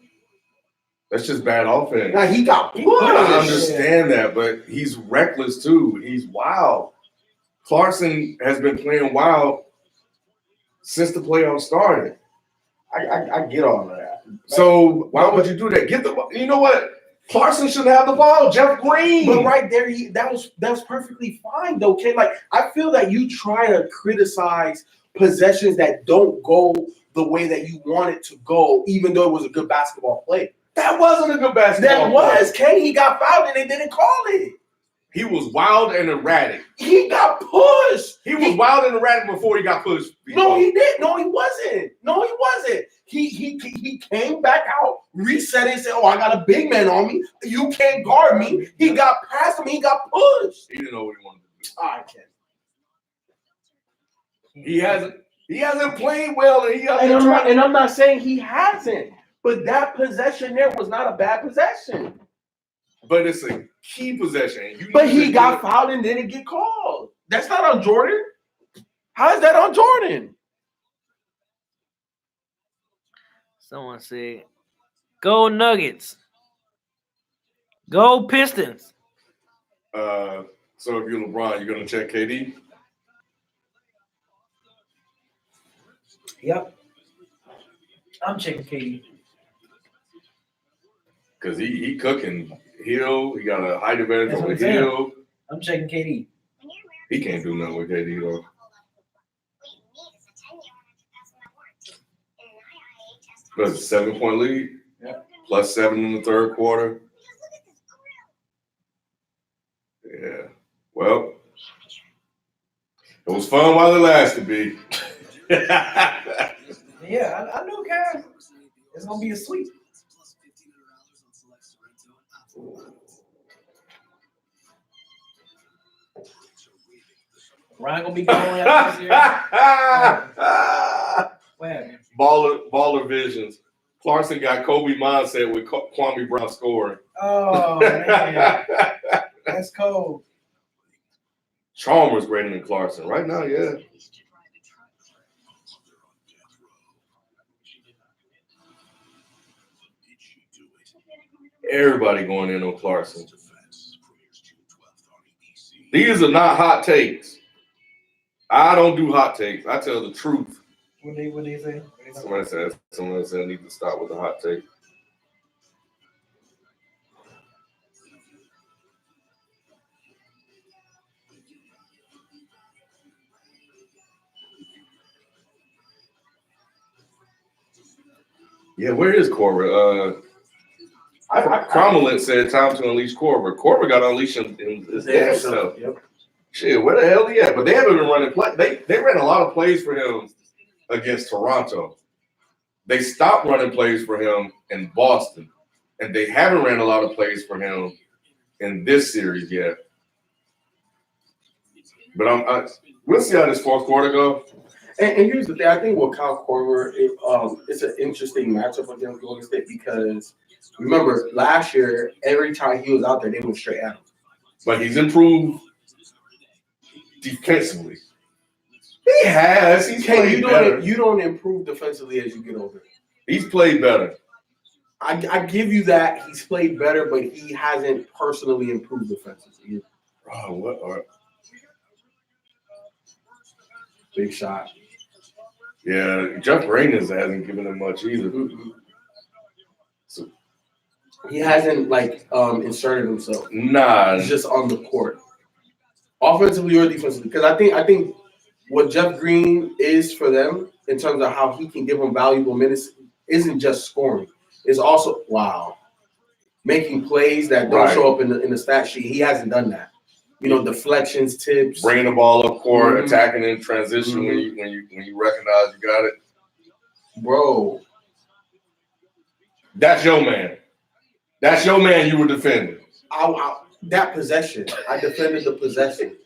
Speaker 2: That's just bad offense.
Speaker 13: Now he got pushed.
Speaker 2: I understand that, but he's reckless too. He's wild. Clarkson has been playing wild since the playoffs started.
Speaker 13: I get all of that.
Speaker 2: So why would you do that? Get the. You know what? Clarkson shouldn't have the ball. Jeff Green.
Speaker 13: But right there, that was perfectly fine though, Ken. Like I feel that you try to criticize possessions that don't go the way that you want it to go, even though it was a good basketball play.
Speaker 2: That wasn't a good basketball play.
Speaker 13: That was, Ken. He got fouled and they didn't call it.
Speaker 2: He was wild and erratic.
Speaker 13: He got pushed.
Speaker 2: He was wild and erratic before he got pushed.
Speaker 13: No, he didn't. No, he wasn't. He came back out, reset it, and said, "Oh, I got a big man on me. You can't guard me." He got past him. He got pushed.
Speaker 2: He didn't know what he wanted to do.
Speaker 13: I can't.
Speaker 2: He hasn't played well, and
Speaker 13: I'm not saying he hasn't, but that possession there was not a bad possession.
Speaker 2: But it's a key possession.
Speaker 13: But he got fouled and didn't get called. That's not on Jordan. How is that on Jordan?
Speaker 12: Someone said, "Go Nuggets, go Pistons."
Speaker 2: So if you're LeBron, you're gonna check KD.
Speaker 16: Yep. I'm checking KD.
Speaker 2: Because he cooking Hill. He got a height advantage
Speaker 16: That's
Speaker 2: over
Speaker 16: what I'm saying.
Speaker 2: Hill.
Speaker 16: I'm checking KD.
Speaker 2: He can't do nothing with KD though. What is it, 7-point lead?
Speaker 16: Yep.
Speaker 2: Plus 7 in the third quarter. Yeah. Well, it was fun while it lasted, B.
Speaker 16: Yeah, I know, guys. It's gonna be a sweep. Ryan gonna be going after this year. Where?
Speaker 2: Baller visions. Clarkson got Kobe mindset with Kwame Brown scoring.
Speaker 16: Oh man, that's cold.
Speaker 2: Chalmers greater than Clarkson right now. Yeah. Everybody going in on Clarkson. These are not hot takes. I don't do hot takes. I tell the truth.
Speaker 16: What they say?
Speaker 2: Someone said I need to stop with the hot take. Yeah, where is Korver? Cromwell said time to unleash Korver. Korver got unleashed his damn self.
Speaker 13: Yep.
Speaker 2: Shit, where the hell he at? But they haven't been running play. They ran a lot of plays for him against Toronto. They stopped running plays for him in Boston, and they haven't ran a lot of plays for him in this series yet. But we'll see how this fourth quarter go.
Speaker 13: And here's the thing. I think with Kyle Korver, it's an interesting matchup against Golden State because remember last year, every time he was out there, they went straight at him.
Speaker 2: But he's improved defensively. He has. He's played better.
Speaker 13: You don't improve defensively as you get older.
Speaker 2: He's played better.
Speaker 13: I give you that. He's played better, but he hasn't personally improved defensively.
Speaker 2: Oh, what?
Speaker 13: Big shot.
Speaker 2: Yeah, Jeff Raines hasn't given him much either.
Speaker 13: So he hasn't inserted himself.
Speaker 2: Nah,
Speaker 13: he's just on the court, offensively or defensively. Because I think what Jeff Green is for them in terms of how he can give them valuable minutes isn't just scoring. It's also making plays that don't show up in the stat sheet. He hasn't done that. Deflections, tips,
Speaker 2: bringing the ball up court, attacking in transition when you recognize you got it,
Speaker 13: bro.
Speaker 2: That's your man. That's your man. You were defending.
Speaker 13: That possession, I defended the possession.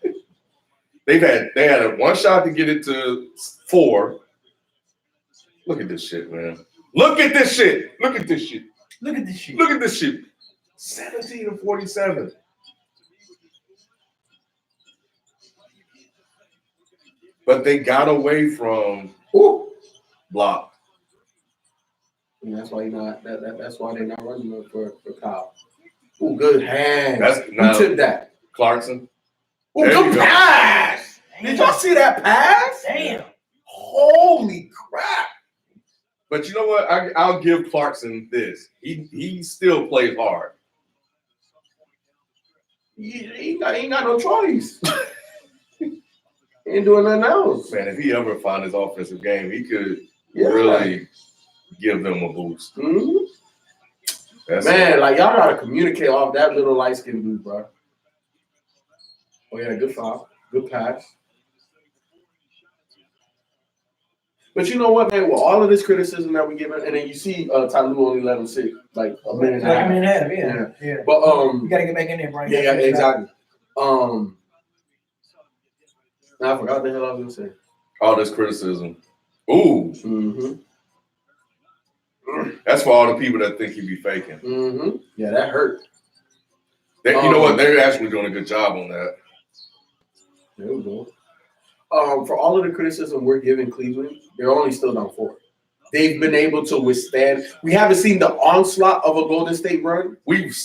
Speaker 2: They had one shot to get it to 4. Look at this shit, man. Look at this shit. Look at this shit.
Speaker 16: Look at this shit.
Speaker 2: Look at this shit. 17-47. But they got away from block.
Speaker 13: And that's why that's why they're not running for Kyle. Ooh, good hand. Who tipped that?
Speaker 2: Clarkson.
Speaker 13: Ooh, good pass. Did y'all see that pass?
Speaker 16: Damn.
Speaker 13: Holy crap.
Speaker 2: But you know what? I'll give Clarkson this. He still plays hard.
Speaker 13: He ain't got no choice. He ain't doing nothing else.
Speaker 2: Man, if he ever found his offensive game, he could really give them a boost.
Speaker 13: Mm-hmm. Y'all gotta communicate off that little light skinned dude, bro. Oh yeah, good foul, good pass. But you know what, man? With all of this criticism that we give him, and then you see Ty Lue only let him sit like a minute and a half.
Speaker 16: A minute and a half, yeah.
Speaker 13: But
Speaker 16: you gotta get back in there, Brian.
Speaker 13: Yeah, exactly. I forgot the hell I was gonna say.
Speaker 2: All this criticism. Ooh.
Speaker 13: Mm-hmm.
Speaker 2: That's for all the people that think he be faking.
Speaker 13: Mm-hmm. Yeah, that hurt.
Speaker 2: You know what? They're actually doing a good job on that.
Speaker 13: There we go. For all of the criticism we're giving Cleveland, they're only still down 4. They've been able to withstand. We haven't seen the onslaught of a Golden State run.
Speaker 2: We've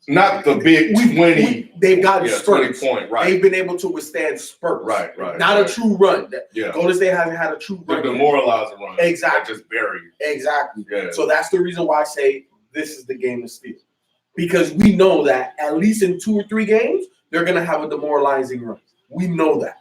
Speaker 2: not the big 20.
Speaker 13: They've gotten spurts.
Speaker 2: 20 point, right.
Speaker 13: They've been able to withstand spurts.
Speaker 2: Right.
Speaker 13: Not a true run.
Speaker 2: Yeah.
Speaker 13: Golden State hasn't had a true run.
Speaker 2: The demoralizer run.
Speaker 13: Exactly.
Speaker 2: Just buried.
Speaker 13: Exactly.
Speaker 2: Yeah.
Speaker 13: So that's the reason why I say this is the game to steal. Because we know that at least in 2 or 3 games, they're going to have a demoralizing run. We know that.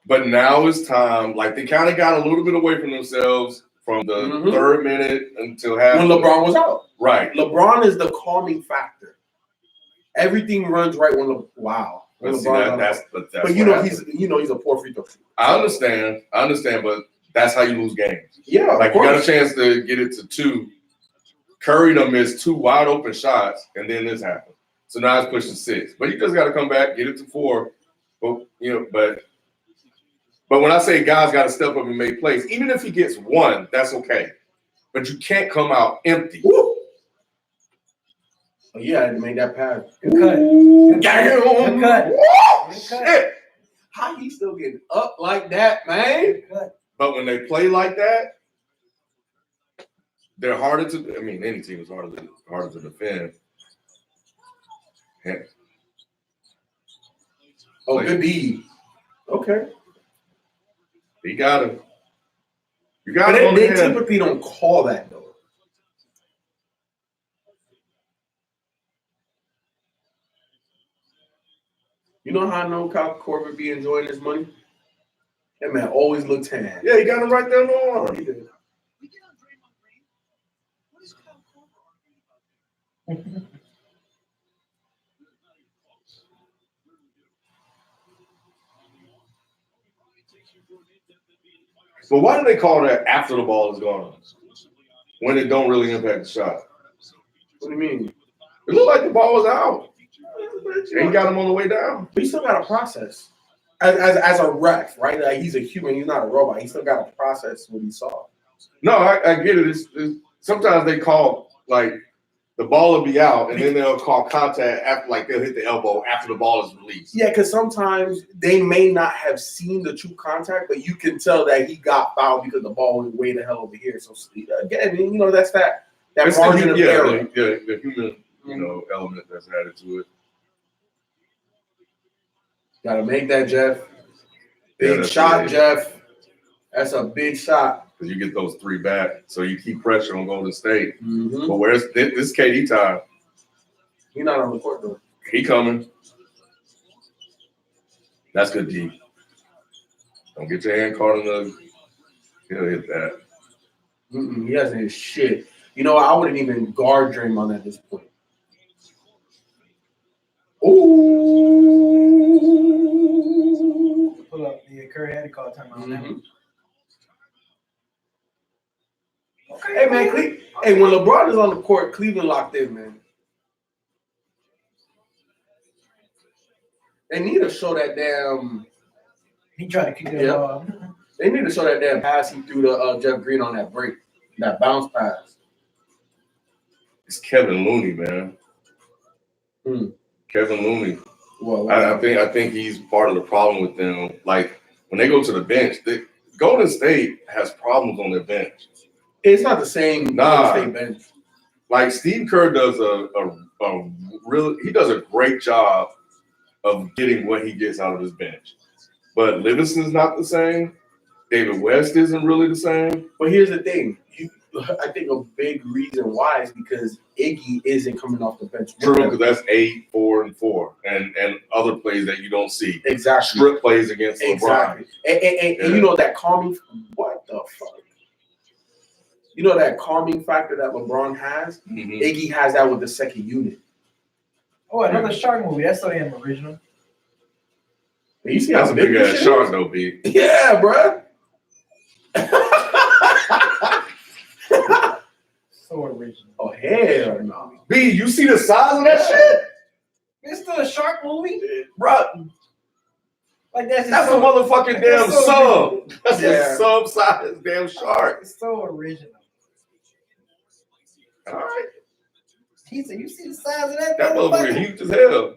Speaker 2: But now it's time. Like, they kind of got a little bit away from themselves from the 3rd minute until half.
Speaker 13: When LeBron was out.
Speaker 2: Right.
Speaker 13: LeBron is the calming factor. Everything runs right when wow. When
Speaker 2: that's
Speaker 13: but you know he's a poor free throw shooter.
Speaker 2: I understand, but that's how you lose games.
Speaker 13: Yeah.
Speaker 2: Like, you got a chance to get it to 2. Curry done missed 2 wide open shots, and then this happened. So now it's pushing 6. But you just got to come back, get it to 4. But when I say guys got to step up and make plays, even if he gets 1, that's okay. But you can't come out empty.
Speaker 13: Woo! Oh, yeah, I had to make that pass.
Speaker 16: Good cut. Good cut.
Speaker 2: Shit.
Speaker 13: How he still getting up like that, man?
Speaker 2: But when they play like that, they're harder to. I mean, any team is harder to defend. Yeah.
Speaker 13: Oh, good D. Okay.
Speaker 2: He got him. You
Speaker 13: But
Speaker 2: got him.
Speaker 13: they typically don't call that though. You know how I know Kyle Korver be enjoying his money? That man always looked tan.
Speaker 2: Yeah, he got him right there on the arm.
Speaker 13: He did.
Speaker 2: But why do they call that after the ball is gone? When it don't really impact the shot?
Speaker 13: What do you mean?
Speaker 2: It looked like the ball was out. And he got him on the way down.
Speaker 13: But he still got to process. As a ref, right? Like, he's a human. He's not a robot. He still got to process what he saw.
Speaker 2: No, I get it. It's sometimes they call, like, the ball will be out, and then they'll call contact after, like, they'll hit the elbow after the ball is released.
Speaker 13: Yeah, because sometimes they may not have seen the true contact, but you can tell that he got fouled because the ball went way the hell over here. So again, you know, that's that margin of error.
Speaker 2: The human, element that's added to it.
Speaker 13: Got to make that, Jeff.
Speaker 2: Yeah,
Speaker 13: Big
Speaker 2: that's
Speaker 13: shot,
Speaker 2: big.
Speaker 13: Jeff. That's a big shot.
Speaker 2: Because you get those 3 back, so you keep pressure on Golden State.
Speaker 13: Mm-hmm.
Speaker 2: But where's this KD time?
Speaker 13: He's not on the court though.
Speaker 2: He coming. That's good D. Don't get your hand caught in the. He'll hit that.
Speaker 13: He hasn't hit shit. You know, I wouldn't even guard Draymond at this point. Ooh.
Speaker 16: Pull up. Yeah, Curry had to call timeout on that one. Okay.
Speaker 13: Hey man, hey, when LeBron is on the court, Cleveland locked in, man. They need to show that damn.
Speaker 16: He tried to kick that
Speaker 13: Yeah.
Speaker 16: ball.
Speaker 13: They need to show that damn pass he threw to Jeff Green on that break, that bounce pass.
Speaker 2: It's Kevin Looney, man. Kevin Looney.
Speaker 13: Well,
Speaker 2: I think he's part of the problem with them. Like when they go to the bench, Golden State has problems on their bench.
Speaker 13: It's not the same
Speaker 2: Nah.
Speaker 13: Golden State bench.
Speaker 2: Like Steve Kerr does a great job of getting what he gets out of his bench. But Livingston's not the same. David West isn't really the same.
Speaker 13: But here's the thing. I think a big reason why is because Iggy isn't coming off the bench.
Speaker 2: True, because that's 8, 4, and 4, and other plays that you don't see.
Speaker 13: Exactly.
Speaker 2: Strip plays against
Speaker 13: Exactly.
Speaker 2: LeBron.
Speaker 13: And you know that calming. What the fuck? You know that calming factor that LeBron has. Iggy has that with the second unit.
Speaker 16: Oh, another shark movie. That's so damn original.
Speaker 13: You see
Speaker 2: That's
Speaker 13: how
Speaker 2: a big ass
Speaker 13: this shit
Speaker 2: shark,
Speaker 13: is?
Speaker 2: though, B.
Speaker 13: Yeah, bro.
Speaker 16: So original.
Speaker 13: Oh hell no.
Speaker 2: B, you see the size of that shit?
Speaker 16: It's still a shark movie?
Speaker 2: Bro,
Speaker 16: Like that's
Speaker 2: that's a
Speaker 16: so,
Speaker 2: motherfucking
Speaker 16: like,
Speaker 2: damn
Speaker 16: that's so
Speaker 2: sub.
Speaker 16: original.
Speaker 2: That's
Speaker 13: Yeah.
Speaker 2: a sub-sized damn shark.
Speaker 16: It's so original.
Speaker 2: All right.
Speaker 16: He said, "You see the size of that
Speaker 2: That motherfucker
Speaker 16: motherfucker?"
Speaker 2: huge as hell.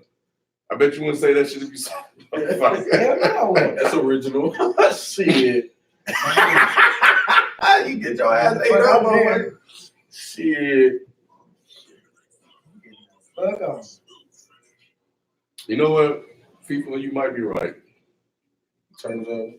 Speaker 2: I bet you wouldn't say that shit if you saw it.
Speaker 16: Hell no.
Speaker 13: That's original. Shit. You get your ass ate up on it. Shit.
Speaker 16: Fuck off.
Speaker 2: You know what? FIFA, you might be right.
Speaker 13: In terms of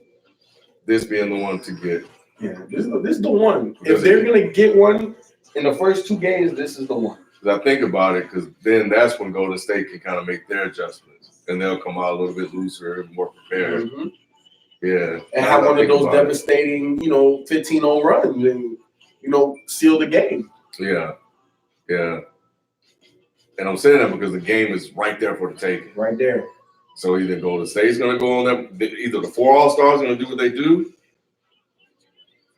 Speaker 2: This being the one to get.
Speaker 13: yeah, this is the one. If they're gonna get one in the first 2 games, this is the one.
Speaker 2: Because I think about it, because then that's when Golden State can kind of make their adjustments. And they'll come out a little bit looser and more prepared. Yeah.
Speaker 13: And
Speaker 2: Now
Speaker 13: have
Speaker 2: that I
Speaker 13: one of
Speaker 2: think
Speaker 13: those
Speaker 2: about it.
Speaker 13: devastating, 15-0 runs and, seal the game.
Speaker 2: Yeah. Yeah. And I'm saying that because the game is right there for the taking.
Speaker 13: Right there.
Speaker 2: So either Golden State's going to go on that, either the 4 All-Stars are going to do what they do,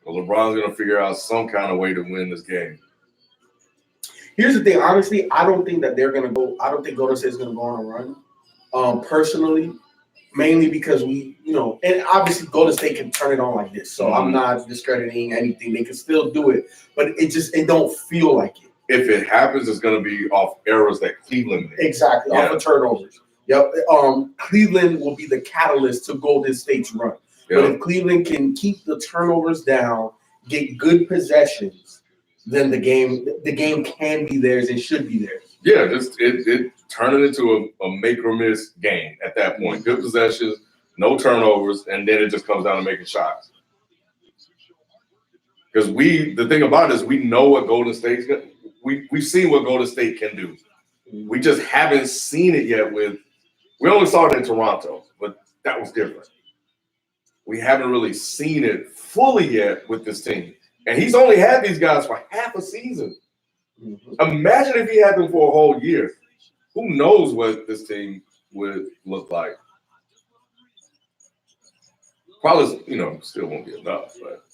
Speaker 2: or LeBron's going to figure out some kind of way to win this game.
Speaker 13: Here's the thing. Honestly, I don't think that they're going to go. I don't think Golden State's going to go on a run. Personally, mainly because and obviously Golden State can turn it on like this. So I'm not discrediting anything. They can still do it, but it don't feel like it.
Speaker 2: If it happens, it's going to be off errors that Cleveland made.
Speaker 13: Exactly, off of turnovers. Yep. Cleveland will be the catalyst to Golden State's run. But if Cleveland can keep the turnovers down, get good possessions, then the game can be theirs and should be theirs.
Speaker 2: Yeah, it turn it into a make or miss game at that point. Good possessions, no turnovers, and then it just comes down to making shots. Because the thing about it is we know what Golden State's got. We've seen what Golden State can do. We just haven't seen it yet we only saw it in Toronto, but that was different. We haven't really seen it fully yet with this team. And he's only had these guys for half a season. Imagine if he had them for a whole year. Who knows what this team would look like? Probably, still won't be enough, but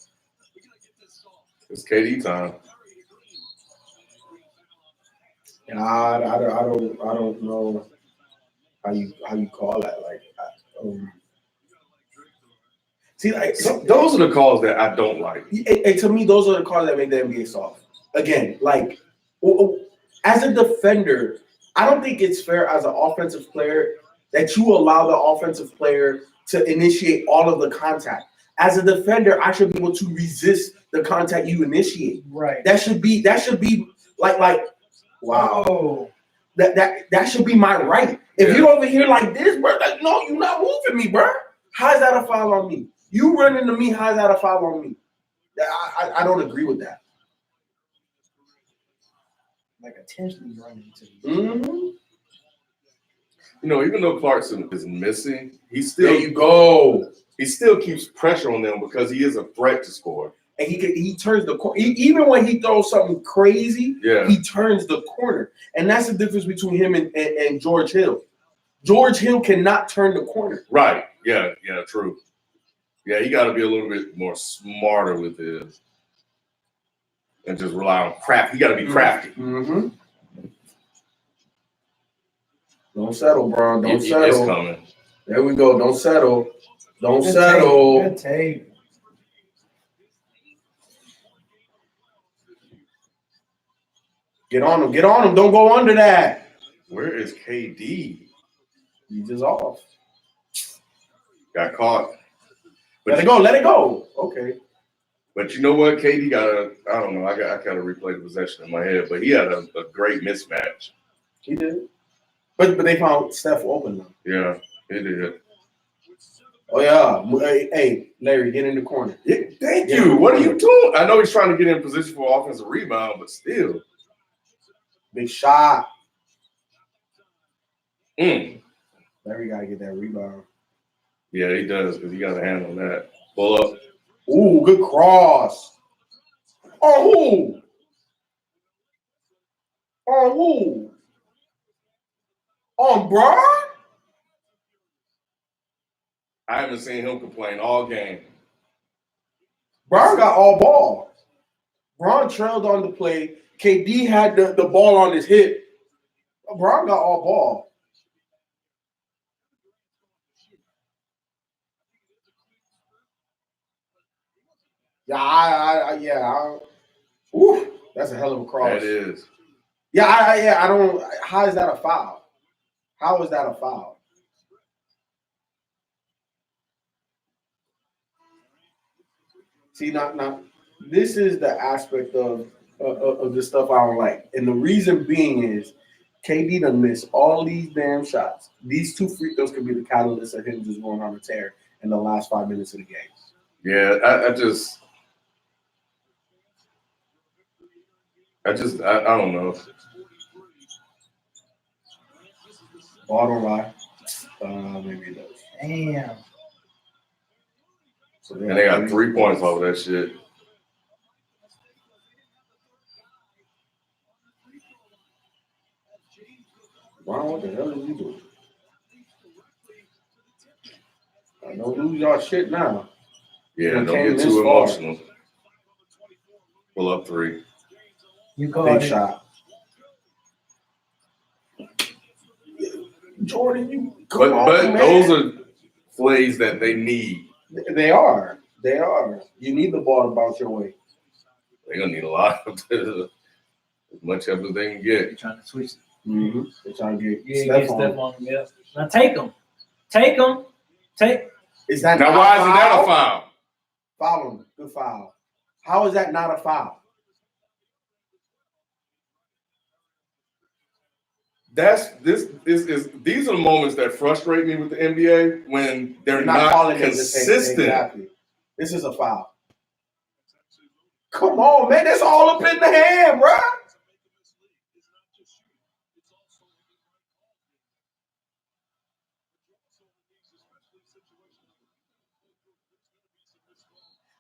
Speaker 2: it's KD time.
Speaker 13: And I don't know how you call that.
Speaker 2: Those are the calls that I don't like.
Speaker 13: And to me, those are the calls that make the NBA soft. Again, as a defender, I don't think it's fair as an offensive player that you allow the offensive player to initiate all of the contact. As a defender, I should be able to resist the contact you initiate.
Speaker 16: Right.
Speaker 13: That should be like wow.
Speaker 16: Oh.
Speaker 13: That should be my right. If you're over here like this, bro, no, you're not moving me, bro. How's that a foul on me? You run into me, how's that a foul on me? I don't agree with that.
Speaker 16: Like intentionally running into you.
Speaker 13: Mm-hmm.
Speaker 2: You know, even though Clarkson is missing, he
Speaker 13: There you go.
Speaker 2: He still keeps pressure on them because he is a threat to score.
Speaker 13: And he turns the corner. Even when he throws something crazy, he turns the corner. And that's the difference between him and George Hill. George Hill cannot turn the corner.
Speaker 2: Right. Yeah, true. Yeah, he got to be a little bit more smarter with his and just rely on craft. He got to be crafty.
Speaker 13: Mm-hmm. Don't settle, bro. Don't settle.
Speaker 2: It's coming.
Speaker 13: There we go. Don't settle. Don't
Speaker 16: Good
Speaker 13: settle.
Speaker 16: Good tape.
Speaker 13: Get on him. Get on him. Don't go under that.
Speaker 2: Where is KD?
Speaker 13: He's just off.
Speaker 2: Got caught.
Speaker 13: Let it go. Let it go. Okay.
Speaker 2: But you know what? KD I don't know. I gotta replay the possession in my head, but he had a great mismatch.
Speaker 13: He did. But they found Steph open though.
Speaker 2: Yeah, he did.
Speaker 13: Oh yeah. Hey, Larry, get in the corner.
Speaker 2: Yeah, thank you. What are you doing? I know he's trying to get in position for offensive rebound, but still.
Speaker 13: Big shot.
Speaker 2: Mm.
Speaker 13: Larry gotta get that rebound.
Speaker 2: Yeah, he does because he got a hand on that. Pull up.
Speaker 13: Ooh, good cross. On who? On who? On Bron?
Speaker 2: I haven't seen him complain all game.
Speaker 13: Bron got all ball. Bron trailed on the play. KD had the ball on his hip. Bron got all ball. Yeah, ooh, that's a hell of a cross.
Speaker 2: That is.
Speaker 13: Yeah, I don't. How is that a foul? How is that a foul? See, not. This is the aspect of this stuff I don't like, and the reason being is KD done missed all these damn shots. These two free throws could be the catalyst of him just going on a tear in the last 5 minutes of the game.
Speaker 2: Yeah, I don't know.
Speaker 13: Ball don't lie. Maybe it does.
Speaker 16: Damn.
Speaker 13: So
Speaker 2: And they got 3 points off of that shit.
Speaker 13: Wow, what the hell is he doing? Don't lose y'all shit now.
Speaker 2: Yeah,
Speaker 13: We
Speaker 2: don't
Speaker 13: came
Speaker 2: get
Speaker 13: this
Speaker 2: too
Speaker 13: far.
Speaker 2: emotional. Pull up 3.
Speaker 16: You call
Speaker 13: Big
Speaker 16: it.
Speaker 13: shot. Jordan, you come
Speaker 2: But
Speaker 13: on, man.
Speaker 2: those are plays that they need.
Speaker 13: They are. They are. You need the ball to bounce your way.
Speaker 2: They're gonna need a lot of as much help as they can get.
Speaker 16: They're trying to switch.
Speaker 13: Mm-hmm. They're trying to get
Speaker 16: Yeah,
Speaker 13: Steph
Speaker 16: get
Speaker 13: on.
Speaker 16: Steph on them. Yeah. Now take them. Take them. Take.
Speaker 13: Is that
Speaker 2: Now
Speaker 13: not
Speaker 2: why
Speaker 13: a
Speaker 2: isn't that
Speaker 13: foul?
Speaker 2: a foul?
Speaker 13: Foul him. Good foul. How is that not a foul?
Speaker 2: These are the moments that frustrate me with the NBA when they're not
Speaker 13: calling it the same thing.
Speaker 2: consistent.
Speaker 13: Exactly. This is a foul. Come on, man. That's all up in the hand, bro.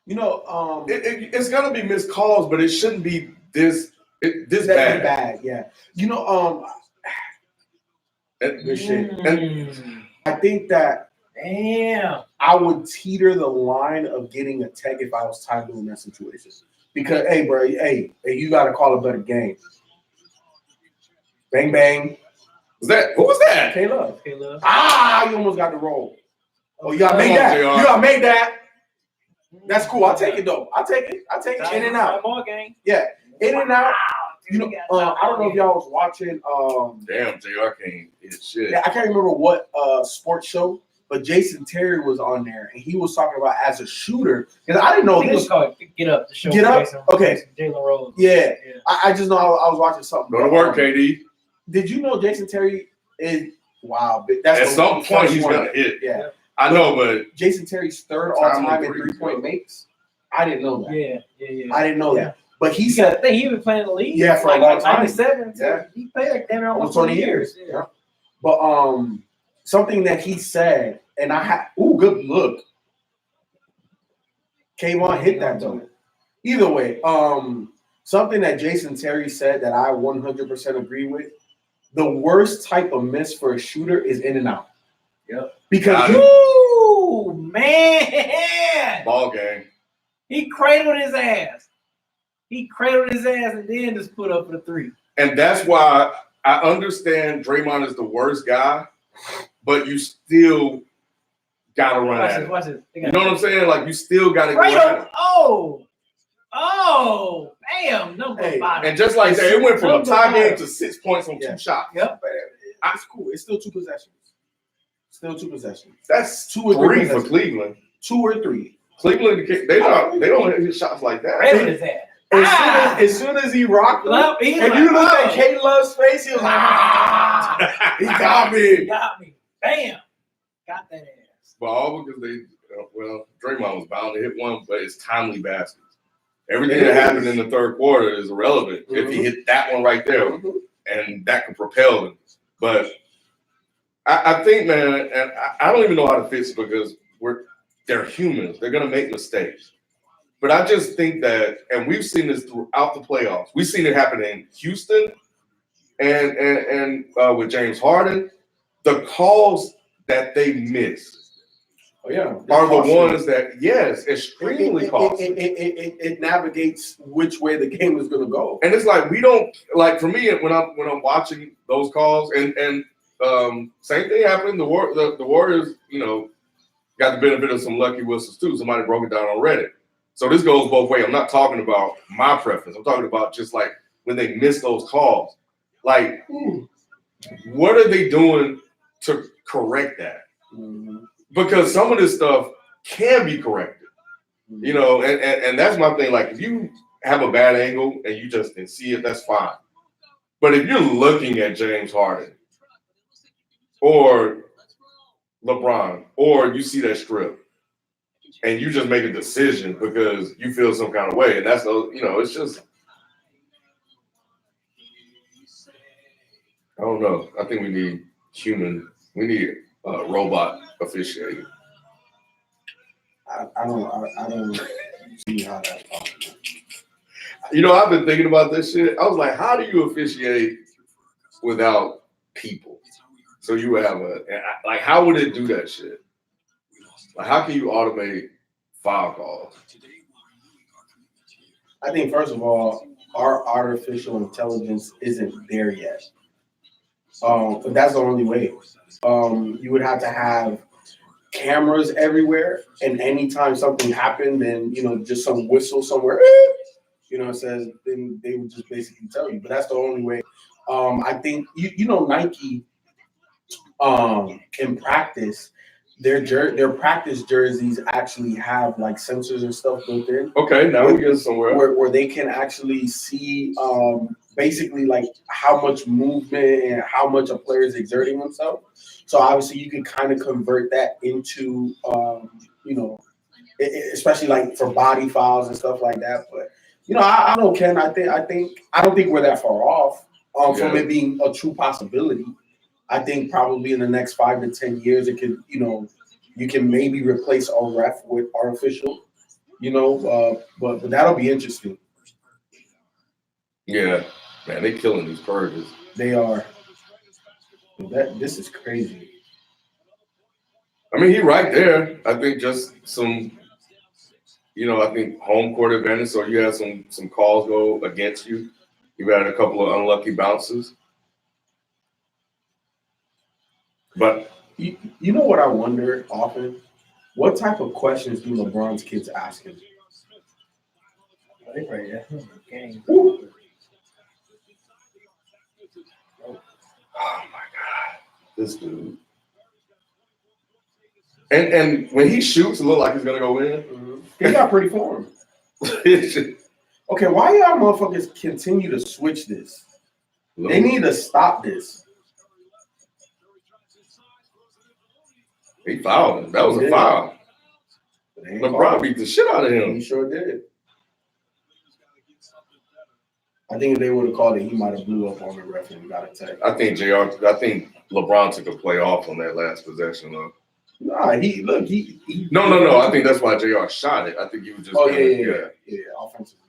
Speaker 13: You know,
Speaker 2: it's gonna be missed calls, but it shouldn't be this
Speaker 13: that's
Speaker 2: bad.
Speaker 13: bad. Yeah. You know, good shit. I think that
Speaker 16: Damn.
Speaker 13: I would teeter the line of getting a tech if I was Ty Lue in that situation. Because, hey, bro, hey, you got to call a better game. Bang, bang.
Speaker 2: Who was that?
Speaker 13: K-Love.
Speaker 16: Caleb.
Speaker 13: Ah, you almost got the roll. Oh, you got to
Speaker 2: Come
Speaker 13: make
Speaker 2: on,
Speaker 13: that.
Speaker 2: JR.
Speaker 13: You got to make that. That's cool. I'll take it, though. I'll take it. In and out.
Speaker 16: Ball game.
Speaker 13: Yeah, in and out. You know, I don't know if y'all was watching.
Speaker 2: Damn, JR can't hit shit.
Speaker 13: Yeah, I can't remember what sports show, but Jason Terry was on there, and he was talking about as a shooter. Because I didn't know
Speaker 16: He was
Speaker 13: this.
Speaker 16: called Get Up. The show.
Speaker 13: Get Up?
Speaker 16: Jason,
Speaker 13: Okay.
Speaker 16: Jalen Rose.
Speaker 13: Yeah, I just know I was watching something.
Speaker 2: Go to work, KD.
Speaker 13: Did you know Jason Terry is wow? That's
Speaker 2: At
Speaker 13: the
Speaker 2: some point,
Speaker 13: first
Speaker 2: he's
Speaker 13: one.
Speaker 2: gonna hit.
Speaker 13: Yeah,
Speaker 2: I know, but
Speaker 13: Jason Terry's third all-time in three-point makes. I didn't know that.
Speaker 16: Yeah.
Speaker 13: I didn't know that. But he
Speaker 16: You
Speaker 13: said,
Speaker 16: got to think he been playing the league.
Speaker 13: Yeah, for a
Speaker 16: like
Speaker 13: long time.
Speaker 16: 97.
Speaker 13: Yeah.
Speaker 16: He played like damn near
Speaker 13: almost
Speaker 16: almost
Speaker 13: 20 years. Yeah. But something that he said, and I had good look. Kayvon hit that though. Either way, something that Jason Terry said that I 100% agree with. The worst type of miss for a shooter is in and out.
Speaker 16: Yep.
Speaker 13: Because
Speaker 16: ooh, man,
Speaker 2: ball game.
Speaker 16: He cradled his ass. And then just put up the three.
Speaker 2: And that's why I understand Draymond is the worst guy, but you still gotta run at it.
Speaker 16: Watch it.
Speaker 2: You know what I'm saying? Like you still gotta go
Speaker 16: Cradle.
Speaker 2: at it.
Speaker 16: Oh, bam. No,
Speaker 2: and just like that, it went from a tie game to 6 points on 2 shots.
Speaker 16: Yep.
Speaker 13: It's cool. It's still 2 possessions.
Speaker 2: That's
Speaker 13: 2 or 3
Speaker 2: for Cleveland.
Speaker 13: 2 or 3.
Speaker 2: Cleveland, they don't hit shots like that.
Speaker 16: Cradled his ass.
Speaker 13: As soon as he rocked him,
Speaker 16: if
Speaker 13: you look at K Love's face, he was like, he got me.
Speaker 16: Bam. Got that ass.
Speaker 2: But all because Draymond was bound to hit one, but it's timely baskets. Everything that happened in the third quarter is irrelevant if he hit that one right there, and that could propel him. But I think, man, and I don't even know how to fix it because they're humans. They're gonna make mistakes. But I just think that, and we've seen this throughout the playoffs. We've seen it happen in Houston and with James Harden. The calls that they miss are the ones that, extremely costly.
Speaker 13: It navigates which way the game is going to go.
Speaker 2: And it's like we don't like. For me, when I'm watching those calls, and same thing happened. The Warriors, got the benefit of some lucky whistles too. Somebody broke it down on Reddit. So this goes both ways. I'm not talking about my preference. I'm talking about just like when they miss those calls. Like, what are they doing to correct that? Because some of this stuff can be corrected, and that's my thing. Like, if you have a bad angle and you just can see it, that's fine. But if you're looking at James Harden or LeBron, or you see that strip and you just make a decision because you feel some kind of way, and that's it's just, I don't know. I think we need robot officiating.
Speaker 13: I don't see how that's possible.
Speaker 2: I've been thinking about this shit. I was like, how do you officiate without people? So you would have how would it do that shit? Like, how can you automate foul calls?
Speaker 13: I think, first of all, our artificial intelligence isn't there yet. But that's the only way. You would have to have cameras everywhere, and anytime something happened, then just some whistle somewhere, it says, then they would just basically tell you. But that's the only way. I think Nike, in practice, their practice jerseys actually have like sensors and stuff built in.
Speaker 2: Okay, now we get somewhere
Speaker 13: where they can actually see basically like how much movement and how much a player is exerting himself. So obviously you can kind of convert that into especially like for body fouls and stuff like that. But I don't know, Ken. I don't think we're that far off from it being a true possibility. I think probably in the next 5 to 10 years, it could, you can maybe replace a ref with artificial, but that'll be interesting.
Speaker 2: Yeah, man, they're killing these purges.
Speaker 13: They are. This is crazy.
Speaker 2: I mean, he right there. I think just some, I think home court advantage. So you had some calls go against you. You had a couple of unlucky bounces. But
Speaker 13: you know what I wonder often? What type of questions do LeBron's kids ask him?
Speaker 2: Oh my God, this dude! And when he shoots, it looks like he's gonna go in.
Speaker 13: Mm-hmm. He got pretty form. Okay, why y'all motherfuckers continue to switch this? They need to stop this.
Speaker 2: He fouled him. That was a foul. LeBron beat the shit out of him.
Speaker 13: He sure did. I think if they would have called it, he might have blew up on the ref and got a tech.
Speaker 2: I think LeBron took a play off on that last possession though.
Speaker 13: Nah, he
Speaker 2: No. I think that's why JR shot it. I think he was just.
Speaker 13: Yeah, offensively.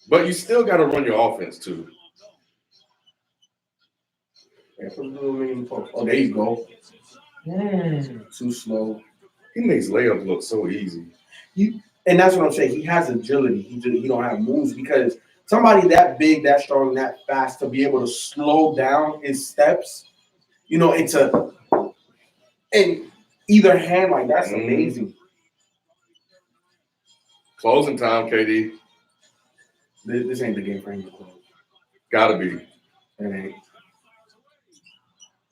Speaker 2: But you still got to run your offense too.
Speaker 13: Yeah, oh, there you go. Too slow.
Speaker 2: He makes layups look so easy.
Speaker 13: And that's what I'm saying. He has agility. He don't have moves because somebody that big, that strong, that fast to be able to slow down his steps, into in either hand, like that's amazing.
Speaker 2: Closing time, KD.
Speaker 13: This ain't the game for him to close.
Speaker 2: Gotta be.
Speaker 13: It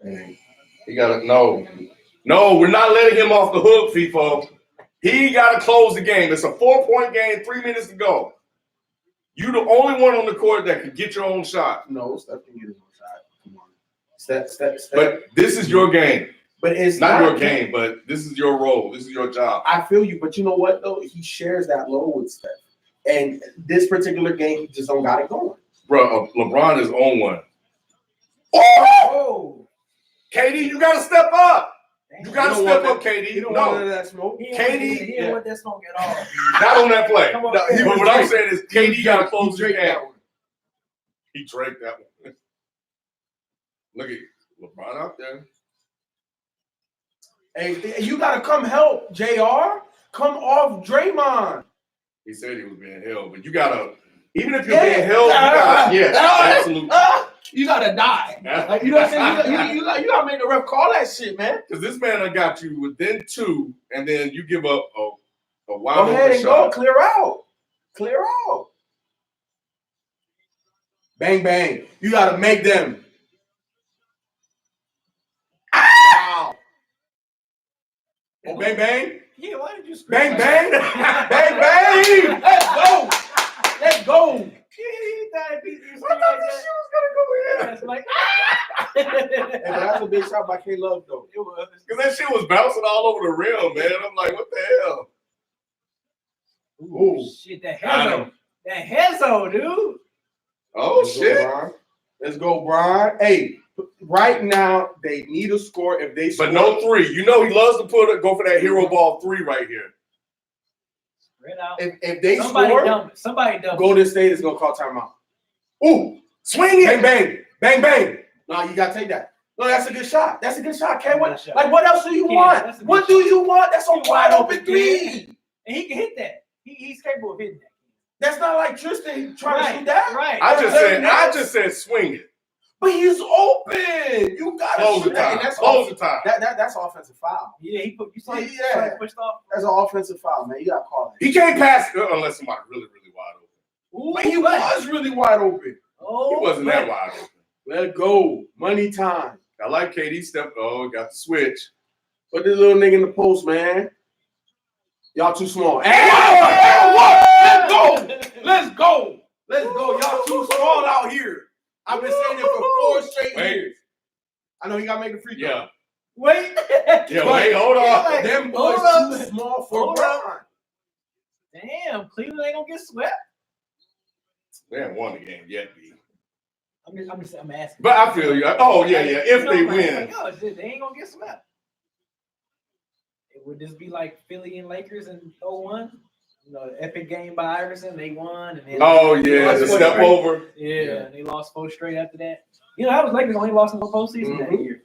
Speaker 13: ain't.
Speaker 2: He gotta No, we're not letting him off the hook, FIFO. He gotta close the game. It's a 4-point game, 3 minutes to go. You the only one on the court that can get your own shot.
Speaker 13: No, Steph can get his own shot. Come on. Steph.
Speaker 2: But this is your game.
Speaker 13: But it's
Speaker 2: not your game, but this is your role. This is your job.
Speaker 13: I feel you, but you know what though? He shares that load with Steph. And this particular game, he just don't got it going.
Speaker 2: Bro, LeBron is on one.
Speaker 16: Oh!
Speaker 2: KD, you gotta step up. You gotta step up, KD.
Speaker 13: He don't want none of that smoke.
Speaker 16: He didn't want that smoke at all.
Speaker 2: Not on that play.
Speaker 16: Come on,
Speaker 2: But what I'm saying is KD gotta close the game. He drank that one. Look at LeBron out there.
Speaker 13: Hey, you gotta come help, JR. Come off Draymond.
Speaker 2: He said he was being held, but you gotta, even if you're being held, absolutely.
Speaker 13: You gotta die. Like, you know what I'm saying? You gotta make the ref call that shit, man.
Speaker 2: Because this man done got you within 2, and then you give up a wild
Speaker 13: Go ahead and
Speaker 2: shot.
Speaker 13: go. Clear out. Clear out. Bang, bang. You gotta make them. Wow. Oh, bang, bang.
Speaker 16: Yeah, why did you scream?
Speaker 13: Bang, bang. Bang, bang. Let's go. Let's go.
Speaker 16: I thought this shit was gonna go in. It's like,
Speaker 13: Hey, but that's a big shot by K Love though.
Speaker 16: it was.
Speaker 2: Because that shit was bouncing all over the rim, man. I'm like, what the hell?
Speaker 16: Ooh, shit, that Hezo, dude.
Speaker 2: Oh,
Speaker 13: Let's
Speaker 2: shit.
Speaker 13: Go, Bron. Let's go, Bron. Hey, right now they need a score. If they score,
Speaker 2: But no 3. You know he loves to go for that hero ball 3 right here.
Speaker 16: Spread out.
Speaker 13: If they
Speaker 16: Somebody
Speaker 13: score,
Speaker 16: dump it. Somebody dump it.
Speaker 13: Golden State is gonna call timeout.
Speaker 2: Ooh, swing it.
Speaker 13: Bang, bang, bang, bang. No, you gotta take that. No, that's a good shot. That's a good shot, Ken. What else do you want? What do you want? That's a wide open 3.
Speaker 16: And he can hit that. He's capable of hitting that.
Speaker 13: That's not like Tristan trying to shoot that.
Speaker 16: Right.
Speaker 2: I just said swing it.
Speaker 13: But he's open. You gotta
Speaker 2: Close the
Speaker 13: shoot that.
Speaker 2: time.
Speaker 13: And that's
Speaker 2: Close the time.
Speaker 13: That's offensive foul.
Speaker 16: Yeah, he put. You saw he pushed off.
Speaker 13: That's an offensive foul, man. You gotta call it.
Speaker 2: He can't pass unless somebody really, really wide open.
Speaker 16: Ooh,
Speaker 13: But he was really wide open.
Speaker 16: Oh,
Speaker 2: He wasn't that wide open.
Speaker 13: Let's go. Money time.
Speaker 2: I like KD stepped. Oh, got the switch.
Speaker 13: Put this little nigga in the post, man. Y'all too small. Hey, let's go. Let's go. Let's go. Y'all too small out here. I've been saying it for 4 straight years. I know you gotta make a free throw.
Speaker 2: Yeah.
Speaker 16: Wait.
Speaker 2: Yeah, wait, hold on.
Speaker 13: Them boys too small for Bron.
Speaker 16: Damn, Cleveland ain't gonna get swept.
Speaker 2: They haven't won the game yet, B.
Speaker 16: I'm asking.
Speaker 2: But I feel you. Oh, yeah. If they win.
Speaker 16: Yo, they ain't gonna get swept. Would this be like Philly and Lakers in 01? You know, the epic game by Iverson, they won. And then
Speaker 2: the step over.
Speaker 16: Yeah, they lost 4 straight after that. You know, that was Lakers only lost in the postseason that year.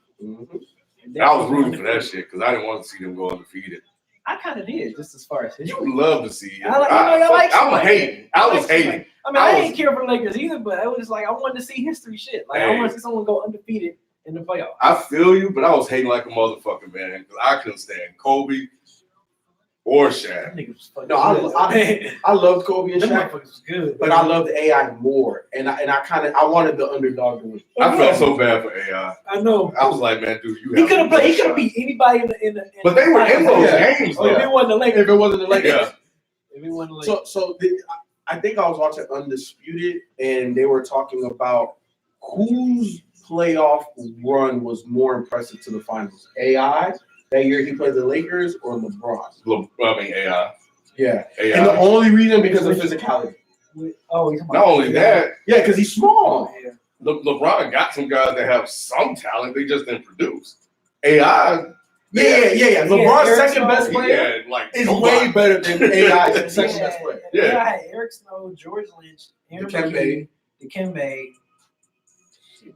Speaker 2: I was rooting for that shit because I didn't want to see them go undefeated.
Speaker 16: I kind of did, just as far as
Speaker 2: You would love to see it.
Speaker 16: I
Speaker 2: was hating. I was hating.
Speaker 16: I mean, I didn't care for the Lakers either, but I was just like, I wanted to see history shit. Like, I want to see someone go undefeated in the playoffs.
Speaker 2: I feel you, but I was hating like a motherfucker, man, because I couldn't stand Kobe or Shaq.
Speaker 13: No, I love Kobe and Shaq,
Speaker 16: was good,
Speaker 13: but I loved AI more, and I wanted the underdog to win.
Speaker 2: I felt so bad for AI.
Speaker 16: I know.
Speaker 2: I was like, man, dude,
Speaker 16: He could have played. He could have beat anybody in the.
Speaker 2: But they were in those games, though.
Speaker 16: If it wasn't the Lakers.
Speaker 13: If it wasn't the Lakers.
Speaker 2: Yeah.
Speaker 16: If it wasn't the Lakers.
Speaker 13: I think I was watching Undisputed, and they were talking about whose playoff run was more impressive to the finals, AI That year he played the Lakers or LeBron?
Speaker 2: AI.
Speaker 13: Yeah.
Speaker 2: AI.
Speaker 13: And the only reason because of physicality.
Speaker 16: Oh, he's
Speaker 2: Not only that,
Speaker 13: Yeah, because he's small.
Speaker 2: LeBron got some guys that have some talent. They just didn't produce. AI.
Speaker 13: Yeah. LeBron's
Speaker 16: Eric
Speaker 13: second best
Speaker 16: Snow,
Speaker 13: player
Speaker 2: like
Speaker 13: is
Speaker 2: nobody.
Speaker 13: way better than AI's second best player.
Speaker 16: Yeah, I had Eric Snow, George Lynch, Aaron
Speaker 13: Dikembe.
Speaker 16: Dikembe,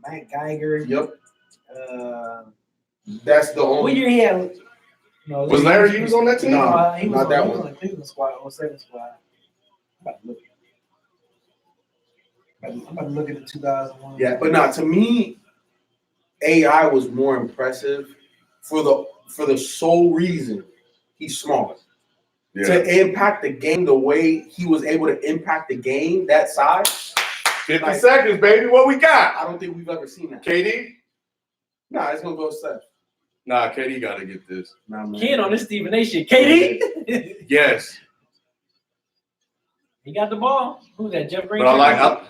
Speaker 16: Mike Geiger.
Speaker 13: Yep. That's the
Speaker 16: What
Speaker 13: only.
Speaker 16: year he had? No,
Speaker 2: Was Larry Hughes on that team?
Speaker 13: No,
Speaker 16: he was
Speaker 13: not
Speaker 16: on,
Speaker 13: that
Speaker 16: he was
Speaker 13: one.
Speaker 16: on the Cleveland squad, 07 squad. I'm about to look at the 2001.
Speaker 13: Yeah, but not to me. AI was more impressive for the sole reason he's smaller.
Speaker 2: Yeah.
Speaker 13: To impact the game the way he was able to impact the game that size.
Speaker 2: 50 seconds, baby. What we got?
Speaker 13: I don't think we've ever seen that.
Speaker 2: KD?
Speaker 13: Nah, it's gonna go Steph.
Speaker 2: Nah, KD got to get this.
Speaker 13: Nah, man.
Speaker 16: Kid on this Stephen A shit. KD?
Speaker 2: Yes.
Speaker 16: He got the ball. Who's that? Jeff Green?
Speaker 2: But I like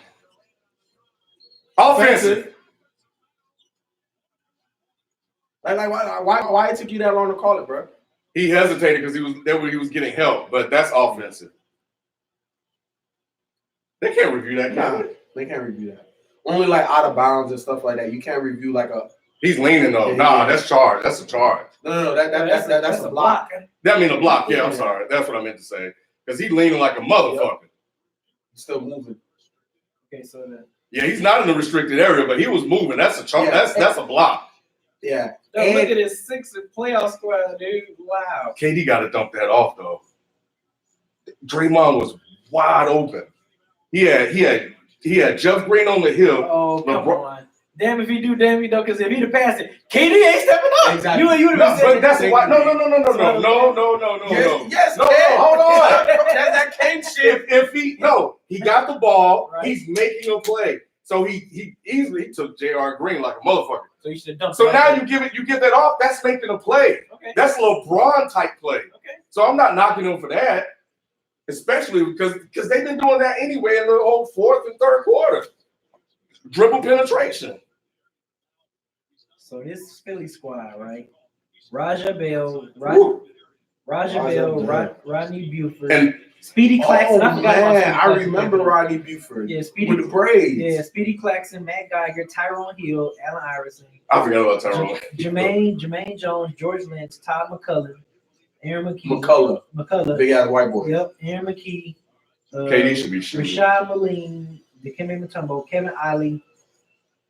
Speaker 2: offensive.
Speaker 13: Like why it took you that long to call it, bro?
Speaker 2: He hesitated because he was getting help, but that's offensive. They can't review that.
Speaker 13: Nah, they can't review that. Only like out of bounds and stuff like that. You can't review like a.
Speaker 2: He's leaning though.
Speaker 13: Yeah,
Speaker 2: Nah,
Speaker 13: yeah.
Speaker 2: That's charge. That's a charge.
Speaker 13: No. That's a block.
Speaker 2: That mean a block. Yeah, I'm sorry. That's what I meant to say. Because he's leaning like a motherfucker.
Speaker 13: Yep. Still moving.
Speaker 16: Okay, so then.
Speaker 2: Yeah, he's not in the restricted area, but he was moving. That's a charge.
Speaker 13: Yeah.
Speaker 2: That's a block.
Speaker 13: Yeah.
Speaker 16: Look at his 6 playoff squad, dude. Wow.
Speaker 2: KD got to dump that off though. Draymond was wide open. He had Jeff Green on the hill.
Speaker 16: Oh, come on. Damn if he do, damn if he don't. Because if he'd have passed it, KD ain't stepping up.
Speaker 13: Exactly.
Speaker 16: You would
Speaker 2: No,
Speaker 16: have
Speaker 2: but
Speaker 16: said
Speaker 2: that's why. No.
Speaker 13: Yes,
Speaker 2: No, hold on.
Speaker 13: that came shit.
Speaker 2: If he got the ball,
Speaker 16: Right.
Speaker 2: he's making a play. So he easily took J.R. Green like a motherfucker.
Speaker 16: So you should have dumped
Speaker 2: So
Speaker 16: it
Speaker 2: now
Speaker 16: right
Speaker 2: you give that off. That's making a play.
Speaker 16: Okay.
Speaker 2: That's LeBron type play.
Speaker 16: Okay.
Speaker 2: So I'm not knocking him for that, especially because they've been doing that anyway in the whole fourth and third quarter. Dribble penetration.
Speaker 16: So this Philly squad, right? Raja Bell,
Speaker 2: Woo.
Speaker 16: Rodney Buford,
Speaker 2: And
Speaker 16: Speedy Claxton. I forgot about Speedy
Speaker 13: I
Speaker 16: Claxton.
Speaker 13: remember Rodney Buford.
Speaker 16: Yeah, Speedy
Speaker 13: with the braids.
Speaker 16: Yeah, Speedy Claxton, Matt Geiger, Tyrone Hill, Allen Iverson,
Speaker 2: I forgot about Tyrone.
Speaker 16: Jermaine Jones, George Lynch, Todd McCullough, Aaron McKee.
Speaker 13: McCullough. Big ass white boy.
Speaker 16: Yep, Aaron McKee.
Speaker 2: KD should be shooting.
Speaker 16: Rashad Maline, Dikembe Mutombo, Kevin Ollie,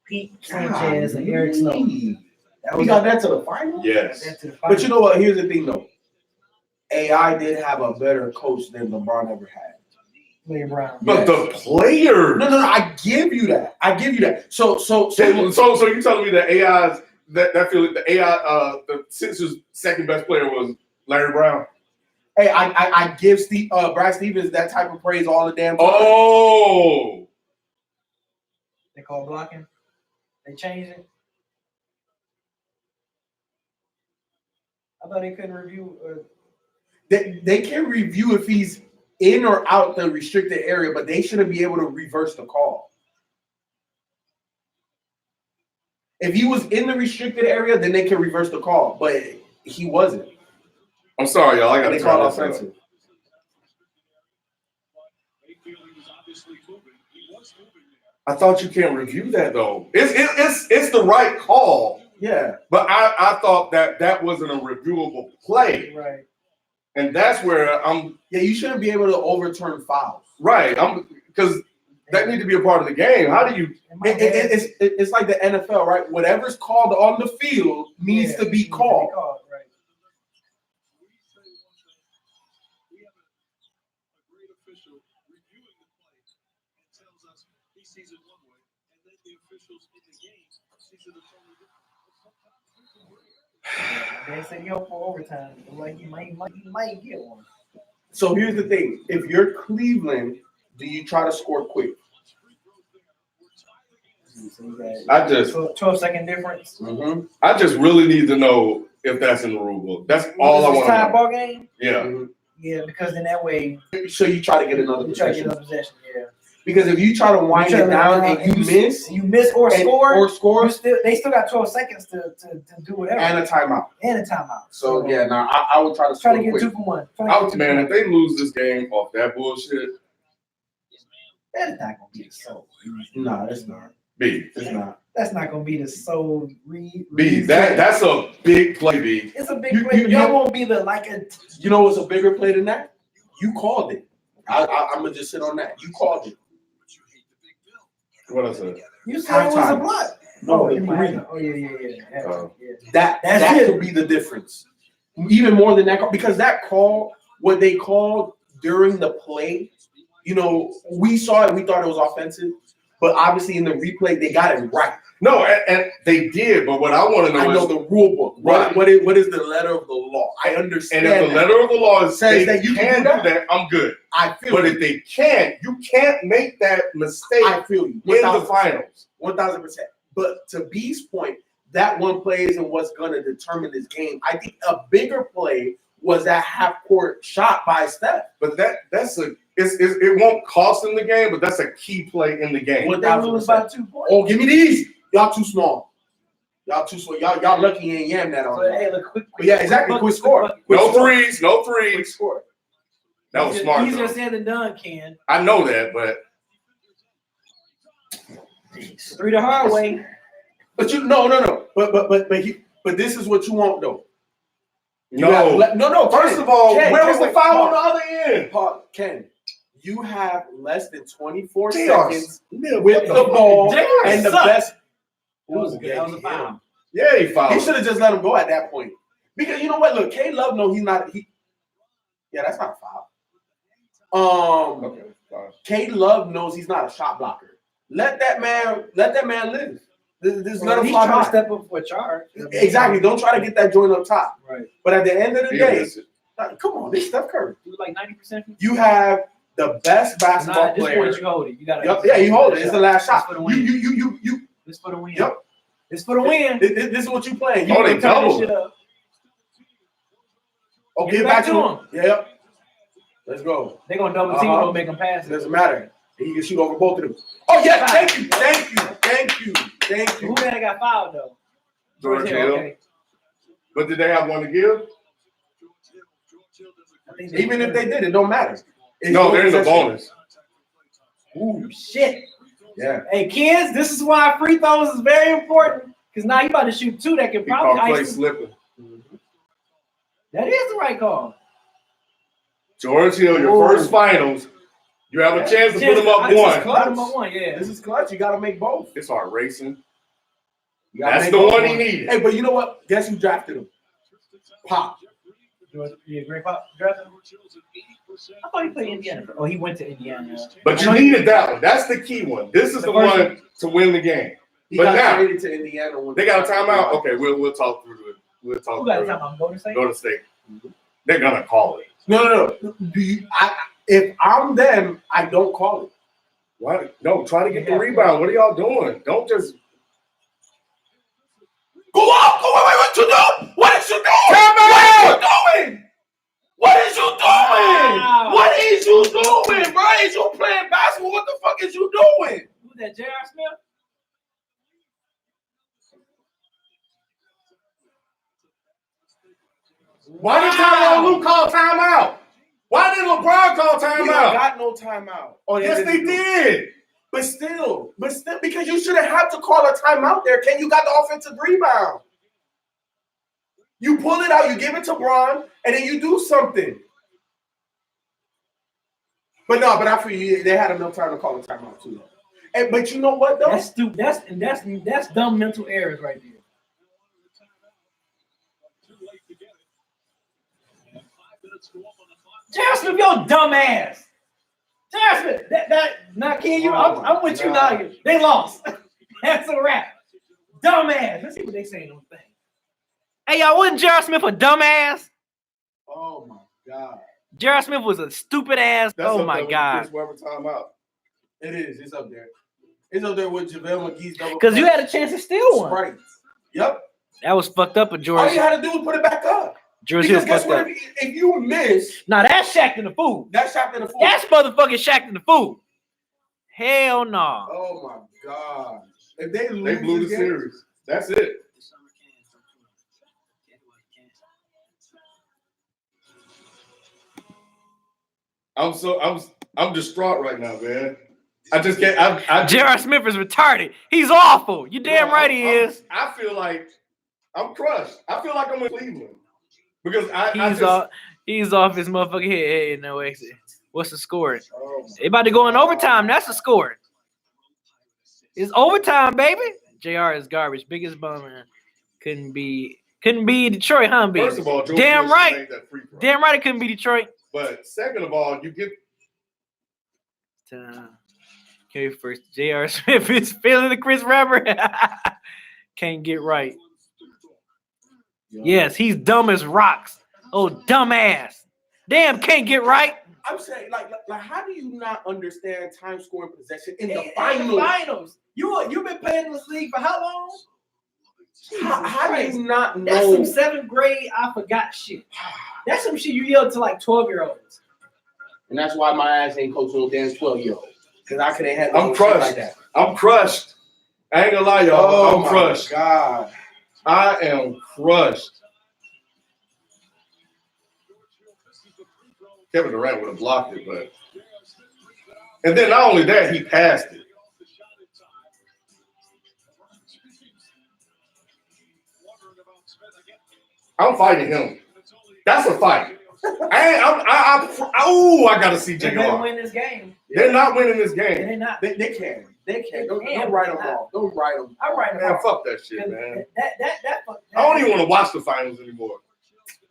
Speaker 16: Pete Sanchez, and Eric Snow.
Speaker 13: We got that to the final?
Speaker 2: Yes.
Speaker 13: But you know what? Here's the thing, though. AI did have a better coach than LeBron ever had.
Speaker 16: Larry Brown.
Speaker 2: But the player.
Speaker 13: No. I give you that. So
Speaker 2: you telling me that AI's that feeling the AI the Sixers' second best player was Larry Brown?
Speaker 13: Hey, I give Brad Stevens that type of praise all the damn time.
Speaker 2: Oh.
Speaker 16: They call blocking. They changed it. I thought they couldn't review.
Speaker 13: They can review if he's in or out the restricted area, but they shouldn't be able to reverse the call. If he was in the restricted area, then they can reverse the call, but he wasn't.
Speaker 2: I'm sorry, y'all. I got to
Speaker 13: call
Speaker 2: turn this
Speaker 13: offensive.
Speaker 2: up. I thought you can't review that though. It's the right call.
Speaker 13: Yeah,
Speaker 2: but I thought that wasn't a reviewable play.
Speaker 16: Right.
Speaker 2: And that's where I'm.
Speaker 13: Yeah, you shouldn't be able to overturn fouls.
Speaker 2: Right. Because that need to be a part of the game. How do you?
Speaker 13: It's like the NFL, right? Whatever's called on the field needs to be called.
Speaker 16: Right. They said yo for overtime. Like you might get one.
Speaker 13: So here's the thing: if you're Cleveland, do you try to score quick?
Speaker 2: I just
Speaker 16: 12-second difference.
Speaker 13: Mm-hmm.
Speaker 2: I just really need to know if that's in the rule book. That's all I want to
Speaker 16: Tie
Speaker 2: know.
Speaker 16: ball game.
Speaker 2: Yeah.
Speaker 16: Yeah, because in that way,
Speaker 13: so you try to get another
Speaker 16: you try to get
Speaker 13: possession.
Speaker 16: another possession. Yeah.
Speaker 13: Because if you try to wind it down and you miss
Speaker 16: or score,
Speaker 13: they
Speaker 16: still got 12 seconds to do whatever.
Speaker 13: And a timeout. So yeah, I would try to
Speaker 16: try to get 2 for 1.
Speaker 2: Man, if they lose this game off that bullshit,
Speaker 16: that's not gonna be the soul.
Speaker 13: No, it's not.
Speaker 2: B.
Speaker 13: It's not.
Speaker 16: That's not gonna be the soul.
Speaker 2: B. That's a big play, B.
Speaker 16: It's a big play. But that won't be the like a.
Speaker 13: You know what's a bigger play than that? You called it. I'm gonna just sit on that. You called it.
Speaker 2: What else?
Speaker 16: You said it was a block.
Speaker 13: No, that could be the difference. Even more than that call, because that call, what they called during the play, we saw it, we thought it was offensive, but obviously in the replay they got it right.
Speaker 2: No, and they did, but what I want to know is
Speaker 13: the rule book.
Speaker 2: Right.
Speaker 13: What is the letter of the law? I understand.
Speaker 2: And if the letter of the law says that you can do
Speaker 13: that,
Speaker 2: that, I'm good.
Speaker 13: I feel
Speaker 2: but if they can't, you can't make that mistake.
Speaker 13: I feel you.
Speaker 2: In the finals.
Speaker 13: 1,000%. But to B's point, that one play isn't what's going to determine this game. I think a bigger play was that half-court shot by Steph.
Speaker 2: But it won't cost them the game, but that's a key play in the game.
Speaker 16: They lose by 2 points.
Speaker 13: Oh, give me these. Y'all too small. Y'all too small. Y'all lucky you ain't yam that on.
Speaker 16: Hey, look, quick,
Speaker 13: yeah, exactly. Quick score.
Speaker 2: No threes.
Speaker 13: Quick score.
Speaker 2: That was smart.
Speaker 16: Easier said than done, Ken.
Speaker 2: I know that, but
Speaker 16: 3 the hard way.
Speaker 13: But no. But this is what you want though.
Speaker 2: No. First of all, where was the foul on the other end?
Speaker 13: Ken, you have less than 24
Speaker 2: Chaos.
Speaker 13: seconds with the ball and the best.
Speaker 16: That was good. That was a foul.
Speaker 2: Yeah, he fouled.
Speaker 13: He should have just let him go at that point. Because you know what? Look, K Love knows he's not. Yeah, that's not a foul. K Love knows he's not a shot blocker. Let that man live. This let him fly
Speaker 16: trying
Speaker 13: by.
Speaker 16: to step up for a charge.
Speaker 13: Exactly. Don't try to get that joint up top.
Speaker 16: Right.
Speaker 13: But at the end of the day, come on, this is Steph Curry.
Speaker 16: You like 90%.
Speaker 13: You have the best basketball player.
Speaker 16: You hold it. You got
Speaker 13: you hold it. It's the last shot.
Speaker 16: For the win.
Speaker 13: You.
Speaker 16: This for the win.
Speaker 13: Yep.
Speaker 16: It's for the win.
Speaker 13: This is what you playing. You
Speaker 2: they double.
Speaker 13: Okay, back to him. Yep. Let's go.
Speaker 16: They're gonna double team him, make him pass.
Speaker 13: It doesn't matter. He can shoot over both of them. Oh yeah, thank you.
Speaker 16: Who that got fouled though?
Speaker 2: George Hill. Okay. But did they have one to give?
Speaker 13: Even if they did, it don't matter.
Speaker 2: No, they're in the bonus.
Speaker 16: Ooh, shit.
Speaker 13: Yeah.
Speaker 16: Hey, kids, this is why free throws is very important. Because now you about to shoot 2 that can probably
Speaker 2: ice slipping.
Speaker 16: That is the right call.
Speaker 2: George Hill, your first finals. You have a chance to put them up one.
Speaker 16: Put them up 1, yeah.
Speaker 13: This is clutch. You got to make both.
Speaker 2: It's hard racing.
Speaker 13: That's
Speaker 2: the one he needed.
Speaker 13: Hey, but you know what? Guess who drafted him? Pop.
Speaker 16: Yeah, great Pop drafted him. I thought he played Indiana. Oh, he went to Indiana.
Speaker 2: But you needed that one. That's the key one. This is the one to win the game.
Speaker 13: He
Speaker 2: but
Speaker 13: got
Speaker 2: now
Speaker 13: traded to Indiana.
Speaker 2: They got a timeout. Okay, we'll talk through it. We'll talk.
Speaker 16: Who got a timeout? Golden State.
Speaker 2: Golden State. They're gonna call it.
Speaker 13: No. If I'm them, I don't call it.
Speaker 2: Why? No, try to get the rebound. What are y'all doing? Don't just
Speaker 13: go up. Go away. What you doing? What is you doing? What is you doing?
Speaker 16: Wow.
Speaker 13: What is you doing, bro? Is you playing basketball? What the fuck is you doing?
Speaker 16: Who's that, J.R. Smith?
Speaker 2: Why did Tyronn Lue call timeout? Why did LeBron call timeout?
Speaker 13: We don't got no timeout.
Speaker 2: Oh, yes, they did.
Speaker 13: But still, because you shouldn't have to call a timeout there. Ken, you got the offensive rebound. You pull it out, you give it to Bron, and then you do something. But I feel you, they had enough time to call a timeout too. But you know what though?
Speaker 16: That's stupid. That's dumb mental errors right there. J.R. Smith, your dumb ass. J.R. Smith, not Ken, you. I'm with you now. They lost. That's a wrap. Dumb ass. Let's see what they saying on the thing. Hey, y'all, wasn't J.R. Smith a dumb ass?
Speaker 13: Oh my God.
Speaker 16: J.R. Smith was a stupid ass. Oh my God.
Speaker 2: Timeout.
Speaker 13: It is. It's up there. It's up there with JaVale McGee's double.
Speaker 16: Because you had a chance to steal one.
Speaker 13: Right. Yep.
Speaker 16: That was fucked up, but George.
Speaker 13: All you had to do was put it back up.
Speaker 16: George Hill
Speaker 13: guess
Speaker 16: fucked
Speaker 13: what?
Speaker 16: up.
Speaker 13: If you miss,
Speaker 16: Now that's Shaq in the fool.
Speaker 13: That's Shaq in the fool.
Speaker 16: That's motherfucking Shaq in the fool.
Speaker 12: Hell no.
Speaker 13: Oh my God! If they lose,
Speaker 2: They blew the
Speaker 13: this game,
Speaker 2: series. That's it. I'm distraught right now, man. I just can't.
Speaker 12: J.R. Smith is retarded. He's awful. You damn right he is.
Speaker 2: I feel like I'm crushed. I feel like I'm in Cleveland because
Speaker 12: he's off his motherfucking head. Hey, no exit. What's the score? They about to go in overtime. That's the score. It's overtime, baby. JR is garbage. Biggest bummer. Couldn't be Detroit, huh, B?
Speaker 2: First of all, Joe
Speaker 12: damn
Speaker 2: Wilson
Speaker 12: right.
Speaker 2: made that free throw.
Speaker 12: Damn right it couldn't be Detroit.
Speaker 2: But second of all, you get
Speaker 12: Okay, first J.R. Smith is feeling the Chris Rapper. Can't get right. Yes, he's dumb as rocks. Oh, dumbass. Damn, can't get right.
Speaker 13: I'm saying, like, how do you not understand time scoring possession in the
Speaker 16: In
Speaker 13: finals?
Speaker 16: the finals. You've been playing in this league for how long?
Speaker 13: How do you not know?
Speaker 16: That's some seventh grade I forgot shit. That's some shit you yell to like 12-year-olds.
Speaker 13: And that's why my ass ain't coaching no damn 12-year-old. Because I could have had
Speaker 2: I'm crushed.
Speaker 13: like that.
Speaker 2: I'm crushed. I ain't gonna lie, y'all. I'm crushed.
Speaker 13: God.
Speaker 2: I am crushed. Kevin Durant would have blocked it, but and then not only that, he passed it. I'm fighting him. That's a fight. I gotta see
Speaker 16: They're gonna
Speaker 2: JR.
Speaker 16: win this game.
Speaker 2: They're not winning this game.
Speaker 16: They're not.
Speaker 13: They can. They can. Don't
Speaker 16: can,
Speaker 13: write
Speaker 16: but
Speaker 13: them
Speaker 16: not.
Speaker 13: off. Don't write them.
Speaker 16: I write them
Speaker 2: Man,
Speaker 16: off.
Speaker 2: fuck that shit, man.
Speaker 16: That
Speaker 2: I don't even want to watch the finals anymore.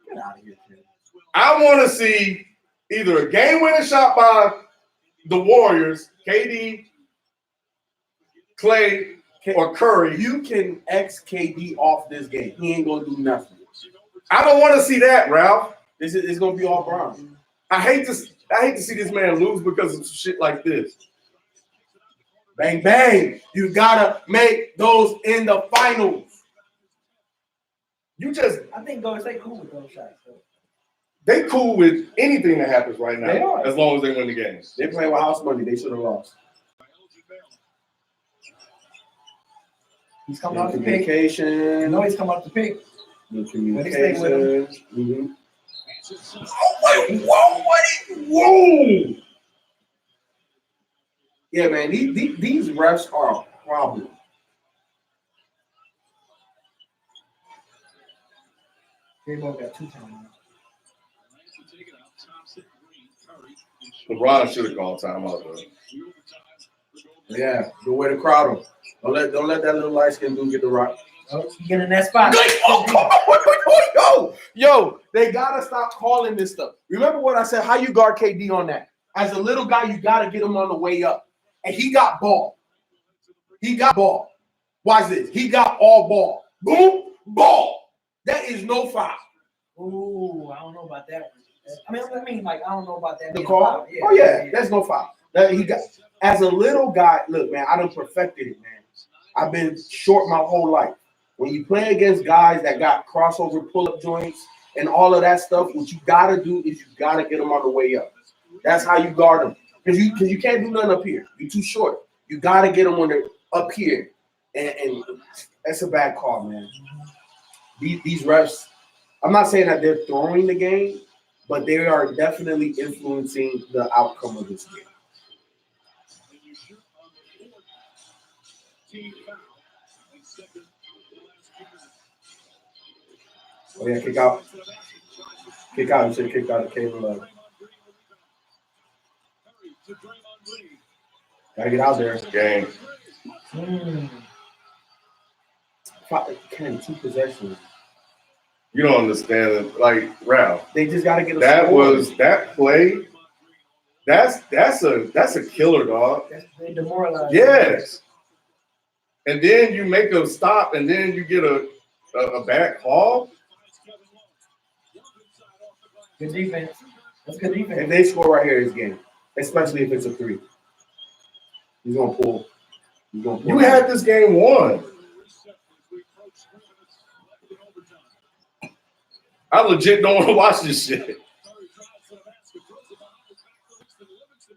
Speaker 13: Get out of here, kid.
Speaker 2: I want to see either a game-winning shot by the Warriors, KD, Clay, or Curry.
Speaker 13: You can X KD off this game. He ain't gonna do nothing.
Speaker 2: I don't want to see that, Ralph.
Speaker 13: It's gonna be all Brown.
Speaker 2: I hate to see this man lose because of shit like this.
Speaker 13: Bang bang! You gotta make those in the finals.
Speaker 16: I think Golden State cool with those shots. Though.
Speaker 2: They cool with anything that happens right now,
Speaker 13: They are.
Speaker 2: as long as they win the games.
Speaker 13: They play with house money. They should have lost.
Speaker 16: He's coming out the pick.
Speaker 13: Communication.
Speaker 16: You know he's coming out the pick.
Speaker 13: Communication. Mm-hmm.
Speaker 2: Whoa!
Speaker 13: Yeah, man. These refs are a problem.
Speaker 16: J-Bo got 2 timeouts.
Speaker 2: LeBron should have called timeout, though.
Speaker 13: Yeah, the way to crowd them. Don't let that little light skin dude get the rock.
Speaker 16: Oh, he get in that spot.
Speaker 13: Yo, they gotta stop calling this stuff. Remember what I said? How you guard KD on that? As a little guy, you gotta get him on the way up. And he got ball. He got ball. Watch this. He got all ball. Boom, ball. That is no foul.
Speaker 16: Ooh, I don't know about that one. I mean, like, I don't know about that.
Speaker 13: The call?
Speaker 16: Yeah,
Speaker 13: Oh yeah, that's no foul. He got as a little guy. Look, man, I done perfected it, man. I've been short my whole life. When you play against guys that got crossover pull-up joints and all of that stuff, what you gotta do is you gotta get them on the way up. That's how you guard them. Because you can't do nothing up here. You're too short. You gotta get them when they're up here. And that's a bad call, man. These refs, I'm not saying that they're throwing the game, but they are definitely influencing the outcome of this game. Oh yeah, kick out. Kick out. You should kick out the Kevin Love. Gotta get out there.
Speaker 2: Game.
Speaker 13: Ken, 2 possessions.
Speaker 2: You don't understand it. Like, Ralph.
Speaker 13: They just gotta get a
Speaker 2: that
Speaker 13: score.
Speaker 2: was that play. That's a killer, dog.
Speaker 16: They demoralized.
Speaker 2: Yes. And then you make a stop, and then you get a bad call.
Speaker 16: Good defense. That's good defense.
Speaker 13: If they score right here, it's game. Especially if it's a 3. He's gonna pull.
Speaker 2: You had this game won. I legit don't want to watch this shit.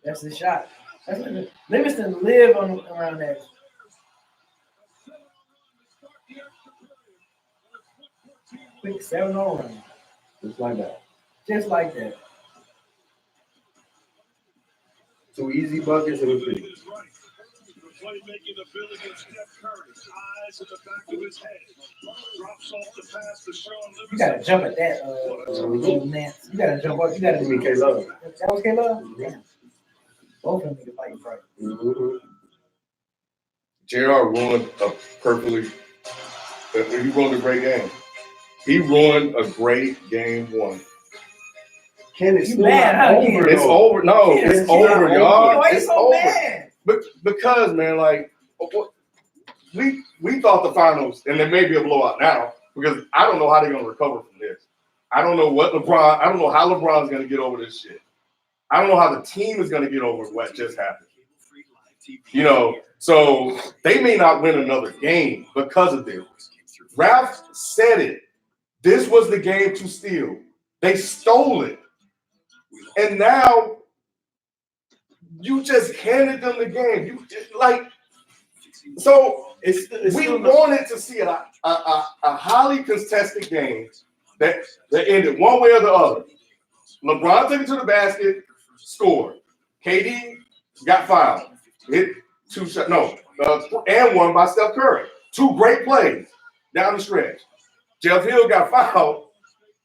Speaker 16: That's the shot. Livingston live around that. Quick 7-0 run.
Speaker 13: Just like that.
Speaker 16: Just like that.
Speaker 13: 2 easy buckets and a free.
Speaker 1: Playmaking ability of Steph Curry. Eyes in the back of his head. Drops off the pass to Sean Livingston.
Speaker 16: You gotta jump at that, Nance. You gotta jump up. You gotta
Speaker 13: Give me K-Love.
Speaker 16: That was K-Love? Damn. Both of them need to fight for it.
Speaker 2: JR ruined a perfectly. He ruined a great game. He ruined a great game one.
Speaker 13: Ken, it's
Speaker 16: You
Speaker 13: still
Speaker 16: mad,
Speaker 13: not
Speaker 16: huh?
Speaker 13: over.
Speaker 2: It's
Speaker 13: though.
Speaker 2: over. No,
Speaker 16: Yeah,
Speaker 2: it's
Speaker 16: it's
Speaker 2: over,
Speaker 16: not
Speaker 2: y'all.
Speaker 16: Why you
Speaker 2: It's
Speaker 16: so
Speaker 2: over.
Speaker 16: mad?
Speaker 2: Because, man, like, we thought the finals, and there may be a blowout now, because I don't know how they're going to recover from this. I don't know I don't know how LeBron's going to get over this shit. I don't know how the team is going to get over what just happened. You know, so they may not win another game because of this. Ralph said it. This was the game to steal. They stole it. And now you just handed them the game. You like, so we wanted to see a highly contested game that ended one way or the other. LeBron took it to the basket, scored. KD got fouled, hit 2 shots, and one by Steph Curry. 2 great plays down the stretch. Jeff Hill got fouled,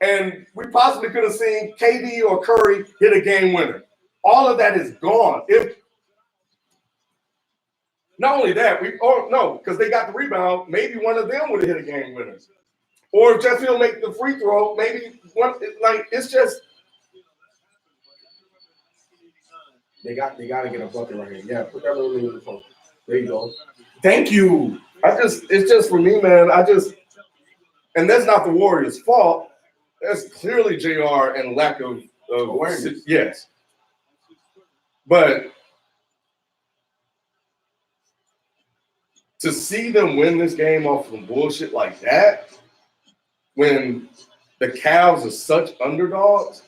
Speaker 2: and we possibly could have seen KD or Curry hit a game winner. All of that is gone. If not only that, because they got the rebound, maybe one of them would have hit a game winner. Or if Jeff Hill make the free throw, maybe one. Like, it's just
Speaker 13: They got to get a bucket right here. Yeah, put that little thing in the phone. There you go. Thank you.
Speaker 2: It's just for me, man. And that's not the Warriors' fault. That's clearly JR and lack of awareness. Yes. But to see them win this game off some bullshit like that, when the Cavs are such underdogs,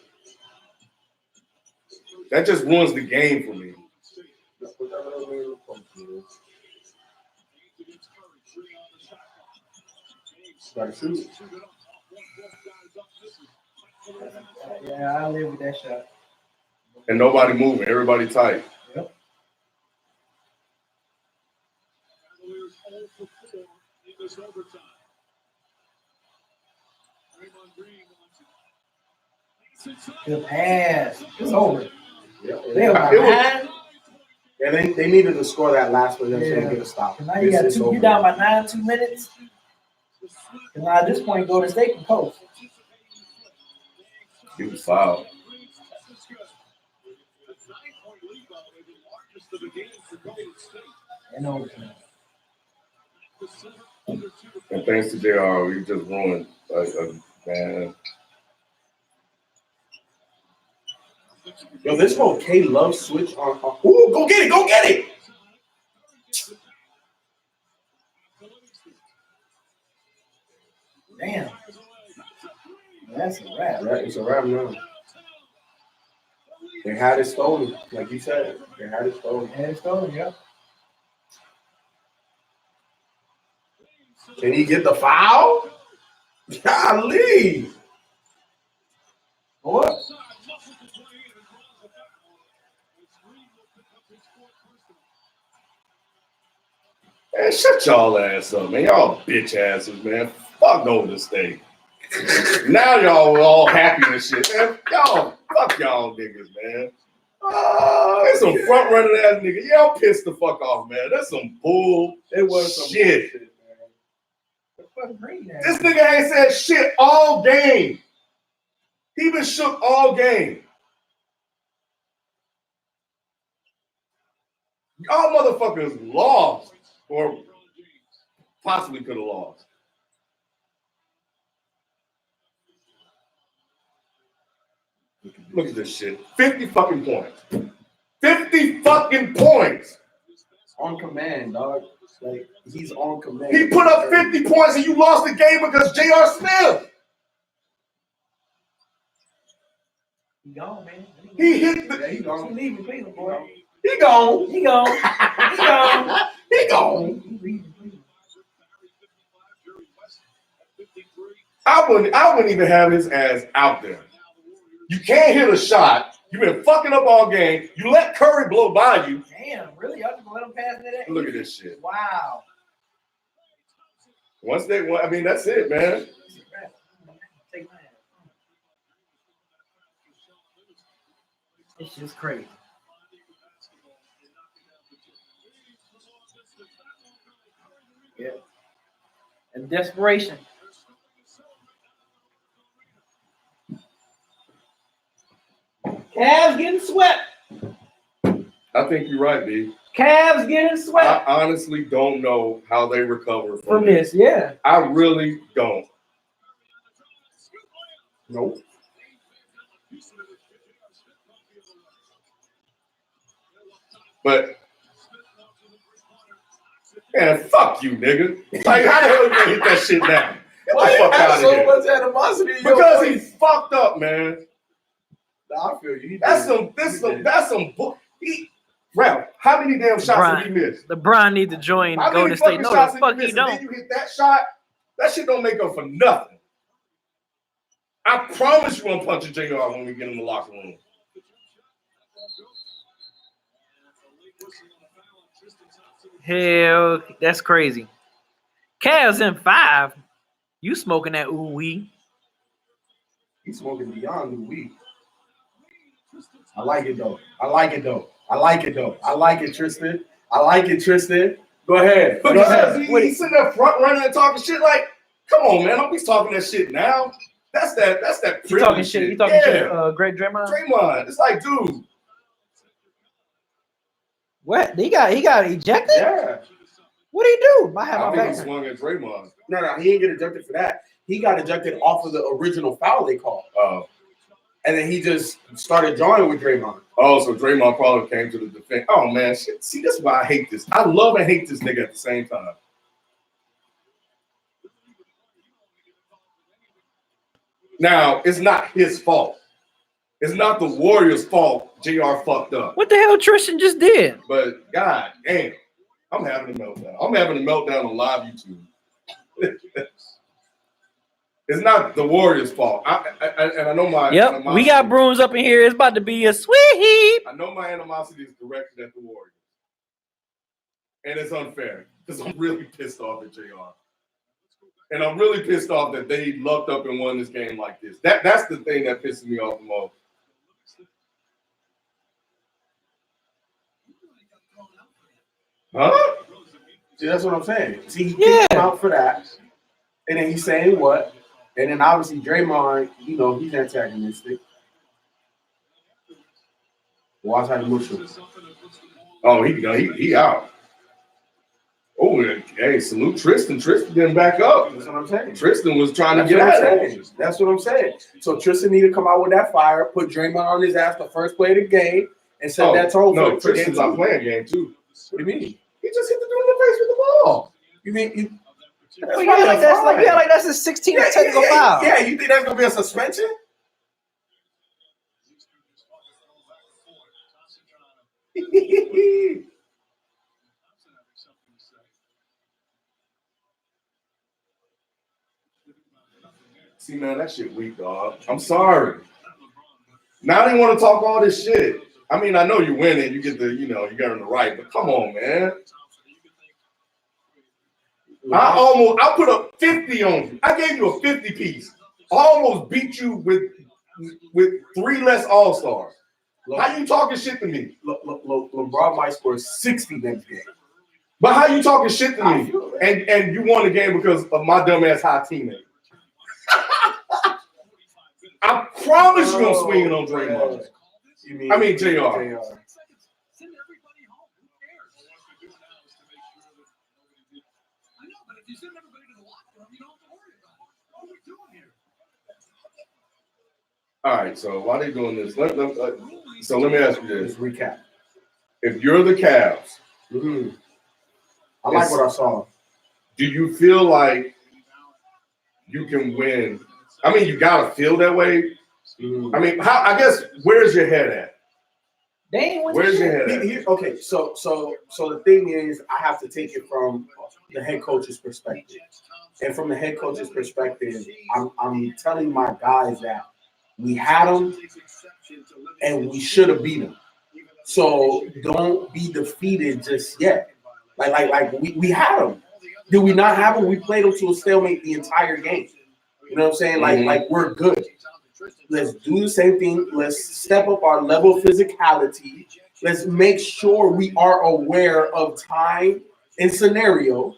Speaker 2: that just ruins the game for me.
Speaker 16: Yeah, I live with that shot.
Speaker 2: And nobody moving, everybody tight.
Speaker 16: Yep. Good pass. It's over.
Speaker 13: Yeah,
Speaker 16: They were behind.
Speaker 13: And they needed to score that last one so they get a stop.
Speaker 16: Now you got you down by 9, 2 minutes. And now at this point, Golden State can coach.
Speaker 2: He was fouled.
Speaker 16: And
Speaker 2: thanks to JR, we just ruined man.
Speaker 13: Yo, this whole K-Love switch on. Ooh, go get it! Go get it!
Speaker 16: Damn. That's a wrap.
Speaker 13: It's a wrap now. They had it stolen, like you said. They had it stolen.
Speaker 16: Yeah.
Speaker 13: Can he get the foul? Golly.
Speaker 16: What?
Speaker 2: Man, shut y'all ass up, man. Y'all bitch asses, man. Fuck Golden State. Now y'all all happy and shit, man. Fuck y'all niggas, man. There's some front running ass niggas. Y'all pissed the fuck off, man. That's some bull.
Speaker 13: It was some
Speaker 2: shit.
Speaker 16: Bullshit, man.
Speaker 2: This nigga ain't said shit all game. He been shook all game. Y'all motherfuckers lost, or possibly could have lost. Look at this shit. 50 fucking points. 50 fucking points.
Speaker 13: On command, dog. Like, he's on command.
Speaker 2: He put up 50 points and you lost the game because J.R. Smith.
Speaker 16: He gone, man.
Speaker 2: He hit the.
Speaker 16: Yeah, he gone. He leaving Cleveland, boy.
Speaker 13: He gone.
Speaker 16: He gone. He gone.
Speaker 13: He gone.
Speaker 2: I wouldn't even have his ass out there. You can't hit a shot. You've been fucking up all game. You let Curry blow by you.
Speaker 16: Damn, really? Y'all just let him pass that?
Speaker 2: Look at this shit.
Speaker 16: Wow.
Speaker 2: Once they, I mean, that's it, man.
Speaker 16: Take my hand. It's just crazy. Yeah. And desperation. Cavs getting swept.
Speaker 2: I think you're right, B.
Speaker 16: Cavs getting
Speaker 2: I
Speaker 16: swept
Speaker 2: honestly don't know how they recover
Speaker 16: from this. Yeah.
Speaker 2: I really don't. Nope. But man, fuck you, nigga. Like, how the hell you gonna hit that shit down? Get
Speaker 13: Why
Speaker 2: the
Speaker 13: you
Speaker 2: fuck
Speaker 13: have
Speaker 2: out of
Speaker 13: so
Speaker 2: here.
Speaker 13: much animosity in your
Speaker 2: Because he
Speaker 13: voice?
Speaker 2: fucked up, man.
Speaker 13: Nah, I feel you.
Speaker 2: That's some Ralph, how many damn shots did he miss?
Speaker 12: LeBron need to join
Speaker 2: How
Speaker 12: Golden
Speaker 2: many
Speaker 12: State.
Speaker 2: fucking
Speaker 12: No,
Speaker 2: shots
Speaker 12: the
Speaker 2: did
Speaker 12: fuck
Speaker 2: you
Speaker 12: he
Speaker 2: miss? And then
Speaker 12: don't.
Speaker 2: you hit that shot, that shit don't make up for nothing. I promise you I'm punching JR when we get in the locker room.
Speaker 12: Hell, that's crazy. Cavs in 5. You smoking that ooh wee?
Speaker 13: He's smoking beyond the weed. I like it though. I like it though. I like it though. I like it, Tristan. I like it, Tristan. Go ahead. Go
Speaker 2: Because
Speaker 13: ahead.
Speaker 2: he's sitting there front running and talking shit like, come on, man, don't be talking that shit now. That's that
Speaker 12: You talking shit? You talking shit? Great Draymond.
Speaker 2: Draymond. It's like, dude.
Speaker 12: What? He got ejected?
Speaker 13: Yeah.
Speaker 12: What did he do? I
Speaker 2: I
Speaker 12: have my
Speaker 2: think he
Speaker 12: back.
Speaker 2: swung at Draymond.
Speaker 13: No, he ain't get ejected for that. He got ejected off of the original foul they called.
Speaker 2: Oh.
Speaker 13: And then he just started drawing with Draymond.
Speaker 2: Oh, so Draymond probably came to the defense. Oh, man. Shit. See, that's why I hate this. I love and hate this nigga at the same time. Now, it's not his fault. It's not the Warriors' fault JR fucked up.
Speaker 12: What the hell Tristan just did?
Speaker 2: But, god damn, I'm having a meltdown. I'm having a meltdown on live YouTube. It's not the Warriors' fault. And I know my
Speaker 12: Yep,
Speaker 2: animosity,
Speaker 12: we got brooms up in here. It's about to be a sweep.
Speaker 2: I know my animosity is directed at the Warriors. And it's unfair because I'm really pissed off at JR. And I'm really pissed off that they lucked up and won this game like this. That's the thing that pisses me off the most. Huh?
Speaker 13: See, that's what I'm saying. See, he kicked him out for that. And then he's saying what? And then obviously Draymond, you know, he's antagonistic. Watch how he looks at him.
Speaker 2: Oh, he out. Oh, hey, salute Tristan. Tristan didn't back up.
Speaker 13: That's what I'm saying.
Speaker 2: Tristan was trying to
Speaker 13: That's
Speaker 2: get
Speaker 13: what I'm
Speaker 2: at it.
Speaker 13: saying. That's what I'm saying. So Tristan need to come out with that fire, put Draymond on his ass the first play of the game, and set that tone
Speaker 2: No,
Speaker 13: for
Speaker 2: Tristan's
Speaker 13: game
Speaker 2: not
Speaker 13: two.
Speaker 2: playing game two.
Speaker 13: What do you mean?
Speaker 2: He just hit the dude in the face with the ball.
Speaker 13: You mean
Speaker 12: Well, yeah, like that's his 16th technical foul.
Speaker 13: Yeah, you think that's gonna be a suspension?
Speaker 2: See, man, that shit weak, dog. I'm sorry. Now they want to talk all this shit. I mean, I know you win and you get the, you got on the right, but come on, man. I put a 50 on you. I gave you a 50 piece. I almost beat you with 3 less All-Stars. How you talking shit to me?
Speaker 13: LeBron might score 60 next game.
Speaker 2: But how you talking shit to me? And you won the game because of my dumbass high teammate. I promise you I'm swinging on Draymond. I mean, JR. All right, so while they're doing this, so let me ask you this.
Speaker 13: Recap.
Speaker 2: If you're the Cavs,
Speaker 13: I like what I saw.
Speaker 2: Do you feel like you can win? I mean, you gotta feel that way. I mean, I guess where's your head at?
Speaker 16: They ain't win
Speaker 2: Where's
Speaker 16: shit.
Speaker 2: your head at?
Speaker 13: Okay, so the thing is, I have to take it from the head coach's perspective, and from the head coach's perspective, I'm telling my guys that we had them and we should have beat them. So don't be defeated just yet. Like we had them. Did we not have them? We played them to a stalemate the entire game. You know what I'm saying? Like we're good. Let's do the same thing. Let's step up our level of physicality. Let's make sure we are aware of time and scenario,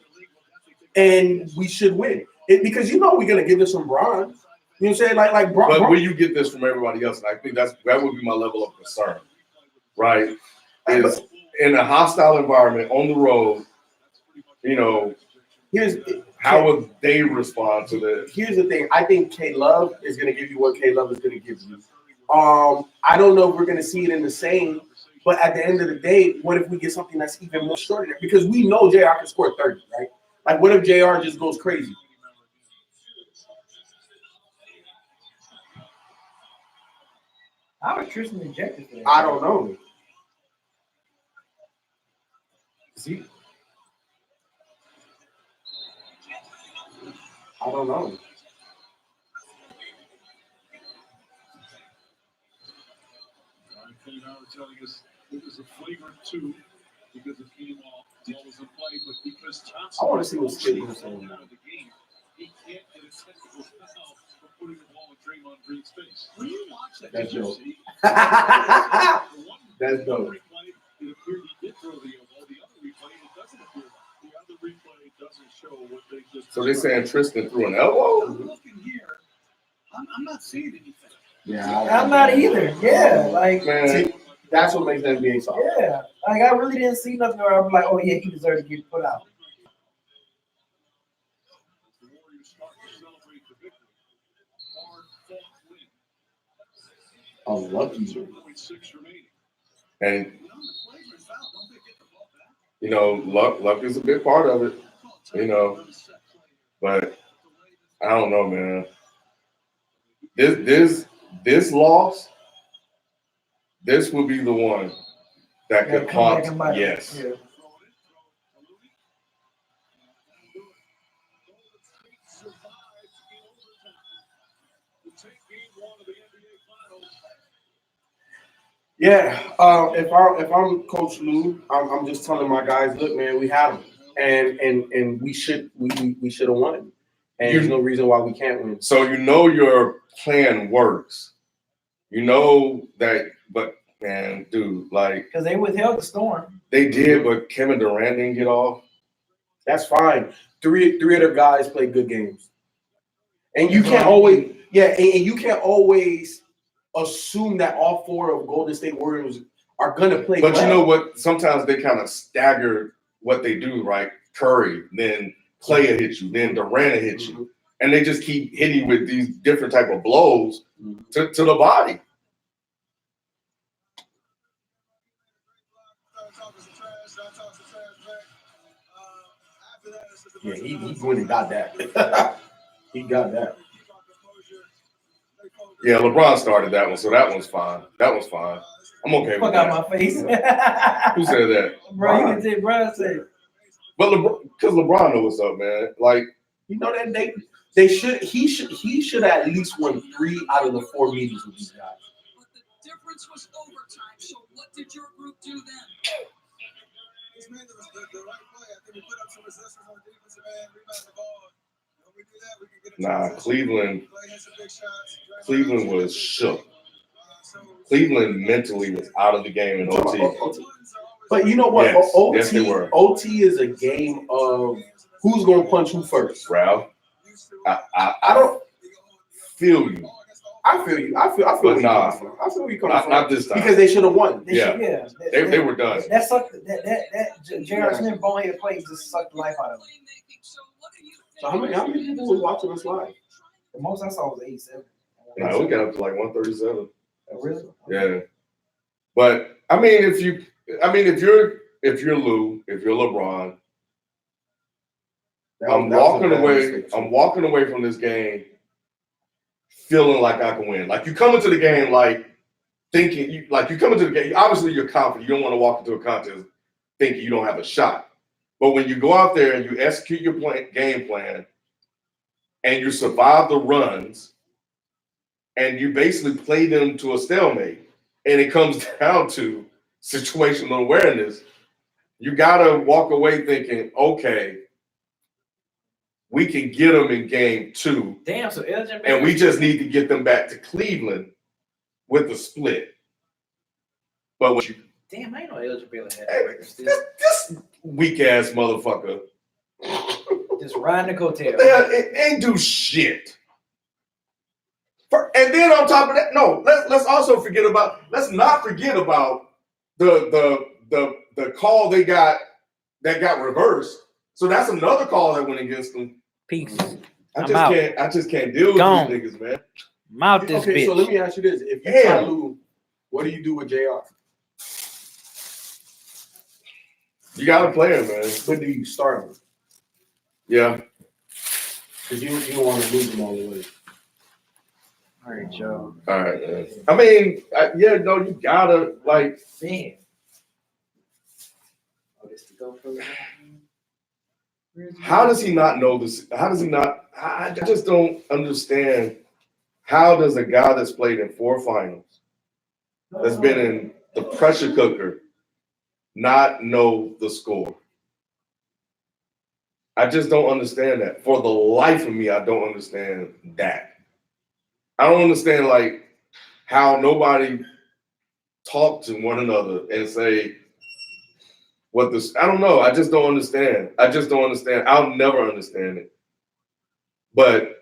Speaker 13: and we should win. Because we're gonna give this from Bron. You know what I'm saying? Like Bron.
Speaker 2: But will you get this from everybody else? And I think that would be my level of concern, right? Is in a hostile environment on the road, how would they respond to this?
Speaker 13: Here's the thing. I think K-Love is going to give you what K-Love is going to give you. I don't know if we're going to see it in the same, but at the end of the day, what if we get something that's even more extraordinary? Because we know JR can score 30, right? Like, what if JR just goes crazy?
Speaker 16: How was Tristan ejected today?
Speaker 13: I don't know.
Speaker 2: See?
Speaker 13: I don't know.
Speaker 1: Kane are telling us it was a flagrant 2 because it came off. Ball was in play, but because Thompson.
Speaker 13: I want to see what Skip was saying.
Speaker 1: He can't get a technical foul for putting the ball in Draymond Green's face. When you watch that,
Speaker 13: That's dope.
Speaker 1: That's
Speaker 13: dope.
Speaker 1: It appeared he did throw the elbow. The other replay, it doesn't appear. The other replay doesn't show what they just.
Speaker 2: So they're saying Tristan threw an elbow?
Speaker 1: I'm looking here. I'm not seeing anything.
Speaker 13: Yeah,
Speaker 16: I'm not either. Yeah, like
Speaker 2: Man,
Speaker 13: that's what makes the NBA soft.
Speaker 16: yeah, like I really didn't see nothing where I'm like, oh yeah, he deserved to get put out.
Speaker 1: The Warriors start to celebrate the victory. Hard fought win.
Speaker 13: A lucky one.
Speaker 1: 2.6 remaining.
Speaker 2: and luck is a big part of it, but I don't know, man. This loss, this will be the one that could haunt. Yes.
Speaker 16: Yeah.
Speaker 13: Yeah, if I'm Coach Lou, I'm just telling my guys, look, man, we had them, and we should have won, and there's no reason why we can't win.
Speaker 2: So your plan works. You know that, but man, dude, like
Speaker 16: Because they withheld the storm.
Speaker 2: they did, but Kevin Durant didn't get off.
Speaker 13: That's fine. Three other guys play good games, and you can't always and you can't always assume that all four of Golden State Warriors are gonna play.
Speaker 2: But
Speaker 13: well.
Speaker 2: you know what? Sometimes they kind of stagger what they do, right? Curry, then Clay will hit you, then Durant will hit you, and they just keep hitting you with these different type of blows to the body.
Speaker 13: Yeah, he really got that. He got that.
Speaker 2: Yeah, LeBron started that one, so that one's fine. That was fine. I'm okay with
Speaker 16: Fuck
Speaker 2: that.
Speaker 16: out my face.
Speaker 2: Who said that?
Speaker 16: Bro, you can say, bro, say.
Speaker 2: But because LeBron knows what's up, man. Like,
Speaker 13: you know that they should he should have at least won 3 out of the 4 meetings with these guys.
Speaker 11: But the difference was overtime. So what did your group do then?
Speaker 17: This man was the right play. I think we put up some resistance on defensive end, rebound the ball. When we do that, we can get a
Speaker 2: Cleveland.
Speaker 17: Clay had some big shots.
Speaker 2: Cleveland was shook. Cleveland mentally was out of the game in OT.
Speaker 13: But you know what?
Speaker 2: Yes,
Speaker 13: OT,
Speaker 2: yes, they were.
Speaker 13: OT is a game of who's going to punch who first.
Speaker 2: Ralph,
Speaker 13: I don't
Speaker 2: feel you.
Speaker 13: I feel you. I feel
Speaker 2: But
Speaker 13: where you
Speaker 2: nah,
Speaker 13: coming from. I feel where you coming
Speaker 2: not,
Speaker 13: from.
Speaker 2: not this time.
Speaker 13: Because they should have won.
Speaker 2: Yeah. They were done.
Speaker 16: That sucked. That J.R. Smith bonehead play just sucked the life out of him.
Speaker 13: So how many people was watching us live?
Speaker 16: The most I saw was 87.
Speaker 2: No, we got up to like 137.
Speaker 16: Really?
Speaker 2: Yeah. But I mean, if you're Lou, if you're LeBron, I'm walking away from this game feeling like I can win. Like you come into the game like thinking you come into the game. Obviously, you're confident. You don't want to walk into a contest thinking you don't have a shot. But when you go out there and you execute your game plan, and you survive the runs, and you basically play them to a stalemate, and it comes down to situational awareness, you gotta walk away thinking, okay, we can get them in game 2.
Speaker 12: Damn, so Elgin
Speaker 2: and we just need to get them back to Cleveland with the split. But what you
Speaker 12: damn, I ain't know Elgin Baylor had that record still.
Speaker 2: this weak ass motherfucker.
Speaker 12: Just riding the coattail.
Speaker 2: It ain't do shit. And then on top of that, no, let's also forget about. Let's not forget about the call they got that got reversed. So that's another call that went against them.
Speaker 12: Peace.
Speaker 2: I just can't deal with
Speaker 12: Gone.
Speaker 2: these niggas, man.
Speaker 12: Mouth this
Speaker 13: Okay,
Speaker 12: bitch.
Speaker 13: so let me ask you this: if you try Lou, what do you do with JR?
Speaker 2: You gotta play him, man.
Speaker 13: But do you start him?
Speaker 2: Yeah.
Speaker 13: Because you don't want to lose him all the way.
Speaker 12: All right, Joe.
Speaker 2: All right, man. I mean, you gotta like.
Speaker 12: Man. Oh, this to go for
Speaker 2: How does he not know this? How does he not? I just don't understand. How does a guy that's played in 4 finals, that's been in the pressure cooker, not know the score? I just don't understand that. For the life of me, I don't understand that. I don't understand like how nobody talk to one another and say what this. I don't know. I just don't understand. I just don't understand. I'll never understand it. But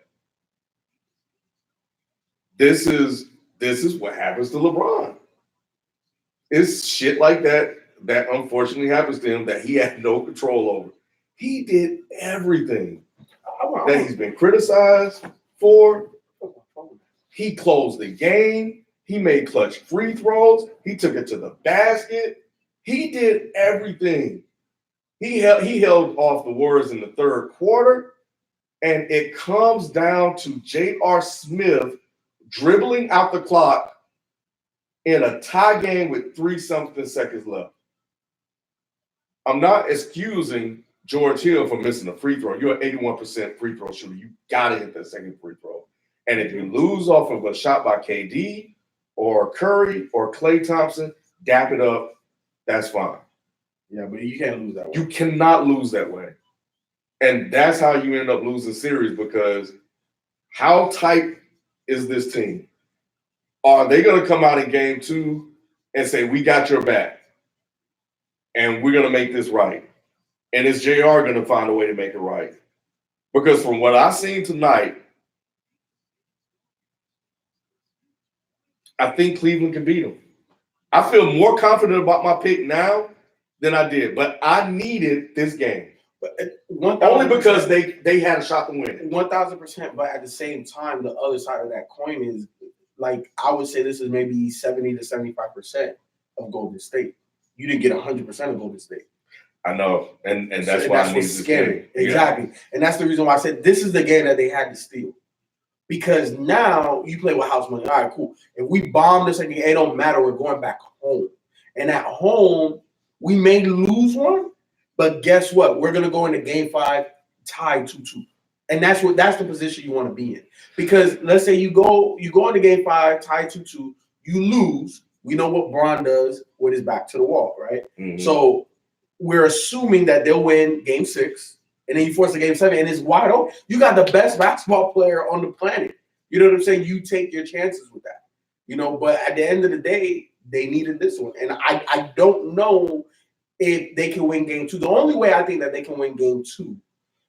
Speaker 2: this is what happens to LeBron. It's shit like that that unfortunately happens to him that he had no control over. He did everything that he's been criticized for. He closed the game. He made clutch free throws. He took it to the basket. He did everything. He held off the Warriors in the 3rd quarter. And it comes down to J.R. Smith dribbling out the clock in a tie game with 3-something seconds left. I'm not excusing George Hill for missing a free throw. You're an 81% free throw shooter. You got to hit that second free throw. And if you lose off of a shot by KD or Curry or Klay Thompson, dap it up. That's fine.
Speaker 13: Yeah, but you can't lose that way.
Speaker 2: You cannot lose that way. And that's how you end up losing series, because how tight is this team? Are they going to come out in game 2 and say, we got your back and we're going to make this right? And is JR going to find a way to make it right? Because from what I've seen tonight, I think Cleveland can beat them. I feel more confident about my pick now than I did, but I needed this game. Only because they had a shot to win.
Speaker 13: 1,000%. But at the same time, the other side of that coin is, like, I would say this is maybe 70 to 75% of Golden State. You didn't get 100% of Golden State.
Speaker 2: I know, and that's why I needed this game.
Speaker 13: Exactly. Yeah. And that's the reason why I said this is the game that they had to steal. Because now you play with house money. All right, cool. If we bomb this again, it don't matter. We're going back home. And at home, we may lose one, but guess what? We're gonna go into game 5 tied 2-2. And that's the position you want to be in. Because let's say you go into game 5, tied 2-2, you lose. We know what Bron does with his back to the wall, right? Mm-hmm. So we're assuming that they'll win game 6. And then you force a game 7 and it's wide open. You got the best basketball player on the planet. You know what I'm saying? You take your chances with that. You know, but at the end of the day, they needed this one. And I don't know if they can win game 2. The only way I think that they can win game 2,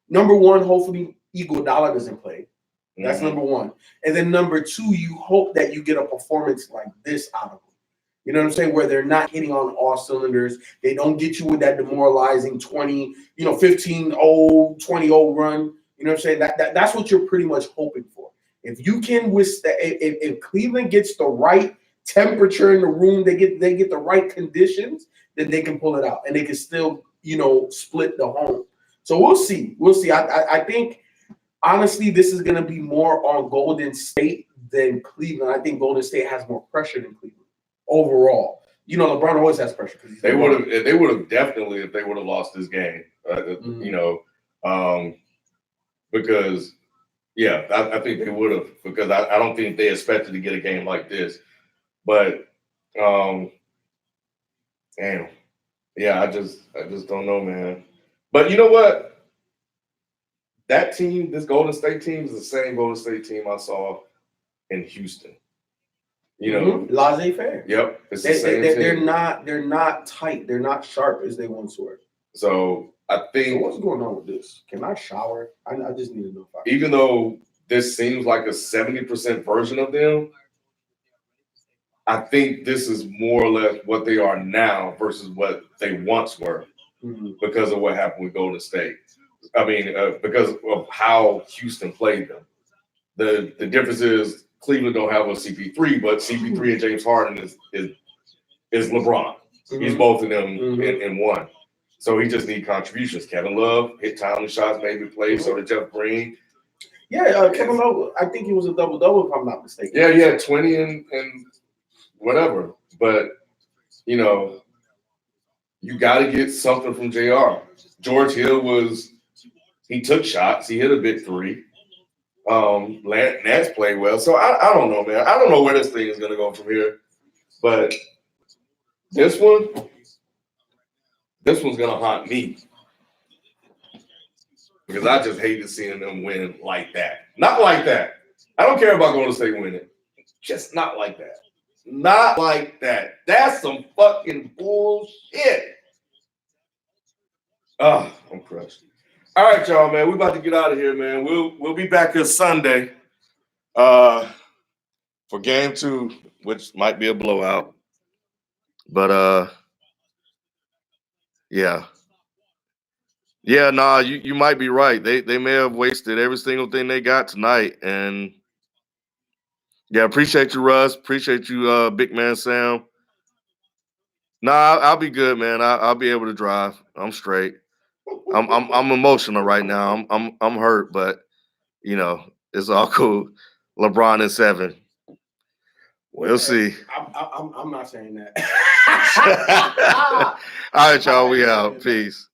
Speaker 13: number 1, hopefully Iguodala doesn't play. That's number 1. And then number 2, you hope that you get a performance like this out of them. You know what I'm saying? Where they're not hitting on all cylinders. They don't get you with that demoralizing 15-0, 20-0 run. You know what I'm saying? That's what you're pretty much hoping for. If you can withstand, if Cleveland gets the right temperature in the room, they get the right conditions, then they can pull it out and they can still, split the home. So we'll see. We'll see. I think honestly, this is going to be more on Golden State than Cleveland. I think Golden State has more pressure than Cleveland. overall. You know, LeBron always has pressure because
Speaker 2: They would have definitely, if they would have lost this game, you know, because I think they would have, because I don't think they expected to get a game like this. But damn, I just don't know, man. But you know what? That team, this Golden State team, is the same Golden State team I saw in Houston. You know,
Speaker 13: laissez-faire.
Speaker 2: Yep, it's the same team.
Speaker 13: They're not tight. They're not sharp as they once were.
Speaker 2: So I think
Speaker 13: what's going on with this? Can I shower? I just need to know.
Speaker 2: Even though this seems like a 70% version of them, I think this is more or less what they are now versus what they once were because of what happened with Golden State. I mean, because of how Houston played them. The difference is Cleveland don't have a CP3, but CP3 and James Harden is LeBron. He's both of them in one. So he just needs contributions. Kevin Love hit timely shots, maybe play. So did Jeff Green.
Speaker 13: Yeah, Kevin Love, I think he was a double-double if I'm not mistaken.
Speaker 2: Yeah, 20 and whatever. But, you know, you got to get something from JR. George Hill he took shots. He hit a big three. Nance played well. So I don't know, man. I don't know where this thing is going to go from here. But this one's going to haunt me. Because I just hated seeing them win like that. Not like that. I don't care about Golden State winning. Just not like that. Not like that. That's some fucking bullshit. Oh, I'm crushed. All right, y'all, man. We're about to get out of here, man. We'll be back here Sunday for game 2, which might be a blowout. But yeah. Yeah, nah, you might be right. They may have wasted every single thing they got tonight. And yeah, appreciate you, Russ. Appreciate you, Big Man Sam. Nah, I'll be good, man. I'll be able to drive. I'm straight. I'm emotional right now. I'm hurt, but you know, it's all cool. LeBron in 7. We'll see.
Speaker 13: I'm not saying that.
Speaker 2: All right, y'all. We out. Peace.